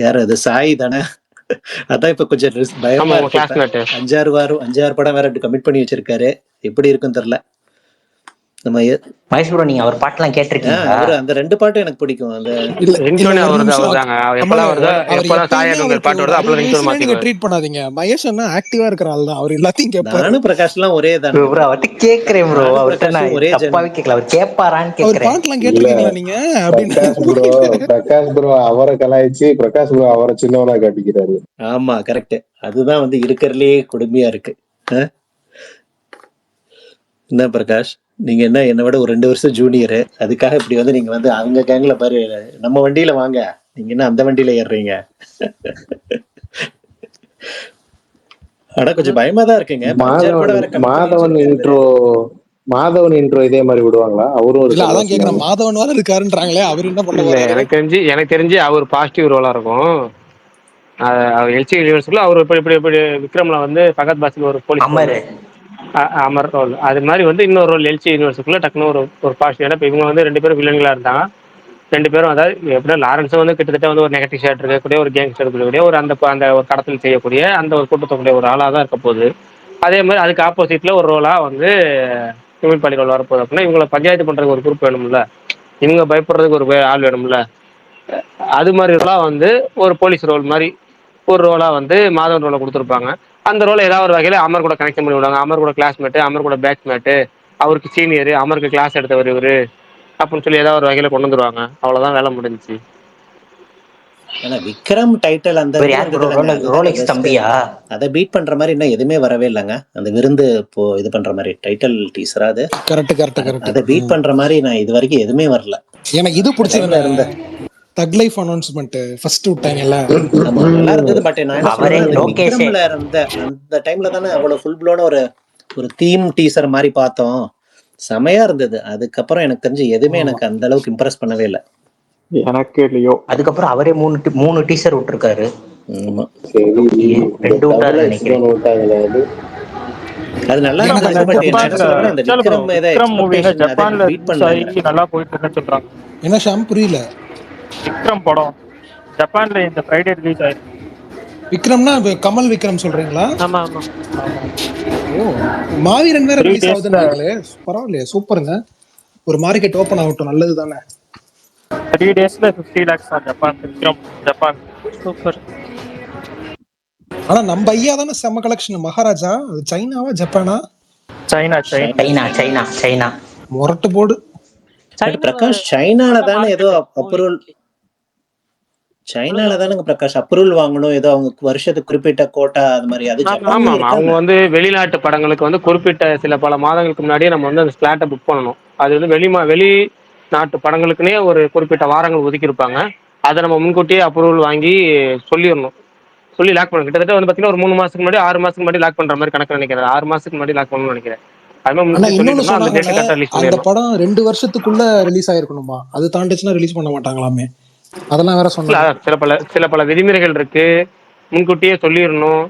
யார் அது? சாய் தானே? அதான் இப்போ கொஞ்சம் பயமா இருக்கு. 5-6 படம் வேற கமிட் பண்ணி வச்சிருக்காரு. எப்படி இருக்குன்னு தெரியல. நம்ம மகேஷ் ப்ரோ நீங்க அவர் பாட்டெல்லாம் கேட்டிருக்கீங்களா? அவர் அந்த 2 பாட்டும் எனக்கு பிடிக்கும். அந்த ட்ரீட் பண்ணாதீங்க. மகேஷ் அண்ணா ஆக்டிவா இருக்கிற ஆள் தான். அவர் எல்லாத்தையும் கேட்பாரு. நானும் பிரகாஷ்லாம் ஒரே தான் ப்ரோ. அவர்ட்ட கேக்குறேன் ப்ரோ. அவர்ட்ட நான் ஒரே தப்பாவே கேட்கல. அவர் கேட்பாரான்னு அவர் கேக்குறேன். பாட்டெல்லாம் கேட்டிருக்கீங்களா நீங்க அப்படின்னு? பிரகாஷ் ப்ரோ அவரை கலாய்ச்சி பிரகாஷ் ப்ரோ அவரை சின்னவனா காட்டிக்கிறாரு. ஆமா கரெக்ட். அதுதான் வந்து இருக்கிறதுலயே கொடுமையா இருக்கு. என்ன பிரகாஷ், நீங்க என்ன என்னை விட ஒரு 2 வருஷம் ஜூனியரு, அதுக்காக இப்படி வந்து நீங்க வந்து அவங்க கேங்ல பாரு நம்ம வண்டியில வாங்க, நீங்க என்ன அந்த வண்டியில ஏறுறீங்க? ஆனா கொஞ்சம் பயமா தான் இருக்குங்க. மாதவன் இன்ட்ரோ இதே மாதிரி விடுவாங்களா? அவரும் இல்ல அதான் கேக்குறேன். மாதவன் வேற இருக்காருன்றாங்களே, அவர் என்ன பண்ண போறாரு? எனக்கு தெரிஞ்சு அவர் பாசிட்டிவ் ரோலா இருக்கும். எல்சி யூனிவர்ஸ்ல அவர் இப்படி விக்ரம்ல வந்து பகத் பாசில் ஒரு போலீஸ் அமர் ரோல், அது மாதிரி வந்து இன்னொரு ரோல் எல்சி யூனிவர்ஸுக்குள்ள டக்குனு ஒரு பாசிட்டிவ். ஏன்னா இப்போ இவங்க வந்து 2 பேரும் வில்லன்களா இருந்தாங்க. 2 பேரும் அதாவது எப்படின்னா லாரன்ஸும் வந்து கிட்டத்தட்ட வந்து ஒரு நெகட்டிவ் ஷேட் இருக்கக்கூடிய ஒரு கேங்ஸ்டர் இருக்கக்கூடிய ஒரு அந்த ஒரு கடத்தல் செய்யக்கூடிய அந்த ஒரு கூட்டத்தக்கூடிய ஒரு ஆளாக தான் இருக்க போகுது. அதே மாதிரி அதுக்கு ஆப்போசிட்ல ஒரு ரோலா வந்து பாலி ரோல் வரப்போகுது. அப்படின்னா இவங்களை பஞ்சாயத்து பண்றதுக்கு ஒரு குரூப் வேணும்ல, இவங்க பயப்படுறதுக்கு ஒரு ஆள் வேணும்ல. அது மாதிரி ரோலா வந்து ஒரு போலீஸ் ரோல் மாதிரி ஒரு ரோலா வந்து மாதவன் ரோலை கொடுத்துருப்பாங்க. அந்த ரோலை ஏதாவது ஒரு வகையில் அமர் கூட கனெக்ஷன் பண்ணி விடுவாங்க. அமர் கூட கிளாஸ்மேட்டு, அமர் கூட பேட்ச்மேட்டு, அவருக்கு சீனியர், அமருக்கு கிளாஸ் எடுத்தவர் இவரு அப்படின்னு சொல்லி ஏதாவது ஒரு வகையில கொண்டு வந்துருவாங்க. அவ்வளவுதான் வேலை முடிஞ்சிச்சு. ஏன்னா விக்ரம் டைட்டில் அந்த ரோலெக்ஸ் தம்பியா அதை பீட் பண்ற மாதிரி இன்னும் எதுவுமே வரவே இல்லைங்க. அந்த விருந்து இப்போ இது பண்ற மாதிரி டைட்டில் டீசரா அது கரெக்ட். அதை பீட் பண்ற மாதிரி நான் இது வரைக்கும் எதுவுமே வரல. எனக்கு இது பிடிச்சிருந்த தக் லைஃப் அனௌன்ஸ்மென்ட் ஃபர்ஸ்ட் விட்டாங்கல்ல, ஆமா நல்லா இருந்தது. பட் நான் என்ன சொல்றேன், விக்ரம்ல இருந்த அந்த டைம்ல தானே அவ்வளவு ஃபுல் ப்ளோட ஒரு தீம் டீசர் மாதிரி பார்த்தோம். செமையா இருந்தது. அதுக்கப்புறம் எனக்கு தெரிஞ்சு எதுவுமே எனக்கு அந்த அளவுக்கு இம்ப்ரெஸ் பண்ணவே இல்லை. எனக்கு இல்லையோ. அதுக்கப்புறம் அவரே 3 டீசர் விட்டுருக்காரு. ஆமா சரி 2 விட்டாரு நினைக்கிறேன். அது நல்லா இருந்தது. விக்ரம் மூவில ஜப்பான்ல நல்லா போயிட்டு இருக்குன்னு சொல்றாங்க. என்ன ஷாம் புரியல? விக்ரம் படம் ஜப்பான்ல இந்த ஃப்ரைடே ரிலீஸ் ஆயிருக்கு. விக்ரம்னா கமல் விக்ரம் சொல்றீங்களா? ஆமா ஆமா. ஓ மாவீரன் வேற ரிலீஸ் ஆகுதுன்னாங்களே, பரவாயில்லையே, சூப்பருங்க. ஒரு மார்க்கெட் ஓபன் ஆகட்டும், நல்லது தானே. 3 daysல 50 lakhs Japan Vikram Japan. Super. ஆனா நம்ம ஐயா தானே செம்ம கலெக்ஷன். மகாராஜா அது சைனாவா ஜப்பானா? சைனா முரட்டு போடு. பிரகாஷ் சைனால தானே ஏதோ அப்ரூவல். சைனால தானுங்க பிரகாஷ் அப்ரூவல் வாங்கணும், ஏதோ அவங்க வருஷத்துக்கு குறிப்பிட்ட கோட்டா அது மாதிரி. அது ஆமா ஜப்பான்லயும் ஆமா அவங்க இருக்காங்க. வந்து வெளிநாட்டு படங்களுக்கு வந்து குறிப்பிட்ட சில பல மாதங்களுக்கு முன்னாடியே நம்ம வந்து அந்த ஸ்லாட்டை புக் பண்ணணும். அது வந்து வெளிநாட்டு படங்களுக்குன்னே ஒரு குறிப்பிட்ட வாரங்கள் ஒதுக்கியிருப்பாங்க. அதை நம்ம முன்கூட்டியே அப்ரூவல் வாங்கி சொல்லிடணும். சொல்லி லாக் பண்ணணும். கிட்டத்தட்ட வந்து பார்த்தீங்கன்னா ஒரு 3 மாசத்துக்கு முன்னாடி 6 மாசத்துக்கு முன்னாடி லாக் பண்ற மாதிரி கணக்கு நினைக்கிறேன். 6 மாசத்துக்கு முன்னாடி லாக் பண்ணணும்னு நினைக்கிறேன். அது மாதிரி ஆனா முன்கூட்டியே இன்னொன்னு சொல்லிட்டோம்னா அந்த சொன்னாங்கல்ல, டேட்டை கரெக்டாக ரிலீஸ் அந்த பண்ணிடணும். படம் 2 வருஷத்துக்குள்ள ரிலீஸ் ஆயிருக்கணுமா, அது தாண்டிச்சுன்னா ரிலீஸ் பண்ண மாட்டாங்களாமே, அதெல்லாம் வேற இல்ல சொன்னாங்க. அதான் சில பல விதிமுறைகள் இருக்கு. முன்கூட்டியே சொல்லிடணும்.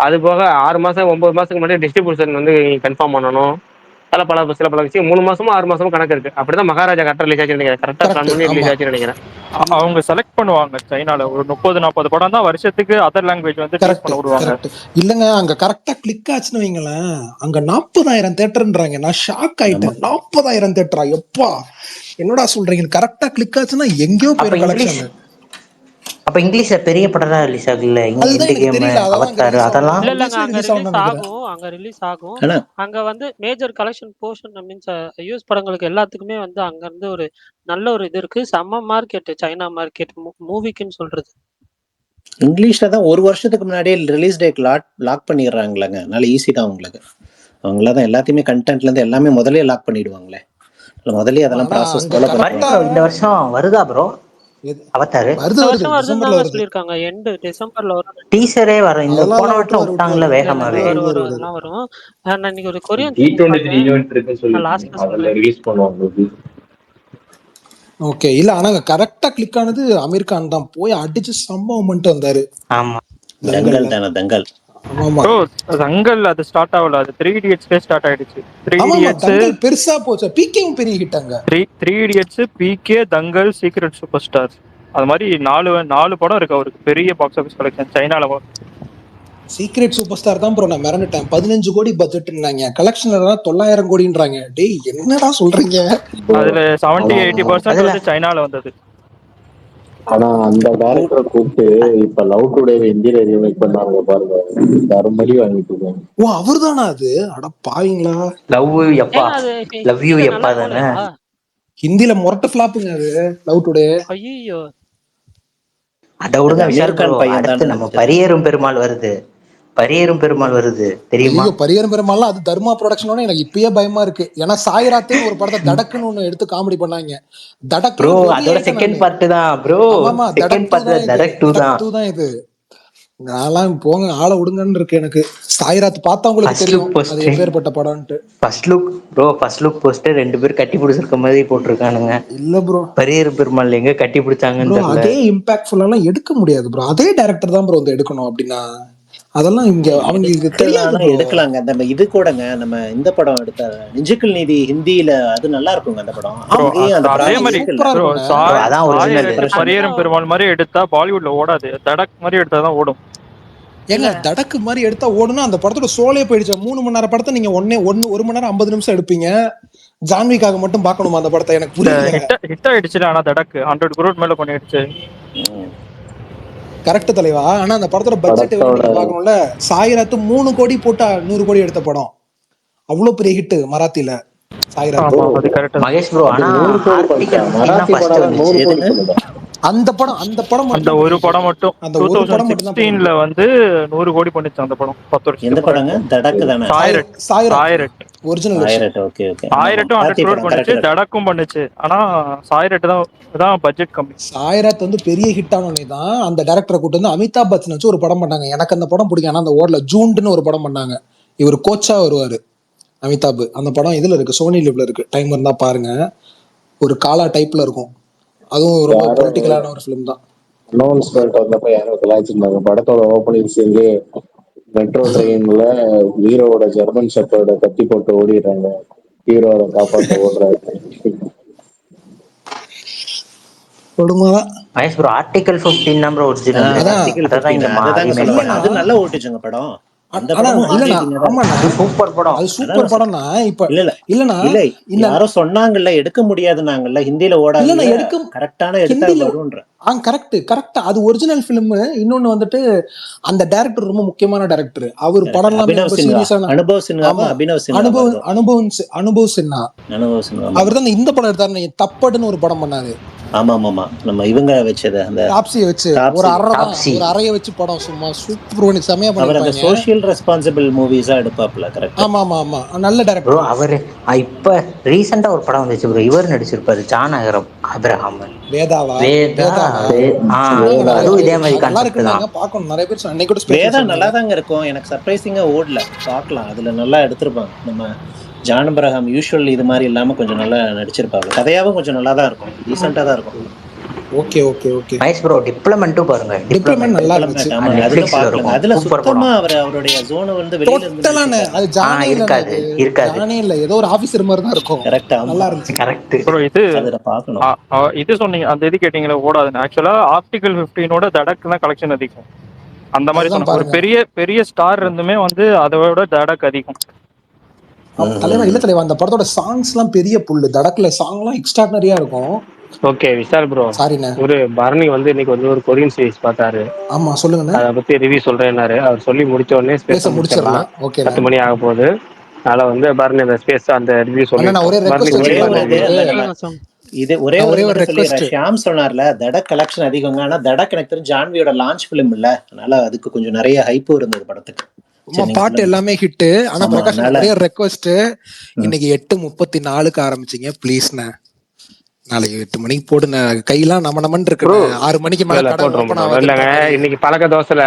அது போக 6 மாசம் 9 மாசத்துக்கு முன்னாடி டிஸ்ட்ரிபியூஷன் வந்து கன்ஃபார்ம் பண்ணணும். சில பல விஷயம் 3 மாசமும் 6 மாசமும் கணக்கு இருக்கு. அப்படிதான் மகாராஜா கரெக்டாக ரிலீஸ் ஆச்சுன்னு நினைக்கிறேன். கரெக்டாக பிளான் கரெக்ட், பண்ணி ரிலீஸ் ஆமா. ஆச்சுன்னு நினைக்கிறேன். அவங்க செலக்ட் பண்ணுவாங்க சைனால ஒரு 30-40 படம் தான் வருஷத்துக்கு அதர் லாங்குவேஜ் வந்து ரிலீஸ் கரெக்ட் பண்ண விடுவாங்க. கரெக்ட். இல்லங்க, அங்க கரெக்டா கிளிக் ஆச்சுன்னு வைங்களேன், அங்க 40,000 தேட்டர்ன்றாங்க. நான் ஷாக் ஆயிட்டேன். 40,000 தேட்டரா எப்பா, என்னடா சொல்றீங்க? கரெக்டா கிளிக் ஆச்சுன்னா எங்கேயோ அப்ப போயிரும் இங்கிலீஷ் கலெக்ஷன். அப்ப இங்கிலீஷ்ல பெரிய படம் தான் ரிலீஸ் ஆகுல்ல, அதுதான் எண்டு எனக்கு கேம், தெரியல, அதான் அங்க அவத்தார் ரிலீஸ் ஆகும். அதெல்லாம். இல்ல இல்லங்க, லாங்குவேஜ்ல அங்க ரிலீஸ் ரிலீஸ் ஆகும்னு நினைக்கிறேன். ஆகும், அங்க ரிலீஸ் ஆகும். ஆனா அங்க வந்து major collection portion means US படங்களுக்கு எல்லாத்துக்குமே வந்து அங்க இருந்து ஒரு நல்ல ஒரு இது இருக்கு. செம்ம மார்க்கெட் சைனா மார்க்கெட் மூவிக்குன்னு சொல்றது. இங்கிலீஷ்ல தான் ஒரு வருஷத்துக்கு முன்னாடியே ரிலீஸ் டேட் லாக் பண்ணிடுறாங்களேங்க. அதனால ஈஸி தான் உங்களுக்கு. அவங்கள தான் எல்லாத்தையுமே கண்டென்ட்ல இருந்து எல்லாமே முதல்லயே லாக் பண்ணிடுவாங்களே. முதல்லயே அதெல்லாம் ஆனா ப்ராசஸ் அங்க ஃபாலோ மகேஷ் கரெக்டா ப்ரோ பண்ணுவாங்க. இந்த வருஷம் வருதா ப்ரோ அவத்தாரு? வருது இந்த வருது, வருஷம் வருதுன்னு டிசம்பர்ல தாங்க வருது. சொல்லியிருக்காங்க. எண்டு டிசம்பர்ல வரும். டீசரே வரும். இந்த அதெல்லாம் போன எல்லாம் வட்டம் விட்டாங்கல்ல இல்ல இல்ல வேகமாவே. வரும் விடுவாரு. அதெல்லாம் வரும். நான் இன்னைக்கு ஒரு கொரியன் ஃபிலிம் G23 பார்த்தேன். ஈவென்ட் இருக்குன்னு நான் சொல்லிருக்காங்க, லாஸ்ட்ல அதுல சொல்றேன். ரிலீஸ் பண்ணுவாங்க. ஓகே. இல்ல ஆனா அங்க கரெக்டா கிளிக் ஆனது அமீர் கான் தான். போய் அடிச்சு சம்பவம் பண்ணிட்டு வந்தாரு ஆமா தங்கல்ல. தங்கல் தானே தங்கல். ஆமா ப்ரோ தங்கல் அது ஸ்டார்ட் ஆகல, அது 3 இடியட்ஸ்லேயே ஸ்டார்ட் ஆயிடுச்சு. 3 ஆமா, இடியட்ஸ் தங்கல் பெருசா போச்சு. பிகேவும் பெரிய ஹிட் அங்க. 3 இடியட்ஸ், பிகே, தங்கல், சீக்ரெட் சூப்பர் ஸ்டார், அது மாதிரி 4 படம் இருக்கு அவருக்கு பெரிய பாக்ஸ் ஆஃபீஸ் கலெக்ஷன் சைனால. சீக்ரெட் சூப்பர் ஸ்டார் தான் ப்ரோ, நான் மிரண்டுட்டேன். 15 கோடி பட்ஜெட்னாங்க, கலெக்ஷன் 900 கோடின்றாங்க. டேய் என்னடா சொல்றீங்க? அதுல 70-80% அதுல வந்து சைனால வந்தது. ஆனா அந்த டைரக்டரை கூப்பிட்டு இப்ப லவ் டுடே ஹிந்தியில ரீமேக் பண்ணாங்க பாருங்க, தருமடி வாங்கிட்டு இருக்காங்க. ஓ அவர்தானா அது? அட பாவீங்களா. லவ் எப்பா, ஏங்க அது லவ் யூ ஹிந்தில எப்பா நல்லா தானே. போலையா? ஹிந்தில மொரட்ட ஃபிளாப்புங்க அது, லவ் டுடே. ஐயோ, அதை அது விடுங்க விஷால் அமீர் ப்ரோ. கான் பையன் அடுத்து தானே நம்ம நடிச்சது. பரியேறும் பெருமாள் வருது. பரியேறும் பெருமாள் வருது தெரியுமா? ஐயோ, பரியரும் பெருமாள்லாம் அது தர்மா ப்ரொடக்ஷனோட எனக்கு இப்பயே பயமா இருக்கு. ஏன்னா சாய்ராத்துன்னு ஒரு படத்தை தடக்குன்னு ஒண்ணு எடுத்து காமெடி பண்ணாங்க. ப்ரோ தடக்குலாம் வெறி அதோட ஆயிட்டேன் செகண்ட் நானு. பார்ட் தான் ப்ரோ. ஆமாமா, செகண்ட் தடக் டூ பார்ட்ல தான் இது. தடக் 2 தடக் தான். டூ தான் இது. நான்லாம் போங்க ஆளை விடுங்கன்னு இருக்கு எனக்கு. சாய்ராத் பார்த்தா உங்களுக்கு ஃபர்ஸ்ட் தெரியும் லுக் அது போஸ்டர், எப்பேற்பட்ட படம்ட்டு. First look bro, first look poster 2 பேர் கட்டி பிடிச்சிருக்க மாதிரி போட்டிருக்கானுங்க. இல்ல ப்ரோ, பரியேறும் பெருமாள் எங்க கட்டி பிடிச்சாங்கன்னு ப்ரோ தெரியல. அதே இம்பாக்ட்ஃபுல்லாலாம் எடுக்க முடியாது ப்ரோ. அதே டைரக்டர் தான் ப்ரோ வந்து எடுக்கணும் அப்படின்னா. அதெல்லாம் இங்க அவங்களுக்கு தெரியாது எடுக்கலாம்னா ப்ரோ. எடுக்கலாங்க. நம்ம இது கூடங்க, நம்ம இந்த படம் எடுத்த நெஞ்சுக்குள் நீதி ஹிந்தியில அது நல்லா இருக்குங்க அந்த படம். ப்ரோ அங்கேயும் அந்த அதே ப்ராசஸ் மாதிரி இருக்குல்ல. சூப்பரா ப்ரோ இருக்குங்க. ப்ரோ அதான் ஒரிஜினல். சாயரட்டு பரியரும் பெருமாள் மாதிரி எடுத்தா பாலிவுட்ல ஓடாது, தடக் மாதிரி எடுத்தா தான் ஓடும். ஏங்க தடக்கு மாதிரி எடுத்தா ஓடுனா அந்த படத்தோட சோலே போயிடுச்சு. 3 மணி நேரம் படத்தை நீங்க 1 மணி நேரம் 50 நிமிஷம் எடுப்பீங்க. ஜான்விக்காக மட்டும் பார்க்கணுமா அந்த படத்தை? எனக்கு புரியல. ஹிட் ஆயிடுச்சு. ஆனா தடக்கு 100 crore மேல பண்ணிடுச்சு. கரெக்ட் தலைவா. ஆனா அந்த படத்தோட பட்ஜெட் எவ்வளவு நீங்க பாக்கணும்ல. சாய்ராத்து 3 கோடி போட்டா 100 கோடி எடுத்த படம். அவ்வளவு பெரிய ஹிட் மராத்தில சாய்ராத். மகேஷ் ப்ரோ ஆனா ஆர்டிகல் 15 தான் ஃபர்ஸ்ட் வந்துச்சு. அந்த படம் அந்த ஒரு படம் மட்டும் அந்த ஒரு படம் மட்டும் தான் 2016ல வந்து 100 கோடி பண்ணிச்சு அந்த படம். 10 வருஷம். எந்த படங்க? தடக்கு தானே? Sairat original Sairat. Okay okay. சாய்ராட்டும் 100 crore பண்ணுச்சு, தடக்கும் பண்ணுச்சு. ஆனா சாய்ராட் தான் பட்ஜெட் கம்மி. சாய்ராத் வந்து பெரிய ஹிட் ஆனோடனே தான் அந்த டைரக்டரை கூட்டு வந்து அமிதாப் பச்சன் வச்சு ஒரு படம் பண்ணாங்க. எனக்கு அந்த படம் பிடிக்கும். ஆனா அந்த ஓடல. ஜூண்டுன்னு ஒரு படம் பண்ணாங்க. இவர் கோச்சா வருவாரு அமிதாப். அந்த படம் இதுல இருக்கு, சோனி லிவ்ல இருக்கு. டைம் இருந்தா பாருங்க. ஒரு காலா டைப்ல இருக்கும். அதுவும் ரொம்ப பொலிட்டிக்கலான ஒரு ஃபிலிம் தான். அனௌன்ஸ்மெண்ட் வந்தப்ப யாரும் கலாய்ச்சிருந்தாங்க. படத்தோட ஓப்பனிங் சீன்ல மெட்ரோ ட்ரெயின்ல ஹீரோவோட ஜெர்மன் ஷெப்பர்ட கட்டி போட்டு ஓடிடுறாங்க, ஹீரோவை காப்பாற்ற ஓடுறாரு. மகேஷ் ப்ரோ ஆர்டிகல் 15 தான் ப்ரோ ஒரிஜினல். அதான் இங்க அது நல்லா ஓட்டுச்சுங்க படம். அந்த ஆனா படமும் இல்லண்ணா, ஆமாண்ணா, அது சூப்பர் படம். அது சூப்பர் படம்னா. இப்ப இல்லண்ணா, இல்ல யாரோ சொன்னாங்கல்ல எடுக்க முடியாதுன்னாங்கல்ல, ஹிந்தியில ஓடாது. இல்லண்ணா, கரெக்டான எடுத்தா வரும்ன்ற கரெக்ட். அது ஒரிஜினல் ஃபிலிம். இன்னொன்னு வந்துட்டு அந்த டைரக்டர் ரொம்ப முக்கியமான டைரக்டர். அவர் படம் எல்லாமே அபினவ் ரொம்ப சின்ஹா, சீரியஸான. அனுபவ் சின்ஹாவா ஆமா, அபினவ் சின்ஹா அனுபவ் வருதோ? அனுபவ் சின்ஹா. அவர் தான் இந்த படம் எடுத்தாரு, தப்படுன்னு ஒரு படம் பண்ணாரு. ஆமா ஆமா, நம்ம இவங்க வச்சது அந்த டாப்ஸியை வச்சு ஒரு அறைய வச்சு படம் சும்மா சூப்பர் செமையா அவர் அந்த பண்ணிருப்பாங்க. சோஷியல் ரெஸ்பான்சிபிள் மூவிஸா எடுப்பாப்ல. கரெக்ட். ஆமா நல்ல ப்ரோ டைரக்டர். அவரு இப்ப ரீசெண்டா ஒரு படம் வந்துச்சு ப்ரோ, இவர் நடிச்சிருப்பாரு, ஜான் அப்ரஹாம். வேதாவா? அதுவும் இதே மாதிரி நல்லா கான்செப்ட் தான். இருக்குன்னாங்க, பார்க்கணும். நிறைய பேர் அன்னைக்கு கூட வேதா நல்லா தாங்க இருக்கும். எனக்கு சர்ப்ரைசிங்கா ஓடல, பார்க்கலாம். அதுல நல்லா எடுத்திருப்பாங்க. நம்ம ஜான் அப்ரஹாம் யூஷுவல் இது மாதிரி இல்லாம கொஞ்சம் நல்லா நடிச்சிருப்பாங்க. கதையாவும் கொஞ்சம் நல்லா தான் இருக்கும், டீசெண்டா தான் இருக்கும். Okay nice bro. டிப்ளமெண்ட்டும் பாருங்க, டிப்ளமெண்ட் நல்லா இருந்துச்சு. அதுல பார்க்கலாம். அதுல சுத்தமா அவருடைய ஜோன் வந்து வெளியில இருந்து அது ஜானே இருக்காது. ஜானே இல்ல, ஏதோ ஒரு ஆபீசர் மாதிரி தான் இருக்கும். கரெக்டா, நல்லா இருந்துச்சு. கரெக்ட் ப்ரோ இது அதுல பார்க்கணும். இது சொன்னீங்க, அந்த இது கேட்டீங்களா ஓடாதுன்னு. ஆக்சுவலா ஆர்டிகல் 15ஓட தடக்கு தான் கலெக்ஷன் அதிகம். அந்த மாதிரி சொன்ன ஒரு பெரிய ஸ்டார் இருந்துமே வந்து அதோட தடக்கு அதிகம். தலைவா இல்ல தலைவா, அந்த படத்தோட சாங்ஸ் எல்லாம் பெரிய புல்லு. தடக்குல சாங் எல்லாம் எக்ஸ்ட்ராடனரியா இருக்கும். ஓகே விஷால் ப்ரோ, சாரிண்ணே. ஒரு பரணி வந்து இன்னைக்கு வந்து ஒரு கொரியன் சீரிஸ் பார்த்தாரு. ஆமா சொல்லுங்க. அதை பத்தி ரிவ்யூ சொல்றேன்னாரு. அவர் சொல்லி முடிச்ச உடனே ஸ்பேஸ் முடிச்சிடலாம். 10 மணி ஆக போகுது. அதனால வந்து பரணி அந்த ஸ்பேஸ் அந்த ரிவ்யூ சொல்லி இது ஒரே ஒரு ரெக்வெஸ்ட். ஷியாம் சொன்னார்ல தடக் கலெக்ஷன் அதிகங்க. ஆனா தடக் எனக்கு தெரிஞ்சு ஜான்வியோட லான்ச் பிலிம் இல்ல, அதனால அதுக்கு கொஞ்சம் நிறைய ஹைப் இருந்தது படத்துக்கு. பாட்டு எல்லாமே ஹிட். ஆனா பிரகாஷ் ஒரே ரெக்வெஸ்ட், இன்னைக்கு 8:34 ஆரம்பிச்சீங்க ப்ளீஸ்ண்ணே. நாளைக்கு 8 மணிக்கு போடுன. கையெல்லாம் நமன் இருக்கு. 6 மணிக்கு மேல கடை ஓபன் ஆகுது. இல்லங்க, இன்னைக்கு பழக்க தோசைல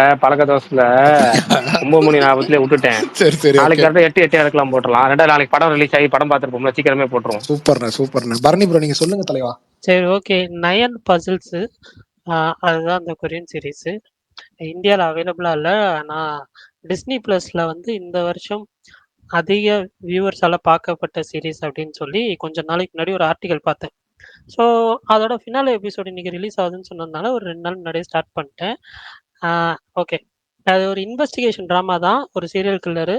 9 மணி ஞாபகத்துல விட்டுட்டேன். சரி நாளைக்கு 8 எடுக்கலாம் போட்டுடலாம். ரெண்டாவது நாளைக்கு படம் ரிலீஸ் ஆகி படம் பார்த்துருப்போம்ல, சீக்கிரமே போட்டுருவோம். சூப்பர்ண்ணே. பரணி ப்ரோ நீங்க சொல்லுங்க தலைவா. சரி ஓகே. நயன் பசில்ஸ் அதுதான் அந்த கொரியன் சீரீஸ். இந்தியாவில் அவைலபிளா இல்லை. ஆனால் டிஸ்னி பிளஸ்ல வந்து இந்த வருஷம் அதிக வியூவர்ஸால பார்க்கப்பட்ட சீரீஸ் அப்படின்னு சொல்லி கொஞ்சம் நாளைக்கு முன்னாடி ஒரு ஆர்டிகல் பார்த்தேன். ஸோ அதோட ஃபினாலே எபிசோட் இன்னைக்கு ரிலீஸ் ஆகுதுன்னு சொன்னதுனால ஒரு 2 நாள் முன்னாடியே ஸ்டார்ட் பண்ணிட்டேன். ஓகே, அது ஒரு இன்வெஸ்டிகேஷன் ட்ராமா தான். ஒரு சீரியல் கில்லரு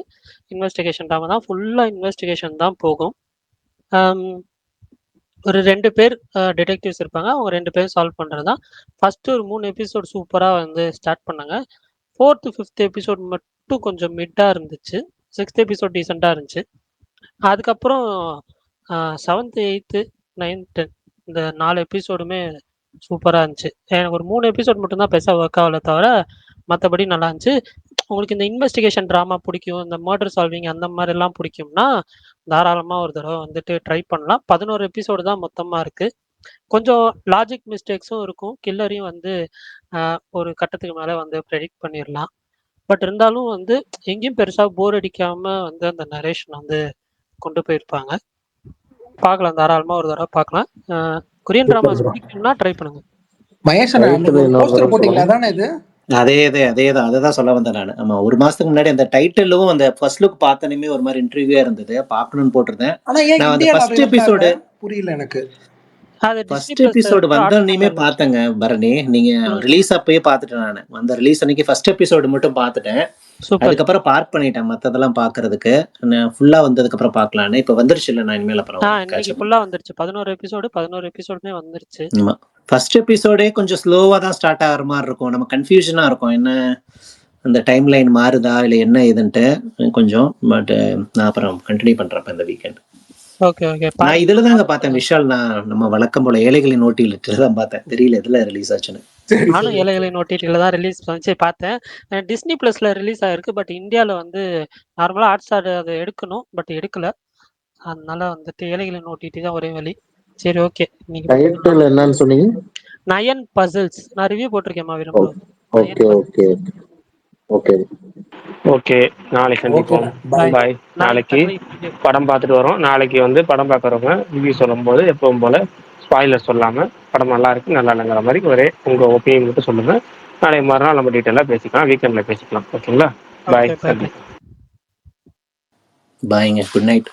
இன்வெஸ்டிகேஷன் ட்ராமா தான். ஃபுல்லாக இன்வெஸ்டிகேஷன் தான் போகும். ஒரு 2 பேர் டிடெக்டிவ்ஸ் இருப்பாங்க. அவங்க 2 பேரும் சால்வ் பண்ணுறது தான். ஃபஸ்ட்டு ஒரு 3 எபிசோட் சூப்பராக வந்து ஸ்டார்ட் பண்ணாங்க. 4th 5th எபிசோட் மட்டும் கொஞ்சம் மிட்டாக இருந்துச்சு. 6th எபிசோட் டீசெண்டாக இருந்துச்சு. அதுக்கப்புறம் 7th 8th 9th 10 இந்த 4 எபிசோடுமே சூப்பராக இருந்துச்சு. எனக்கு ஒரு 3 எபிசோட் மட்டும்தான் பெருசாக ஒர்க் ஆகல தவிர மற்றபடி நல்லா இருந்துச்சு. உங்களுக்கு இந்த இன்வெஸ்டிகேஷன் ட்ராமா பிடிக்கும், இந்த மர்டர் சால்விங் அந்த மாதிரிலாம் பிடிக்கும்னா தாராளமாக ஒரு தடவை வந்துட்டு ட்ரை பண்ணலாம். 11 எபிசோடு தான் மொத்தமாக இருக்குது. கொஞ்சம் லாஜிக் மிஸ்டேக்ஸும் இருக்கும். கில்லரையும் வந்து ஒரு கட்டத்துக்கு மேலே வந்து ப்ரெடிக்ட் பண்ணிடலாம். பட் இருந்தாலும் வந்து எங்கேயும் பெருசாக போர் அடிக்காமல் வந்து அந்த நரேஷன் வந்து கொண்டு போயிருப்பாங்க. பார்க்கலாம், தாராளமாக ஒரு தடவை பார்க்கலாம். கொரியன் ட்ராமாஸ் பிடிக்கும்னா ட்ரை பண்ணுங்க. அதேதான் சொல்ல வந்தேன் நான். ஆமா, ஒரு மாசத்துக்கு முன்னாடி அந்த டைட்டிலும் அந்த ஃபர்ஸ்ட் லுக் பார்த்தனமே ஒரு மாதிரி இன்டர்வியூவா இருந்தது, பார்க்கணும்னு போட்டிருந்தேன். நான் அந்த ஃபர்ஸ்ட் எபிசோடு புரியல எனக்கு. ஃபர்ஸ்ட் எபிசோடு வந்தோடனே பார்த்தேங்க பரணி. நீங்க ரிலீஸ் அப்பயே பார்த்துட்டேன் நான். அந்த ரிலீஸ் அன்னைக்கு ஃபர்ஸ்ட் எபிசோடு மட்டும் பார்த்துட்டேன். அதுக்கப்புறம் பார்க் பண்ணிட்டேன் மத்ததெல்லாம் பாக்குறதுக்கு. ஃபுல்லா வந்ததுக்கு அப்புறம் பார்க்கலான்னு. இப்ப வந்துருச்சு இல்ல, நான் இனிமேல் அப்புறம் இன்னைக்கு ஃபுல்லா வந்துருச்சு. 11 எபிசோடுமே வந்துருச்சு. ஆமா, ஃபர்ஸ்ட் எபிசோடே கொஞ்சம் ஸ்லோவா தான் ஸ்டார்ட் ஆகிற மாதிரி இருக்கும். நம்ம கன்ஃபியூஷனா இருக்கும், என்ன அந்த டைம் லைன் மாறுதா இல்லை என்ன ஏதுன்ட்டு கொஞ்சம். பட் நான் அப்புறம் கண்டினியூ பண்றப்ப இந்த வீக்கெண்ட். Okay okay. நான் இதுல தாங்க பார்த்தேன் விஷால். நான் நம்ம வழக்கம் போல ஏழைகளின் ஓட்டில தான் பார்த்தேன். தெரியல எதுல ரிலீஸ் ஆச்சுன்னு. நானும் ஏழைகளின் ஓட்டில தான் ரிலீஸ் பண்ணி பார்த்தேன். டிஸ்னி பிளஸ்ல ரிலீஸ் ஆயிருக்கு. பட் இந்தியாவில் வந்து நார்மலா ஹாட்ஸ்டார் அதை எடுக்கணும், பட் எடுக்கல. அதனால வந்துட்டு ஏழைகளின் ஓடிடி தான் ஒரே வழி. சரி ஓகே. டைட்டில் என்னன்னு சொன்னீங்க? Nine puzzles. நான் ரிவ்யூ போட்டிருக்கேன் வீரம். Okay okay okay okay. நாளைக்கு சந்திப்போம். பாய். நாளைக்கு படம் பார்த்துட்டு வரோம். நாளைக்கு வந்து படம் பார்க்குறவங்க ரிவ்யூ சொல்லும் போது எப்பவும் போல ஸ்பாயிலர் சொல்லாம படம் நல்லா இருக்கு நல்லா இல்லைங்கிற மாதிரி ஒரே உங்க ஒப்பீனியன் மட்டும் சொல்லுங்க. நாளைக்கு மறுநாள் நம்ம டீட்டெயிலாக பேசிக்கலாம், வீக்கெண்ட்ல பேசிக்கலாம். ஓகேங்களா? பாய். பாய்ங்க. Good night.